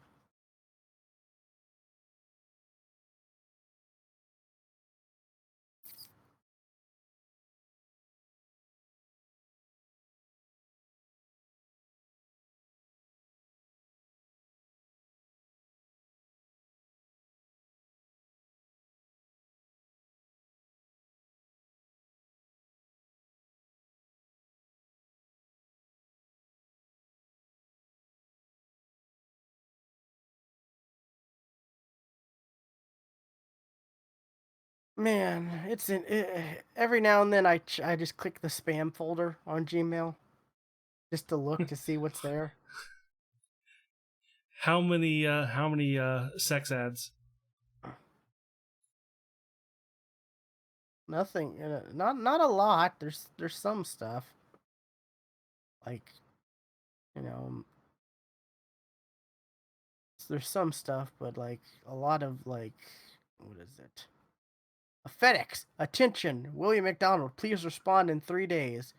Man, every now and then I just click the spam folder on Gmail just to look to see what's there.
How many sex ads?
Nothing. Not a lot. There's some stuff. Like, you know, there's some stuff, but like a lot of like, what is it? A FedEx, attention, William McDonald, please respond in 3 days.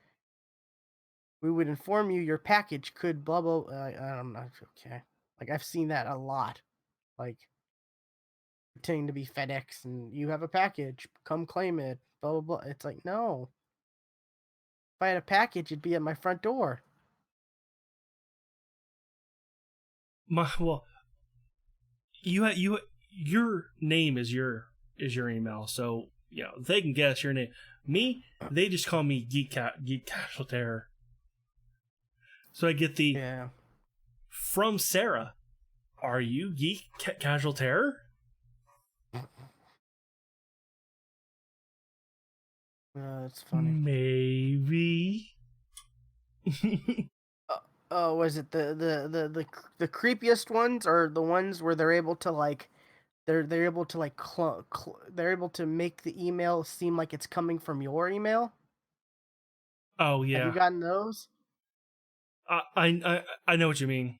We would inform you your package could blah blah. I don't know. Okay, like I've seen that a lot. Like pretending to be FedEx and you have a package, come claim it. Blah blah blah. It's like no. If I had a package, it'd be at my front door.
Well, your name is your email, so they can guess your name. Me, they just call me Geek Casual Terror. So I get the
Yeah.
from Sarah. Are you Geek Casual Terror?
It's funny.
Maybe.
Oh, was it the creepiest ones, or the ones where they're able to like they're able to like they're able to make the email seem like it's coming from your email?
Oh
Have you
yeah,
gotten those?
I know what you mean.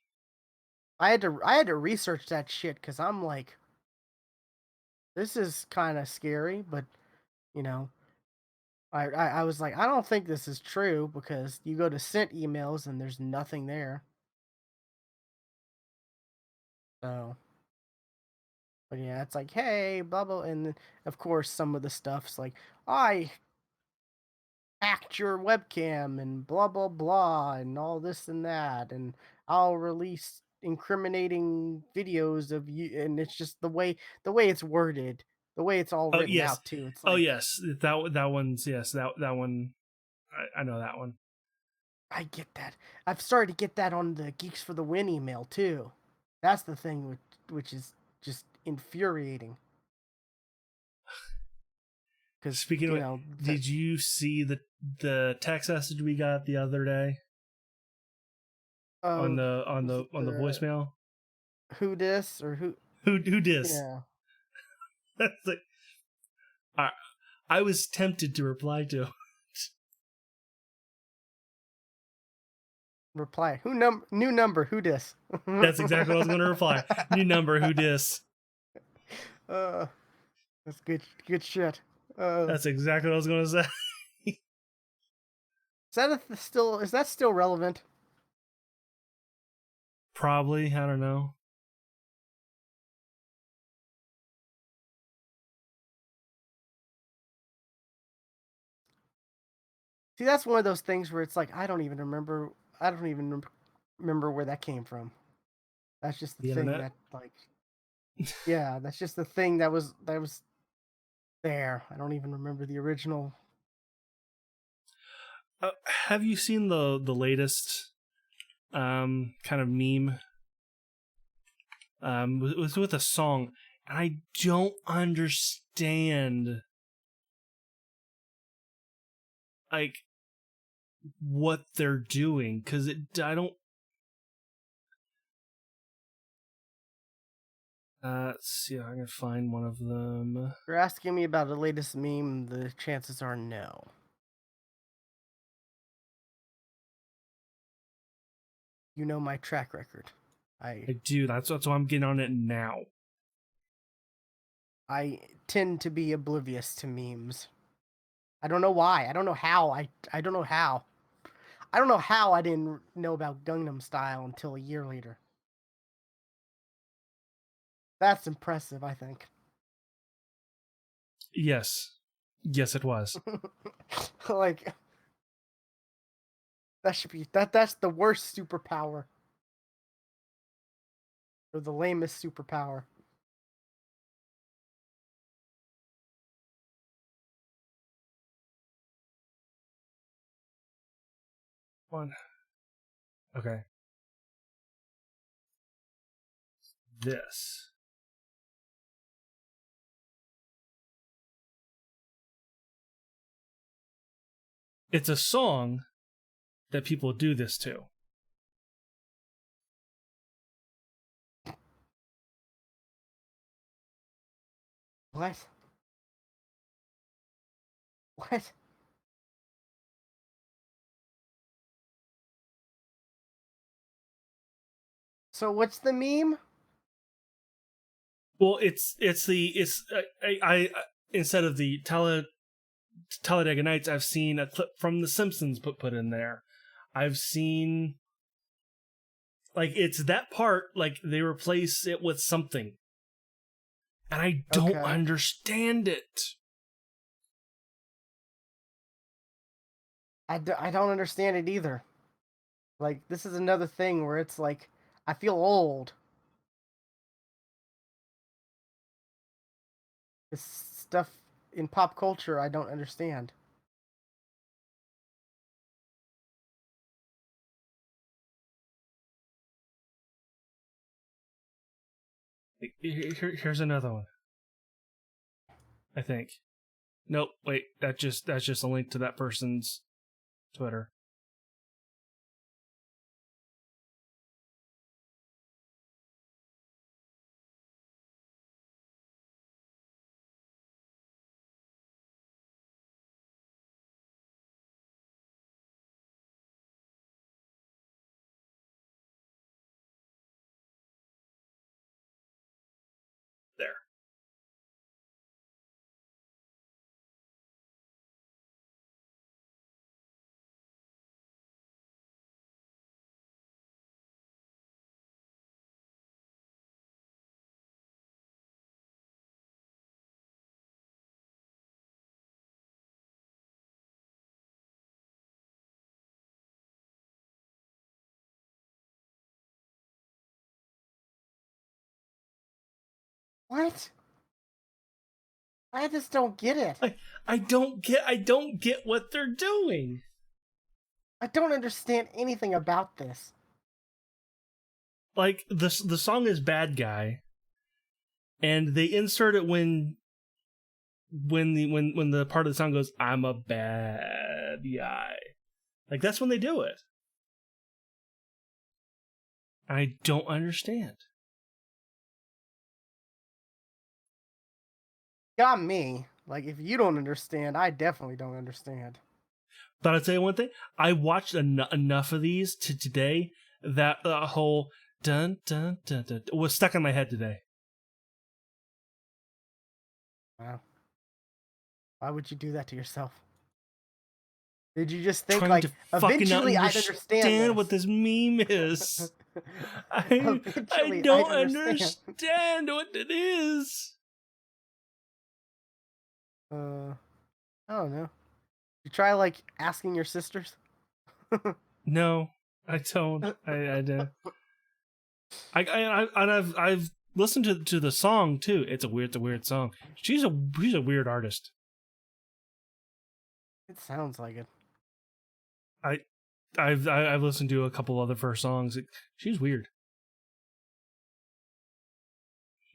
I had to research that shit because I'm like, this is kind of scary, but you know, I was like, I don't think this is true because you go to sent emails and there's nothing there. So, but yeah, it's like, hey, blah blah, and of course some of the stuff's like, I hacked your webcam and blah blah blah and all this and that, and I'll release incriminating videos of you, and it's just the way it's worded, the way it's all
Oh
written
yes,
out too. It's
oh
like
yes, that one's yes that one. I know that one.
I get that. I've started to get that on the Geeks for the Win email too. That's the thing which is just infuriating because
Speaking of it, did you see the text message we got the other day on
of
the
the
voicemail?
who dis or who
Who dis?
yeah
That's like I, I was tempted to reply to.
reply new number who dis.
That's exactly what I was going to reply. New number. Who dis?
uh, that's good shit. Uh,
That's exactly what I was going to say.
is that still relevant?
Probably. I don't know.
See, that's one of those things where it's like I don't even remember where that came from. That's just the
The
thing
internet.
that like yeah, that's just the thing that was there. I don't even remember the original.
Have you seen the latest kind of meme? It was with a song, and I don't understand like what they're doing because I don't. Let's see if I can find one of them.
If you're asking me about the latest meme, the chances are no. You know my track record. I
I do. That's why I'm getting on it now.
I tend to be oblivious to memes. I don't know why. I don't know how. I don't know how. I don't know how I didn't know about Gangnam Style until a year later. That's impressive, I think.
Yes, yes, it was.
Like that should be that's the worst superpower or the lamest superpower.
One. Okay. This. It's a song that people do this to.
What? What? So what's the meme?
Well, I instead of the Talladega Nights, I've seen a clip from The Simpsons put in there. I've seen like it's that part, like they replace it with something, and I don't
Okay.
understand it.
I don't understand it either. Like, this is another thing where it's like, I feel old. This stuff in pop culture I don't understand.
Here's another one. I think. Nope. Wait. That's just a link to that person's Twitter. There.
What? I just don't get it.
I don't get what they're doing.
I don't understand anything about this.
Like the song is Bad Guy, and they insert it when the part of the song goes, I'm a bad guy. Like that's when they do it. I don't understand.
Got me. Like, if you don't understand, I definitely don't understand.
But I'll tell you one thing. I watched enough of these to today that the whole dun dun dun dun was stuck in my head today.
Wow. Why would you do that to yourself? Did you just think,
Trying
like,
to fucking
eventually I'd understand
what
this?
this meme is. I
Eventually I'd
don't
understand.
understand what it is.
I don't know. You try, like, asking your sisters?
No, I don't. I do. And I've listened to the song too. It's a weird song. She's a weird artist.
It sounds like it.
I've listened to a couple other first songs. She's weird.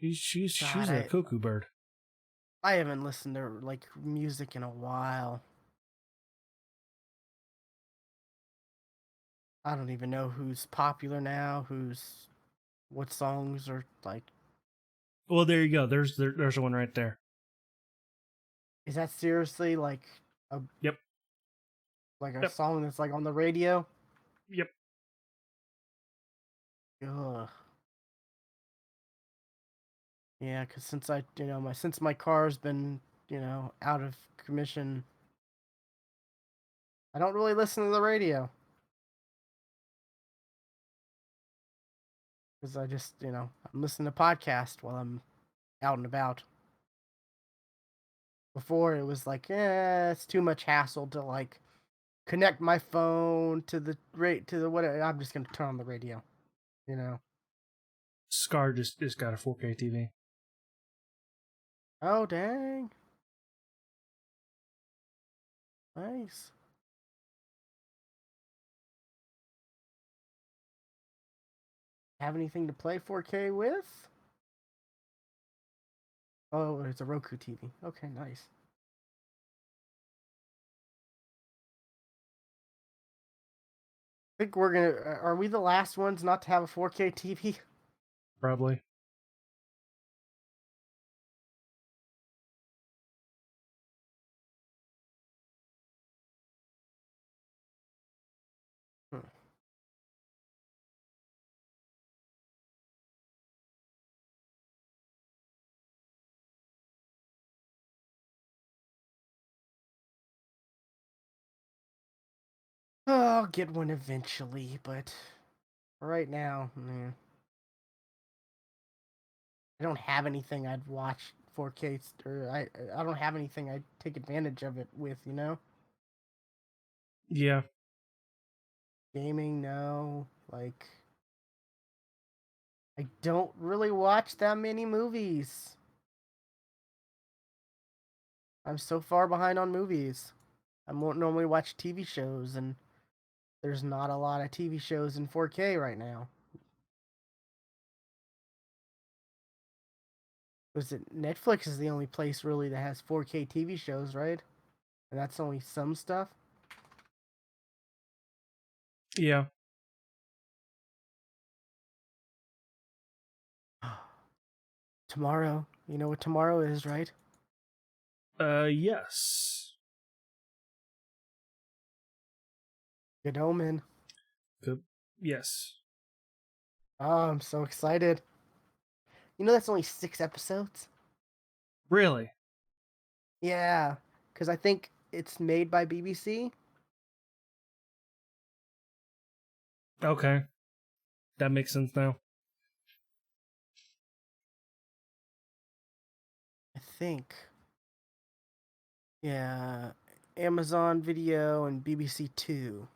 She's
God,
a cuckoo bird.
I haven't listened to, like, music in a while. I don't even know who's popular now, what songs are, like,
Well, there you go. There's one right there.
is that seriously, a,
Yep.
like a
Yep.
song that's, like, on the radio?
Yep.
Ugh. Yeah, because since my car's been, out of commission, I don't really listen to the radio. Because I just, I'm listening to podcasts while I'm out and about. Before it was like, it's too much hassle to like connect my phone to the rate to the whatever. I'm just gonna turn on the radio, you know.
Scar just got a 4K TV.
Oh dang, nice. Have anything to play 4K with? Oh, it's a Roku TV. Okay, nice. I think we're gonna. Are we the last ones not to have a 4K TV?
Probably.
Hmm. I'll get one eventually, but right now, I don't have anything I'd watch 4K, or I don't have anything I'd take advantage of it with, you know?
Yeah.
Gaming, no. Like, I don't really watch that many movies. I'm so far behind on movies. I won't normally watch TV shows, and there's not a lot of TV shows in 4K right now. Was it Netflix is the only place really that has 4K TV shows, right? And that's only some stuff.
Yeah.
Tomorrow, you know what tomorrow is, right?
Yes.
Good Omen.
Good. Yes.
Oh, I'm so excited. You know that's only 6 episodes?
Really?
Yeah, because I think it's made by BBC.
Okay. That makes sense now.
I think. Yeah, Amazon Video and BBC Two.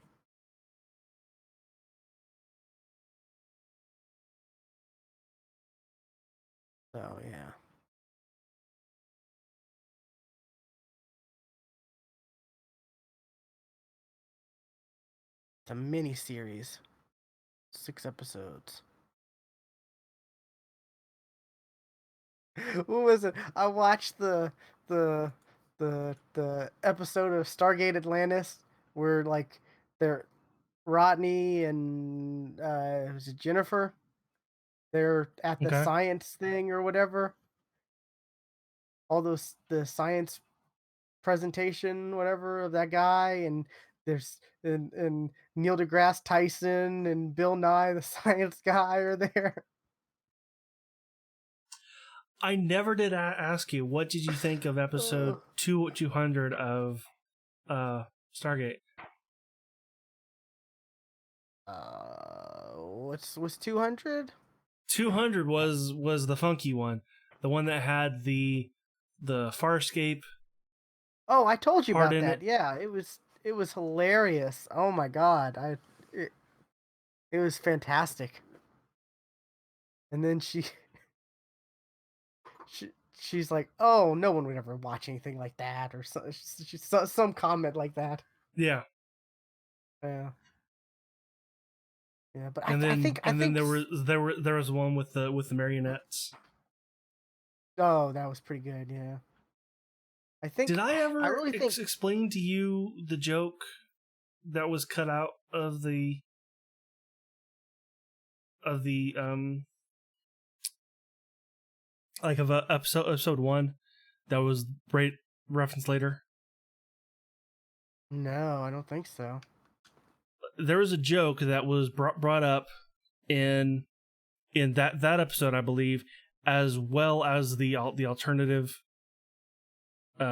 So yeah, it's a mini series, 6 episodes. What was it? I watched the the episode of Stargate Atlantis where like they're Rodney and was it Jennifer? They're at the
Okay.
science thing or whatever. All those the science presentation, whatever of that guy, and there's and Neil deGrasse Tyson and Bill Nye the Science Guy are there.
I never did ask you, what did you think of episode 200 of Stargate?
What's 200?
200 was the funky one, the one that had the Farscape
Oh, I told you
part
about
in
that.
it.
Yeah, it was hilarious. Oh my god, it, it was fantastic. And then she she's like, "Oh, no one would ever watch anything like that," or some comment like that.
Yeah.
Yeah, yeah. But I
And
I
then
think I
and then
think
there was one with the marionettes.
oh, that was pretty good. Yeah, I
Did
think
I
I
ever
really think
explain to you the joke that was cut out of the like of episode 1 that was right referenced later?
no, I don't think so.
There was a joke that was brought up in that episode, I believe, as well as the alternative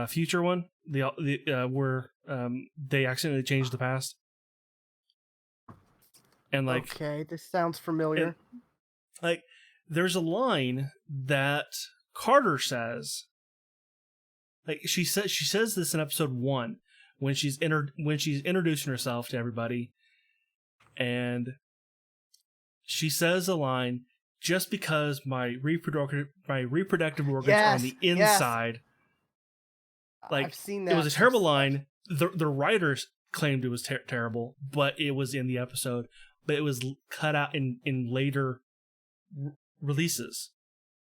future one, the where they accidentally changed the past, and
Okay, this sounds
and
familiar.
like there's a line that Carter says. Like she says this in episode 1 when when she's introducing herself to everybody, and she says a line, just because my reproductive organs are on
Yes,
the
yes,
inside.
I've
Like,
seen
it was
that.
a terrible line. The writers claimed it was terrible, but it was in the episode. But it was cut out in later releases,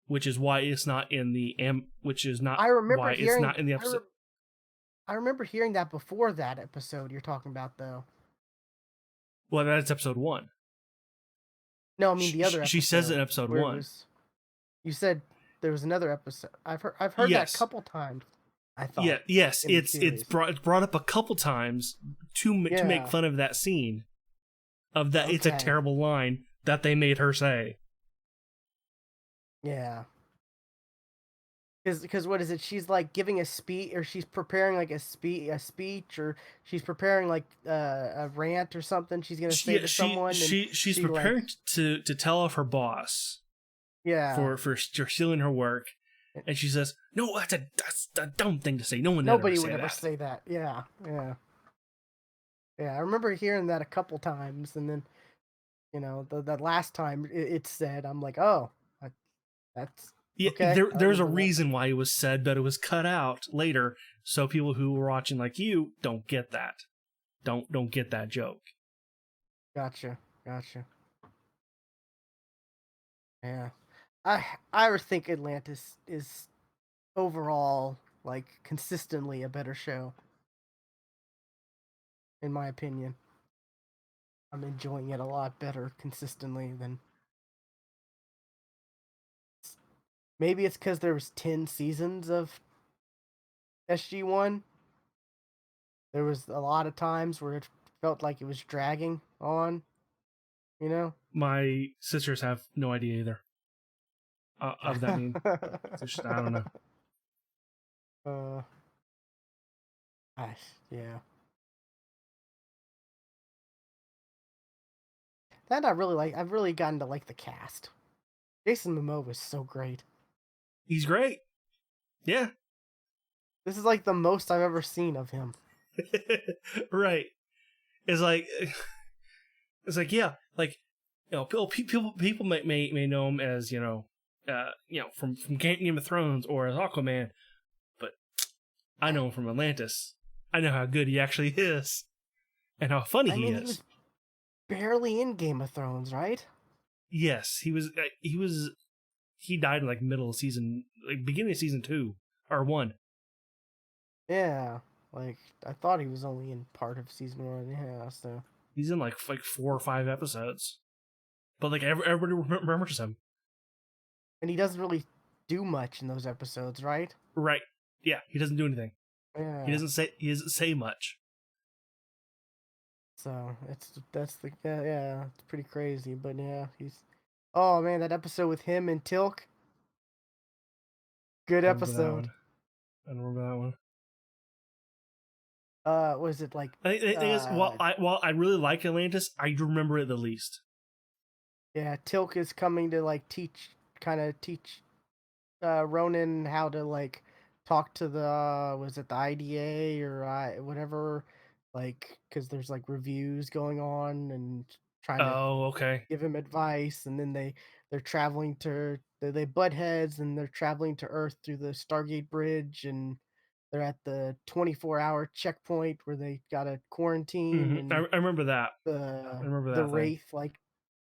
which is why it's not in the which is not
I remember
why it's
hearing.
not in the episode.
I remember hearing that before that episode you're talking about, though.
Well, that's episode 1.
No, I mean the other
She says it in
episode
episode
where it
1.
was. You said there was another episode. I've heard that a
Yes.
couple times. I
Yeah.
thought.
Yes.
In the
It's
series.
brought up a couple times to make
Yeah.
fun of that scene. Of that, it's a
Okay.
terrible line that they made her say.
Yeah. Because what is it? She's like giving a speech, or she's preparing like a speech, or she's preparing like a rant or something. She's gonna say
She
to
she
someone, and
she she's
she like,
preparing to tell off her boss
yeah.
for stealing her work, and she says, "No, that's a dumb thing to say. No one would ever
Nobody would
say
ever
that."
say that. Yeah, yeah, yeah. I remember hearing that a couple times, and then that last time it's said, I'm like, oh, that's
Yeah,
okay. I
there's a
remember that.
reason why it was said, but it was cut out later, so people who were watching like you don't get that. Don't get that joke.
Gotcha, gotcha. Yeah, I would think Atlantis is overall like consistently a better show, in my opinion. I'm enjoying it a lot better consistently than maybe it's because there was 10 seasons of SG1. There was a lot of times where it felt like it was dragging on, you know?
My sisters have no idea either of that meme. It's just, I don't know.
uh, I, yeah. That I've really gotten to like the cast. Jason Momoa was so great.
He's great. Yeah.
This is like the most I've ever seen of him.
Right. It's like yeah, like people may know him as from Game of Thrones or as Aquaman, but I know him from Atlantis. I know how good he actually is and how funny
I
he
mean, he
is.
was barely in Game of Thrones, right?
Yes, he was. He died in like middle of season, like beginning of season 2 or 1.
Yeah. Like, I thought he was only in part of season 1. Yeah, so.
He's in like 4 or 5 episodes, but like everybody remembers him.
And he doesn't really do much in those episodes, right?
Right? Yeah, he doesn't do anything.
Yeah.
He doesn't say much.
So that's the yeah, it's pretty crazy, but yeah, he's. Oh man, that episode with him and Tilk, good
I remember that
episode.
one. I remember that one.
Was it like
I think the thing is, while I really like Atlantis, I remember it the least.
yeah, Tilk is coming to like teach Ronan how to like talk to the was it the IDA or whatever, like because there's like reviews going on and trying to
Oh, okay.
give him advice, and then they're traveling to they butt heads, and they're traveling to Earth through the Stargate Bridge, and they're at the 24-hour checkpoint where they gotta quarantine, and
I remember that. I
the
remember
the
that thing.
Wraith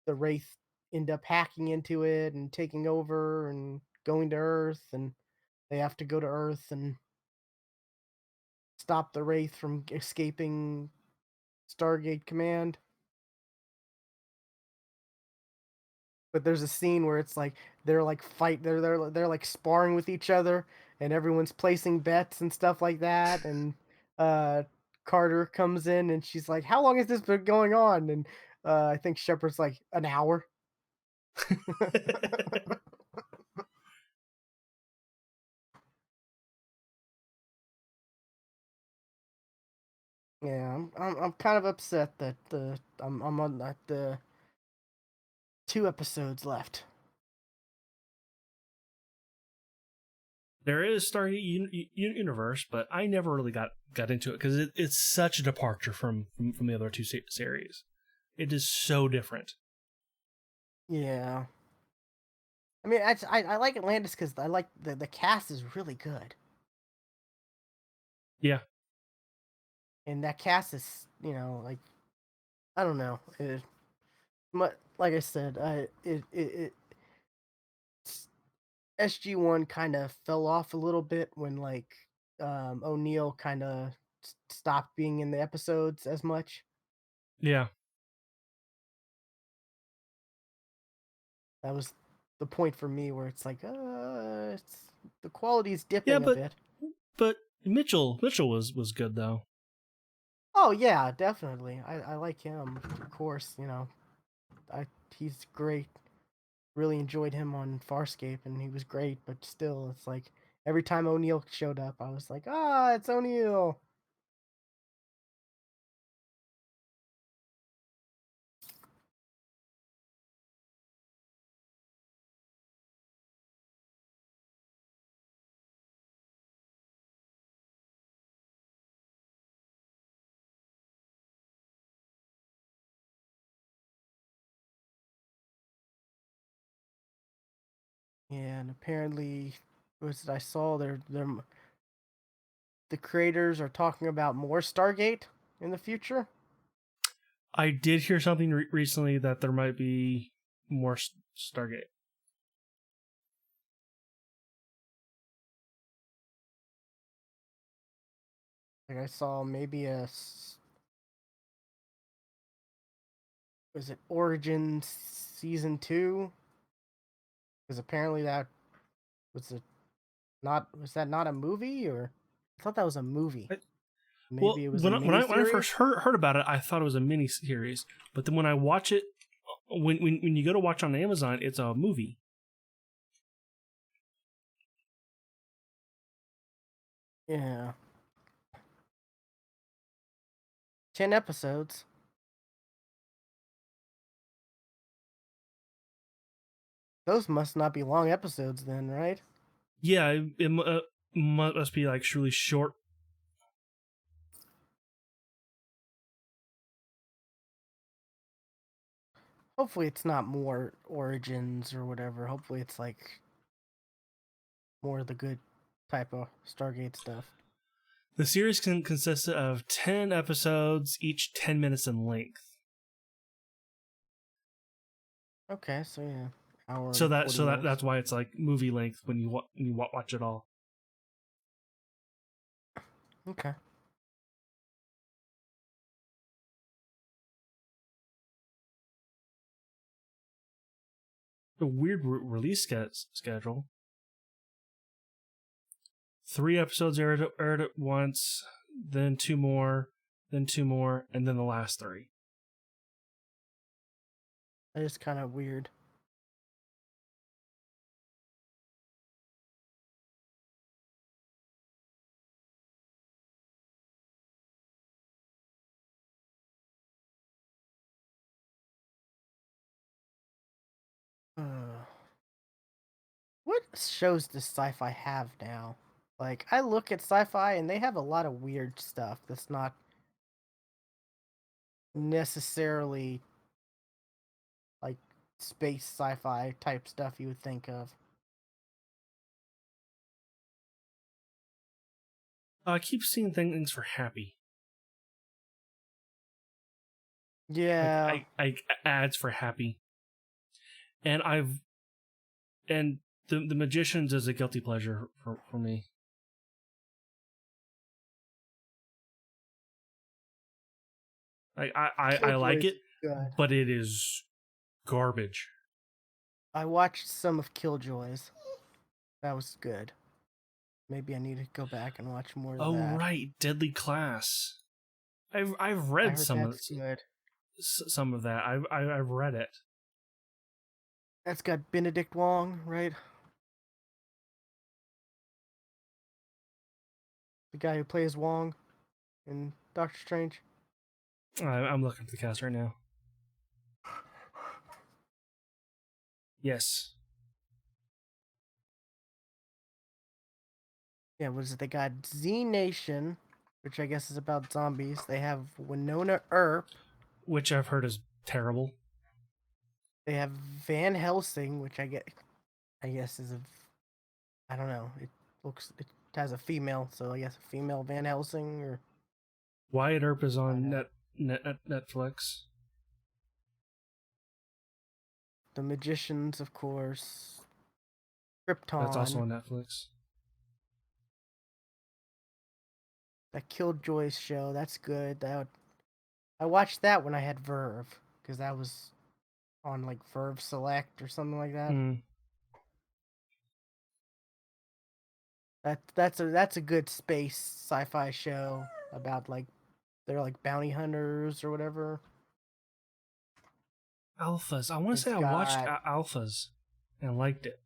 the Wraith end up hacking into it and taking over and going to Earth, and they have to go to Earth and stop the Wraith from escaping Stargate Command. But there's a scene where it's like they're like they're like sparring with each other, and everyone's placing bets and stuff like that, and uh Carter comes in and she's like, how long has this been going on? And I think Shepard's like, an hour. Yeah, I'm kind of upset that I'm on the 2 episodes left.
There is Stargate Universe, but I never really got into it because it's such a departure from the other two series. It is so different.
Yeah, I mean, I like Atlantis because I like the cast is really good,
Yeah,
and that cast is like, I don't know. Like I said, SG1 kind of fell off a little bit when like O'Neill kind of stopped being in the episodes as much.
yeah,
That was the point for me where it's like, the quality's
yeah.
dipping a
But
bit.
Mitchell was good though.
Oh yeah, definitely. I like him, of course. I he's great. Really enjoyed him on Farscape, and he was great. But still, it's like Every time O'Neill showed up, I was like, ah, it's O'Neill. Yeah, and apparently, I saw the creators are talking about more Stargate in the future.
I did hear something recently that there might be more Stargate.
Like I saw maybe was it Origins season 2? Because apparently that was a not was that not a movie, or I thought that was a movie.
Well,
Maybe it was a
when I
mini
first heard about it, I thought it was a mini series. But then when I watch it, when you go to watch on Amazon, it's a movie.
Yeah. 10 episodes. Those must not be long episodes then, right?
Yeah, it must be like truly short.
Hopefully it's not more Origins or whatever. Hopefully it's like more of the good type of Stargate stuff.
The series can consist of 10 episodes, each 10 minutes in length.
Okay, so yeah, hour
So
and
that
40
so that
minutes.
that's why it's like movie length when you watch it all.
Okay.
A weird release schedule. 3 episodes aired at once, then 2 more, then 2 more, and then the last 3.
That is kind of weird. What shows does sci-fi have now? Like, I look at sci-fi and they have a lot of weird stuff that's not necessarily like space sci-fi type stuff you would think of.
I keep seeing things for Happy. Like
Yeah,
I ads for Happy. And and the Magicians is a guilty pleasure for me. I like
Killjoys
it,
is good.
but it is garbage.
I watched some of Killjoys. That was good. Maybe I need to go back and watch more of
Oh
that.
right, Deadly Class. I've
I
read
heard that's good.
some of that. I've read it.
That's got Benedict Wong, right? The guy who plays Wong in Doctor Strange.
I'm looking at the cast right now. Yes.
Yeah, what is it? They got Z Nation, which I guess is about zombies. They have Winona Earp.
Which I've heard is terrible.
They have Van Helsing, which I guess is a, I don't know. It has a female, so I guess a female Van Helsing, or
Wyatt Earp is
I don't
on
know.
Netflix.
The Magicians, of course.
That's also
Krypton.
on Netflix.
That Killjoys show, that's good. I watched that when I had Verve, because that was on like Verve Select or something like that.
Mm.
That's a good space sci-fi show about like they're like bounty hunters or whatever.
Alphas. I want to say
It's
I watched
got
Alphas and liked it.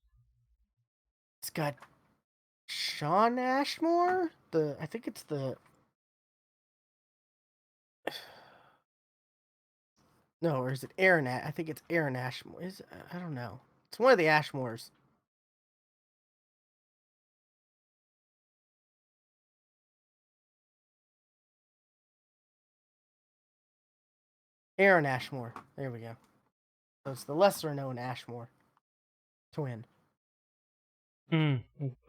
it's got Sean Ashmore? I think it's the. No, or is it Aaron? I think it's Aaron Ashmore. I don't know. It's one of the Ashmores. Aaron Ashmore. There we go. So it's the lesser known Ashmore twin.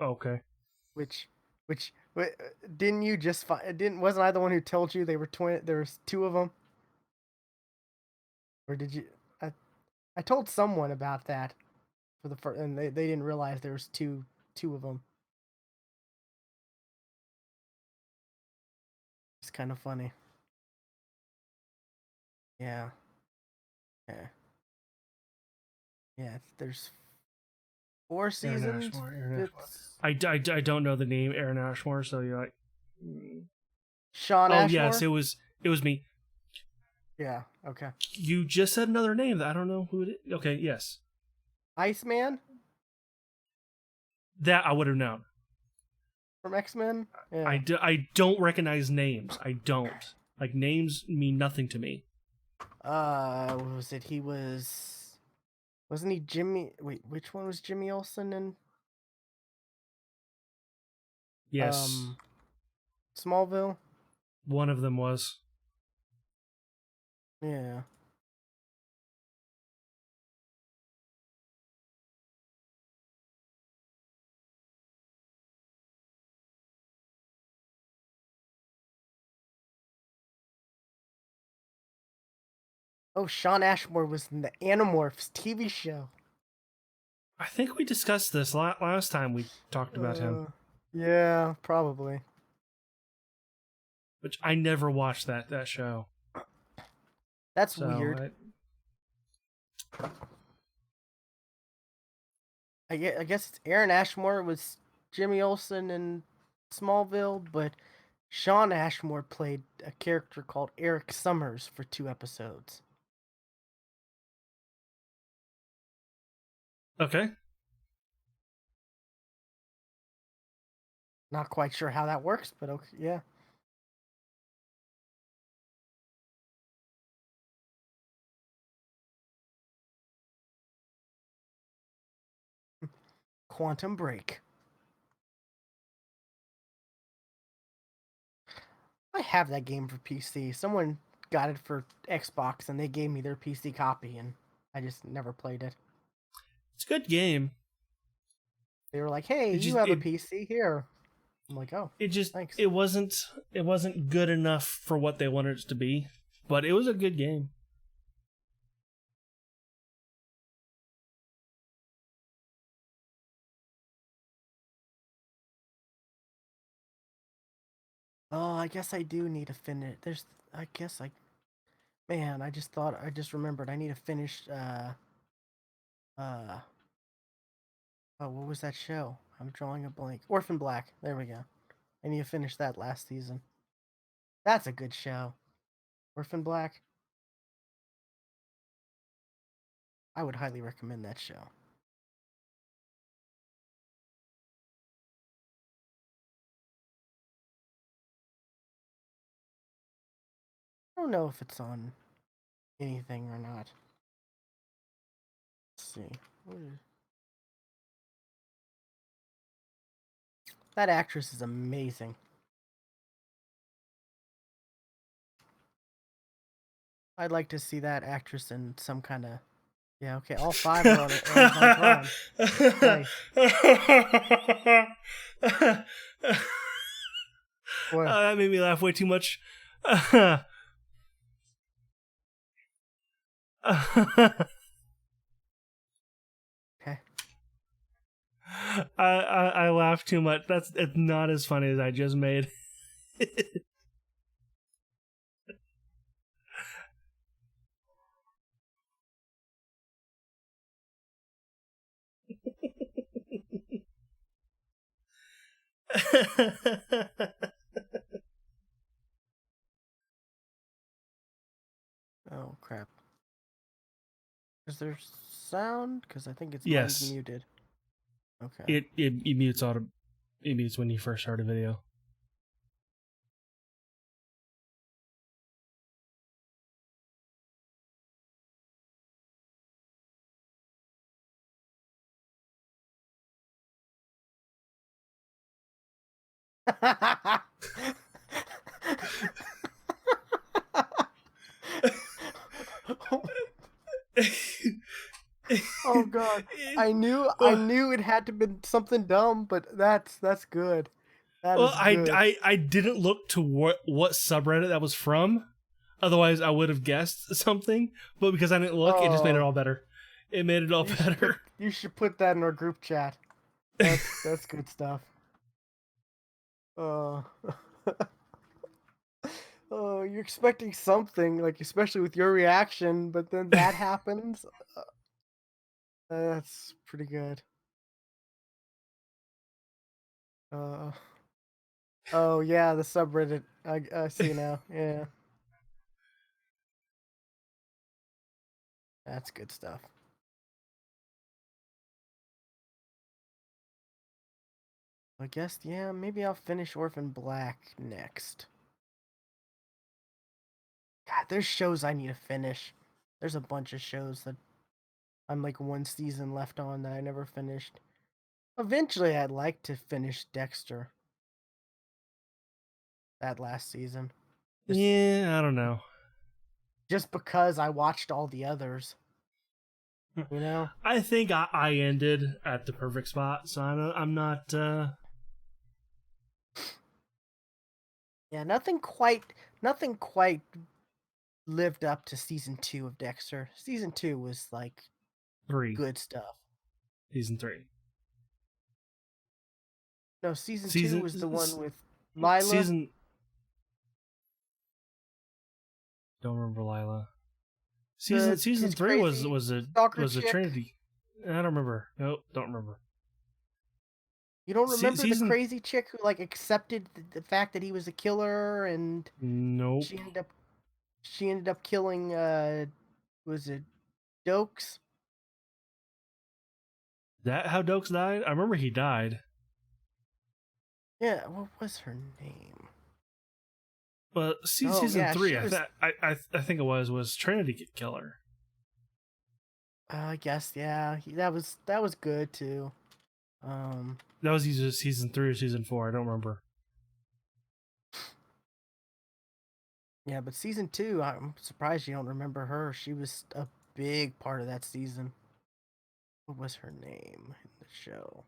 Okay.
Which didn't you just wasn't I the one who told you they were twin? There was two of them, or did you? I told someone about that for the first, and they didn't realize there was two of them. It's kind of funny. Yeah. Yeah. Yeah. There's 4 seasons.
Aaron Ashmore. I don't know the name Aaron Ashmore, so you're like.
Sean
Oh
Ashmore?
yes, it was me.
Yeah. Okay.
You just said another name that I don't know who it is. Okay, yes,
Iceman
that I would have known.
from X-Men. Yeah.
I don't recognize names. I don't like names mean nothing to me.
What was it? Wasn't he Jimmy? Wait, which one was Jimmy Olsen in?
Yes,
Smallville.
one of them was.
Yeah. Oh, Sean Ashmore was in the Animorphs TV show.
I think we discussed this last time we talked about him.
Yeah, probably.
Which I never watched that show.
That's weird. I guess it's Aaron Ashmore was Jimmy Olsen in Smallville, but Sean Ashmore played a character called Eric Summers for 2 episodes.
Okay.
Not quite sure how that works, but okay, yeah. Quantum Break. I have that game for PC. Someone got it for Xbox and they gave me their PC copy and I just never played it.
It's a good game.
They were like, "Hey, you have a PC here." I'm like, "Oh, thanks."
It wasn't good enough for what they wanted it to be, but it was a good game.
Oh, I guess I do need to finish. Man, I just remembered I need to finish uh oh, what was that show? I'm drawing a blank. Orphan Black. There we go. I need to finish that last season. That's a good show. Orphan Black. I would highly recommend that show. I don't know if it's on anything or not. Let's see. That actress is amazing. I'd like to see that actress in some kind of. Yeah, okay, all 5 are on Amazon Prime. Nice. What?
That made me laugh way too much.
Okay.
I laugh too much. It's not as funny as I just made.
Oh crap. Is there sound? Because I think it's
Yes.
mine's muted. Okay.
It mutes Maybe it's when you first started a video.
Oh god. I knew it had to been something dumb, but that's good. That
Well,
is good.
I didn't look to what subreddit that was from. Otherwise, I would have guessed something. But because I didn't look, it just made it
Oh,
all better. It made it all better.
you should put that in our group chat. That's good stuff. Uh Oh, you're expecting something, like especially with your reaction, but then that happens. That's pretty good. Uh oh yeah, the subreddit. I see now. Yeah, that's good stuff. I guess yeah, maybe I'll finish Orphan Black next. God, there's shows I need to finish. There's a bunch of shows that I'm like one season left on that I never finished. Eventually, I'd like to finish Dexter that last season. Just
Yeah, I don't know.
just because I watched all the others, you know?
I think I ended at the perfect spot, so I'm not.
Yeah, nothing quite lived up to season 2 of Dexter. Season 2 was like
Three.
good stuff.
Season 3.
No, season 2
Season
was the one with Lila.
season. Don't remember Lila.
The
Season
his
3
crazy stalker
was a
chick.
Trinity. I don't remember. Nope, don't remember.
You don't remember the
Season.
crazy chick who like accepted the fact that he was a killer, and
Nope.
she ended up she ended up killing was it Dokes?
That how Dokes died? I remember he died.
Yeah, what was her name?
But
Oh
season
yeah,
3,
she was.
I think it was Trinity Killer.
I guess yeah, that was good too. Um,
That was either season 3 or season 4. I don't remember.
yeah, but season 2, I'm surprised you don't remember her. She was a big part of that season. What was her name in the show?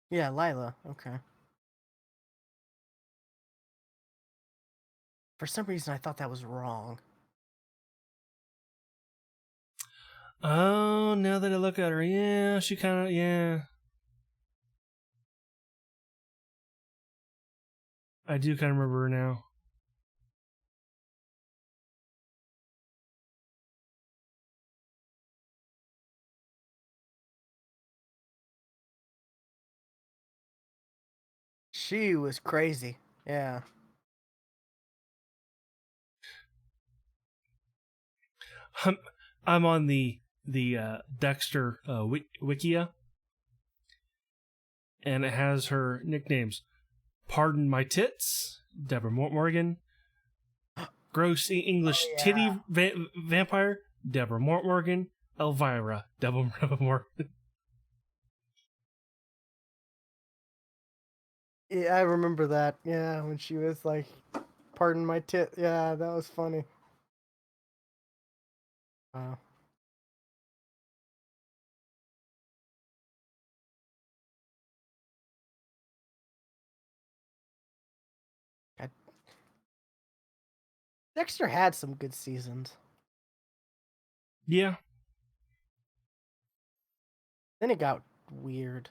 Yeah, Lila. Okay. For some reason, I thought that was wrong.
Oh, now that I look at her, yeah, she kind of, yeah. I do kind of remember her now.
She was crazy. Yeah.
I'm, I'm on the Dexter Wikia, and it has her nicknames: Pardon My Tits, Deborah Morgan; Gross English
Oh yeah.
Titty Vampire, Deborah Morgan; Elvira, Deborah Morgan.
Yeah, I remember that. Yeah, when she was like, "Pardon my tit." Yeah, that was funny. Wow. God, Dexter had some good seasons.
Yeah,
Then it got weird.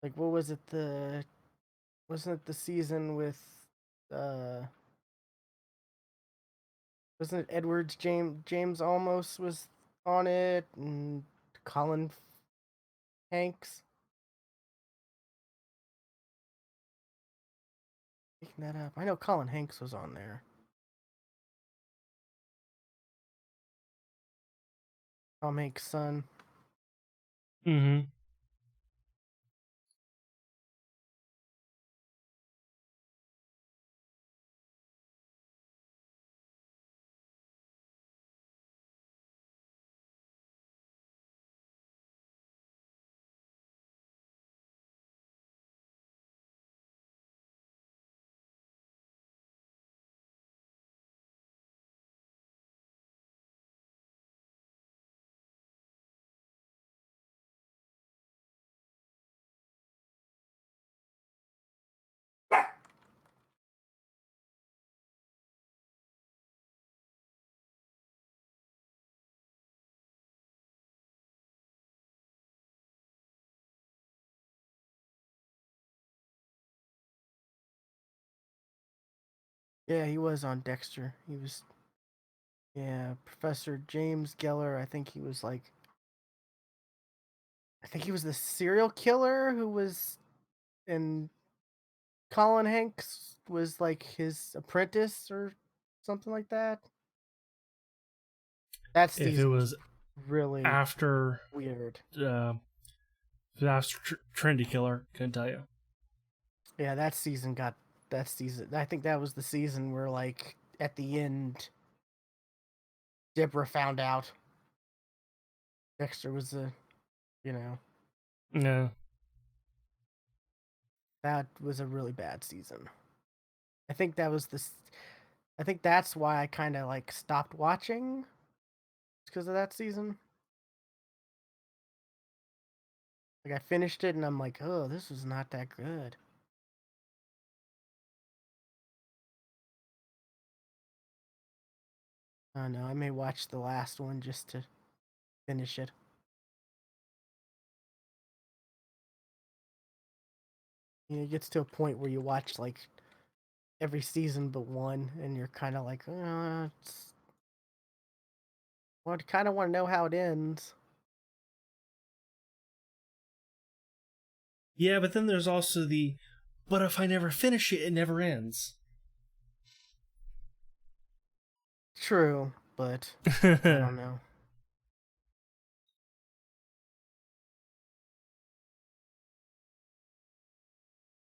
Like, what was it? The wasn't it the season with uh Wasn't it Edwards James almost was on it, and Colin Hanks picking that up. I know Colin Hanks was on there. Tom Hanks' son.
Mm-hmm.
Yeah, he was on Dexter. He was, yeah, Professor James Geller. I think he was the serial killer who was, and Colin Hanks was like his apprentice or something like that. That
If it
season was
was
really
after
weird.
uh, Trendy Killer, couldn't tell you.
Yeah, that season. I think that was the season where, like, at the end, Deborah found out Dexter was you know,
Yeah.
that was a really bad season. I think that was this. I think that's why I kind of like stopped watching because of that season. Like I finished it and I'm like, oh, this was not that good. I don't know. I may watch the last one just to finish it. You know, it gets to a point where you watch like every season but one, and you're kind of like, well, I kind of want to know how it ends.
Yeah, but then there's also but if I never finish it, it never ends.
True, but I don't know.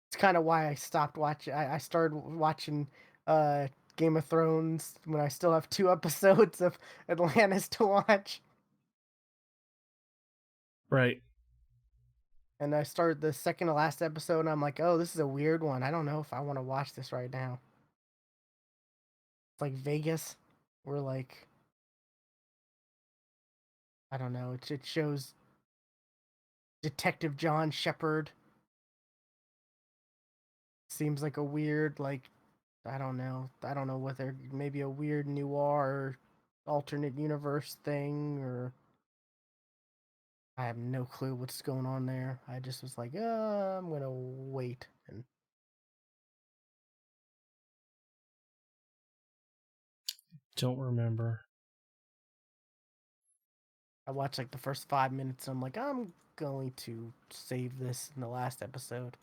It's kind of why I stopped watching. I started watching uh, Game of Thrones when I still have 2 episodes of Atlantis to watch.
Right.
And I started the second to last episode, and I'm like, oh, this is a weird one. I don't know if I want to watch this right now. It's like Vegas, where like I don't know. It shows Detective John Shepard. Seems like a weird like I don't know. I don't know whether maybe a weird noir alternate universe thing or I have no clue what's going on there. I just was like, I'm gonna wait. And
Don't remember.
I watched like the first 5 minutes. And I'm like, I'm going to save this in the last episode.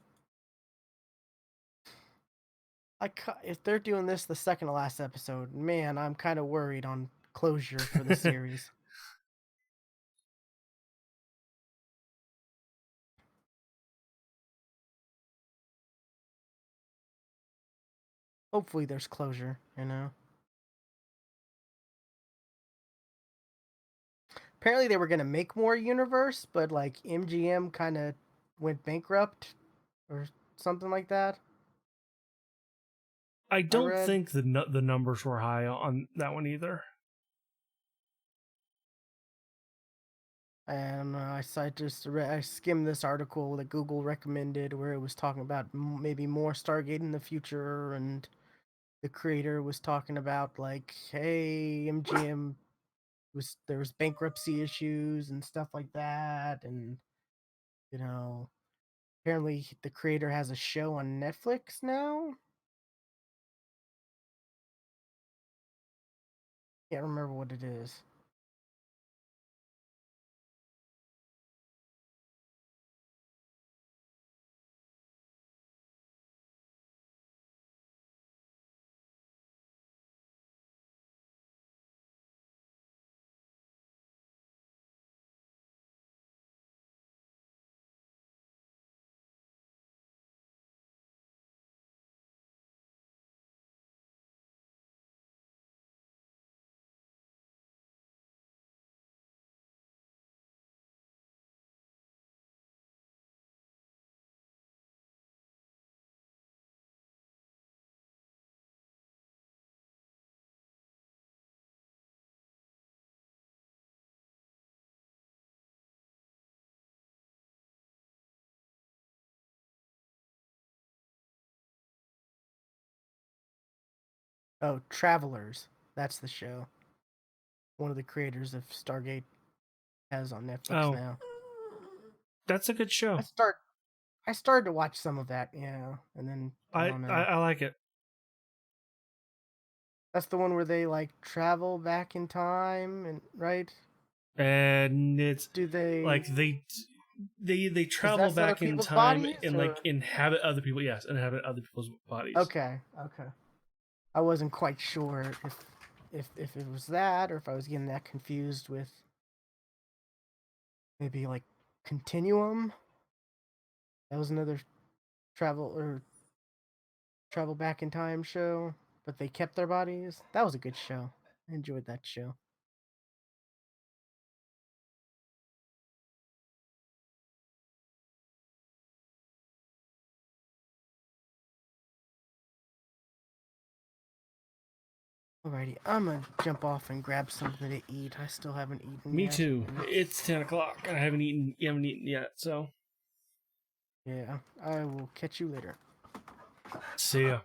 If they're doing this the second to last episode, man, I'm kind of worried on closure for the series. Hopefully, there's closure. You know. Apparently, they were gonna make more universe, but like MGM kind of went bankrupt or something like that.
I
I
don't
read.
think the numbers were high on that one either.
I don't know. I skimmed this article that Google recommended where it was talking about maybe more Stargate in the future, and the creator was talking about like, hey, MGM there was bankruptcy issues and stuff like that, and you know, apparently the creator has a show on Netflix now. Can't remember what it is. Oh, Travelers. That's the show. One of the creators of Stargate has on Netflix
Oh,
now.
that's a good
I
show.
start I started to watch some of that, yeah, and then I
I
don't
I,
know.
I like it.
That's the one where they like travel back in time and right?
And it's
Do they
like they travel
possess other
back in
people's
time
bodies
and like
or
inhabit other people. Yes, inhabit other people's bodies.
okay, okay. I wasn't quite sure if it was that or if I was getting that confused with maybe like Continuum. That was another travel or travel back in time show, but they kept their bodies. That was a good show. I enjoyed that show. Alrighty, I'm gonna jump off and grab something to eat. I still haven't eaten
Me
yet.
too. It's 10 o'clock. I haven't eaten. You haven't eaten yet. So
Yeah, I will catch you later.
see ya.